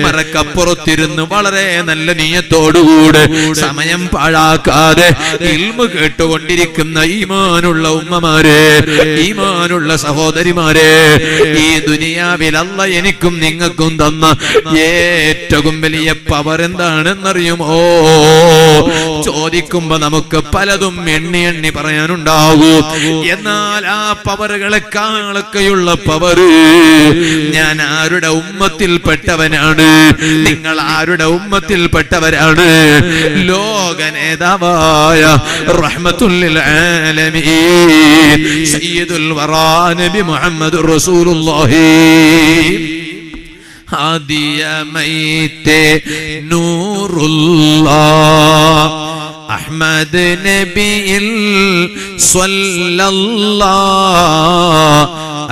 മറക്കപ്പുറത്ത് പുറത്തിരുന്ന് വളരെ നല്ല നിയ്യത്തോടുകൂടെ സമയം പാഴാക്കാതെ ഇൽമു കേട്ടുകൊണ്ടിരിക്കുന്ന ഈമാനുള്ള ഉമ്മമാരെ, ഈമാനുള്ള സഹോദരിമാരെ, ഈ ദുനിയാവിൽ അല്ലാഹ് എനിക്കും നിങ്ങൾക്കും തന്ന ഏറ്റവും വലിയ പവർ എന്താണെന്നറിയുമോ? ചോദിക്കുമ്പോ നമുക്ക് പലതും എണ്ണി എണ്ണി പറയാനുണ്ടാകൂ. എന്നാൽ ആ പവറുകളെക്കാളൊക്കെയുള്ള പവറ് ഞാൻ ആരുടെ ഉമ്മത്തിൽപ്പെട്ടവനാണ്, നിങ്ങൾ ആരുടെ ഉമ്മത്തിൽപ്പെട്ടവരാണ്? ലോക നേതാവായ റഹ്മത്തുൽ ലിൽ ആലമീൻ സയ്യിദുൽ വറാ നബി മുഹമ്മദുർ റസൂലുള്ളാഹി ഹാദിയ മൈത്തെ നൂറുല്ലാഹ് അഹ്മദ് നബിയിൽ സ്വല്ലല്ലാഹ്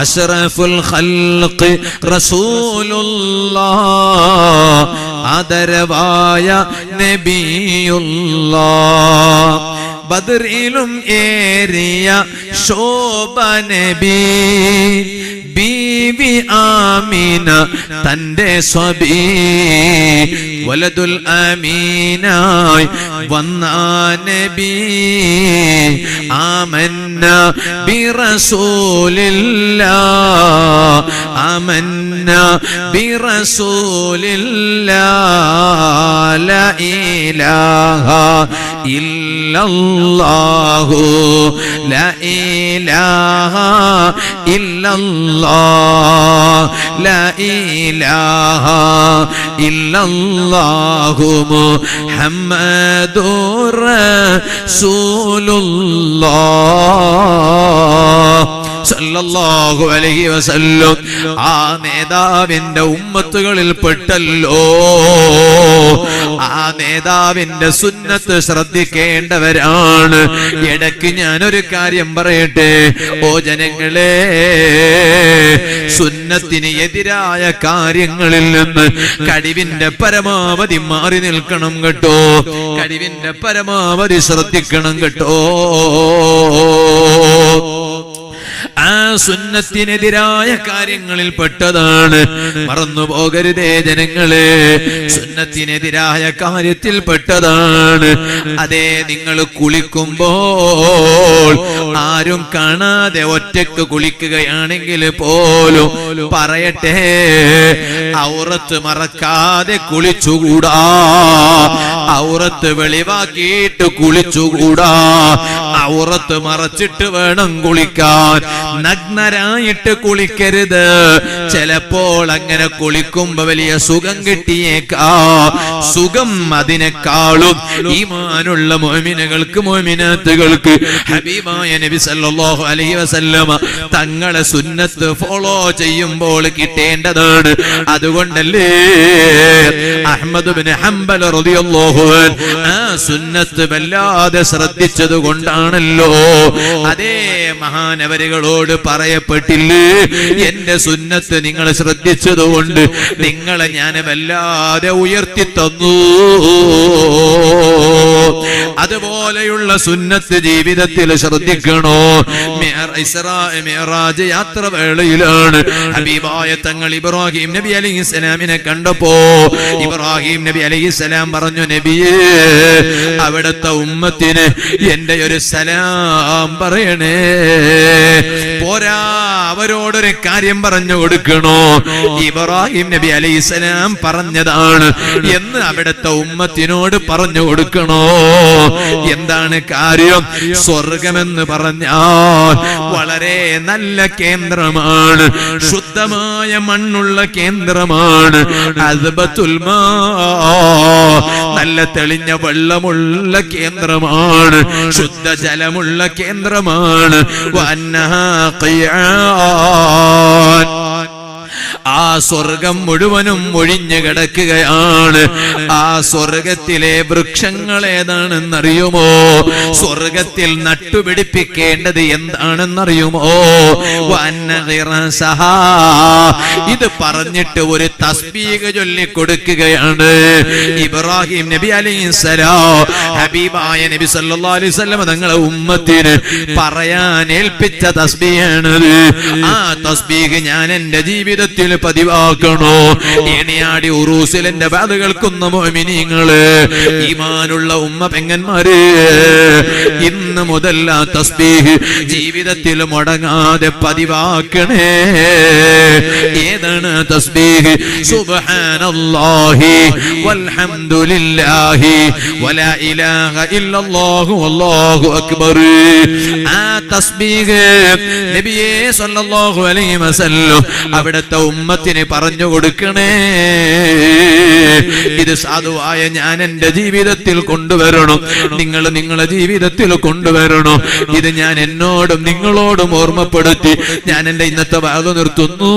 അശ്റഫുൽ ഖൽഖ് റസൂലുള്ളാഹ് ആദരവായ നബിയുള്ളാഹ് ബദറിലും ഏറിയ ശോഭ നബി ബീവി ആമീന തന്റെ സ്വബീ വലതുൽ ആമീനായി വന്ന നബി ആമന്ന ബിറസൂലില്ലാഹ് ആമന്ന ബിറസൂലില്ലാഹ് ലാ ഇലാഹ ഇല്ലല്ലാഹു ലാ ഇലാഹ ഇല്ലല്ലാഹ് ലാ ഇലാഹ ഇല്ലല്ലാഹു മുഹമ്മദുർ റസൂലുള്ളാഹ് സല്ലല്ലാഹു അലൈഹി വസല്ലം. ആ നേതാവിന്റെ ഉമ്മത്തുകളിൽ പെട്ടല്ലോ. ആ നേതാവിന്റെ സുന്നത്ത് ശ്രദ്ധിക്കേണ്ടവരാണ്. ഇടയ്ക്ക് ഞാനൊരു കാര്യം പറയട്ടെ, ഓ ജനങ്ങളെ, സുന്നത്തിന് എതിരായ കാര്യങ്ങളിൽ നിന്ന് കഴിവിന്റെ പരമാവധി മാറി നിൽക്കണം കേട്ടോ. കഴിവിന്റെ പരമാവധി ശ്രദ്ധിക്കണം കേട്ടോ. ആ സുന്നത്തിനെതിരായ കാര്യങ്ങളിൽ പെട്ടതാണ്. മറന്നു പോകരുതേ ജനങ്ങളെ, സുന്നത്തിനെതിരായ കാര്യത്തിൽ പെട്ടതാണ്. അതേ, നിങ്ങൾ കുളിക്കുമ്പോൾ ആരും കാണാതെ ഒറ്റക്ക് കുളിക്കുകയാണെങ്കിൽ പോലും പറയട്ടെ, ഔറത്ത് മറക്കാതെ കുളിച്ചുകൂടാ, ഔറത്ത് വെളിവാക്കിയിട്ട് കുളിച്ചുകൂടാ, ഔറത്ത് മറച്ചിട്ട് വേണം കുളിക്കാൻ. നഗ്നരായിട്ട് കുളിക്കരുത്. ചിലപ്പോൾ അങ്ങനെ കുളിക്കുമ്പോ വലിയ സുഖം കിട്ടിയേക്കാ. സുഖം അതിനേക്കാളും ഈമാനുള്ള മുഅ്മിനുകൾക്ക് മുഅ്മിനാത്തുകൾക്ക് ഹബീബായ നബി സല്ലല്ലാഹു അലൈഹി വസല്ലമ തങ്ങളെ സുന്നത്ത് ഫോളോ ചെയ്യുമ്പോൾ കിട്ടേണ്ടതാണ്. അതുകൊണ്ടല്ലേ അഹ്മദ് ഇബ്നു ഹംബൽ റളിയല്ലാഹു അൻഹു ആ സുന്നത്ത് വല്ലാതെ ശ്രദ്ധിച്ചത് കൊണ്ടാണല്ലോ അതേ മഹാനവരുകളോട് പറയപ്പെട്ടില്ലേ, എന്റെ സുന്നത്ത് നിങ്ങൾ ശ്രദ്ധിച്ചതുകൊണ്ട് നിങ്ങളെ ഞാൻ വല്ലാതെ ഉയർത്തി തന്നു. അതുപോലെയുള്ള സുന്നത്ത് ജീവിതത്തിൽ ശ്രദ്ധിക്കണോ. ഇസ്രാ മിഅ്റാജ് യാത്ര വേളയിലാണ് ഹബീബായ തങ്ങൾ ഇബ്രാഹിം നബി അലൈഹിസ്സലാമിനെ കണ്ടപ്പോ ഇബ്രാഹിം നബി അലൈഹിസ്സലാം പറഞ്ഞു, നബിയേ, അവിടുത്തെ ഉമ്മത്തിന് എന്റെ ഒരു സലാം പറയണേ. പോരാ, അവരോടൊരു കാര്യം പറഞ്ഞു കൊടുക്കണോ. ഇബ്രാഹിം നബി അലൈഹിസ്സലാം പറഞ്ഞതാണ് എന്ന് അവിടുത്തെ ഉമ്മത്തിനോട് പറഞ്ഞു കൊടുക്കണോ. എന്താണ് കാര്യം? സ്വർഗമെന്ന് പറഞ്ഞാൽ വളരെ നല്ല കേന്ദ്രമാണ്, ശുദ്ധമായ മണ്ണുള്ള കേന്ദ്രമാണ്. അദ്ബത്തുൽ മാ, നല്ല തെളിഞ്ഞ വെള്ളമുള്ള കേന്ദ്രമാണ്, ശുദ്ധജലമുള്ള കേന്ദ്രമാണ്. വന്നഹാ ഖിയാൻ, ആ സ്വർഗം മുഴുവനും ഒഴിഞ്ഞു കിടക്കുകയാണ്. ആ സ്വർഗത്തിലെ വൃക്ഷങ്ങൾ ഏതാണെന്നറിയുമോ? സ്വർഗത്തിൽ നട്ടുപിടിപ്പിക്കേണ്ടത് എന്താണെന്നറിയുമോ? ഇത് പറഞ്ഞിട്ട് ഒരു തസ്ബീഹ് ചൊല്ലി കൊടുക്കുകയാണ് ഇബ്രാഹിം നബി അലൈഹിസ്സലാം. ഹബീബായ നബി സല്ലല്ലാഹു അലൈഹി വസല്ലം തങ്ങളെ ഉമ്മത്തിന് പറയാൻ ഏൽപ്പിച്ച തസ്ബീഹാണത്. ആ തസ്ബീഹ് ഞാൻ എന്റെ ജീവിതത്തിൽ പതിവാക്കണോ? ഏണിയാടി ഉറൂസിൽ എന്റെ ബാധ കേൾക്കുന്ന മുഅ്മിനീങ്ങള്, ഈമാനുള്ള ഉമ്മ പെങ്ങന്മാര്, ഇന്ന് മുതൽ ആ തസ്ബീഹ് ജീവിതത്തിൽ മുടങ്ങാതെ പതിവാക്കണേ. ഏതാണ് തസ്ബീഹ്? സുബ്ഹാനല്ലാഹി വൽഹംദുലില്ലാഹി വലാ ഇലാഹ ഇല്ലല്ലാഹു വല്ലാഹു അക്ബർ. ആ തസ്ബീഹ് നബിയേ സല്ലല്ലാഹു അലൈഹി വസല്ലം അവിടുത്തെ ഉമ്മത്തിന് പറഞ്ഞു കൊടുക്കണേ. ഇത് സാധുവായ ഞാൻ എന്റെ ജീവിതത്തിൽ കൊണ്ടുവരണം, നിങ്ങൾ നിങ്ങളുടെ ജീവിതത്തിൽ കൊണ്ടുവരണം. ഇത് ഞാൻ എന്നോടും നിങ്ങളോടും ഓർമ്മപ്പെടുത്തി ഞാൻ എന്റെ ഇന്നത്തെ വാദം നിർത്തുന്നു.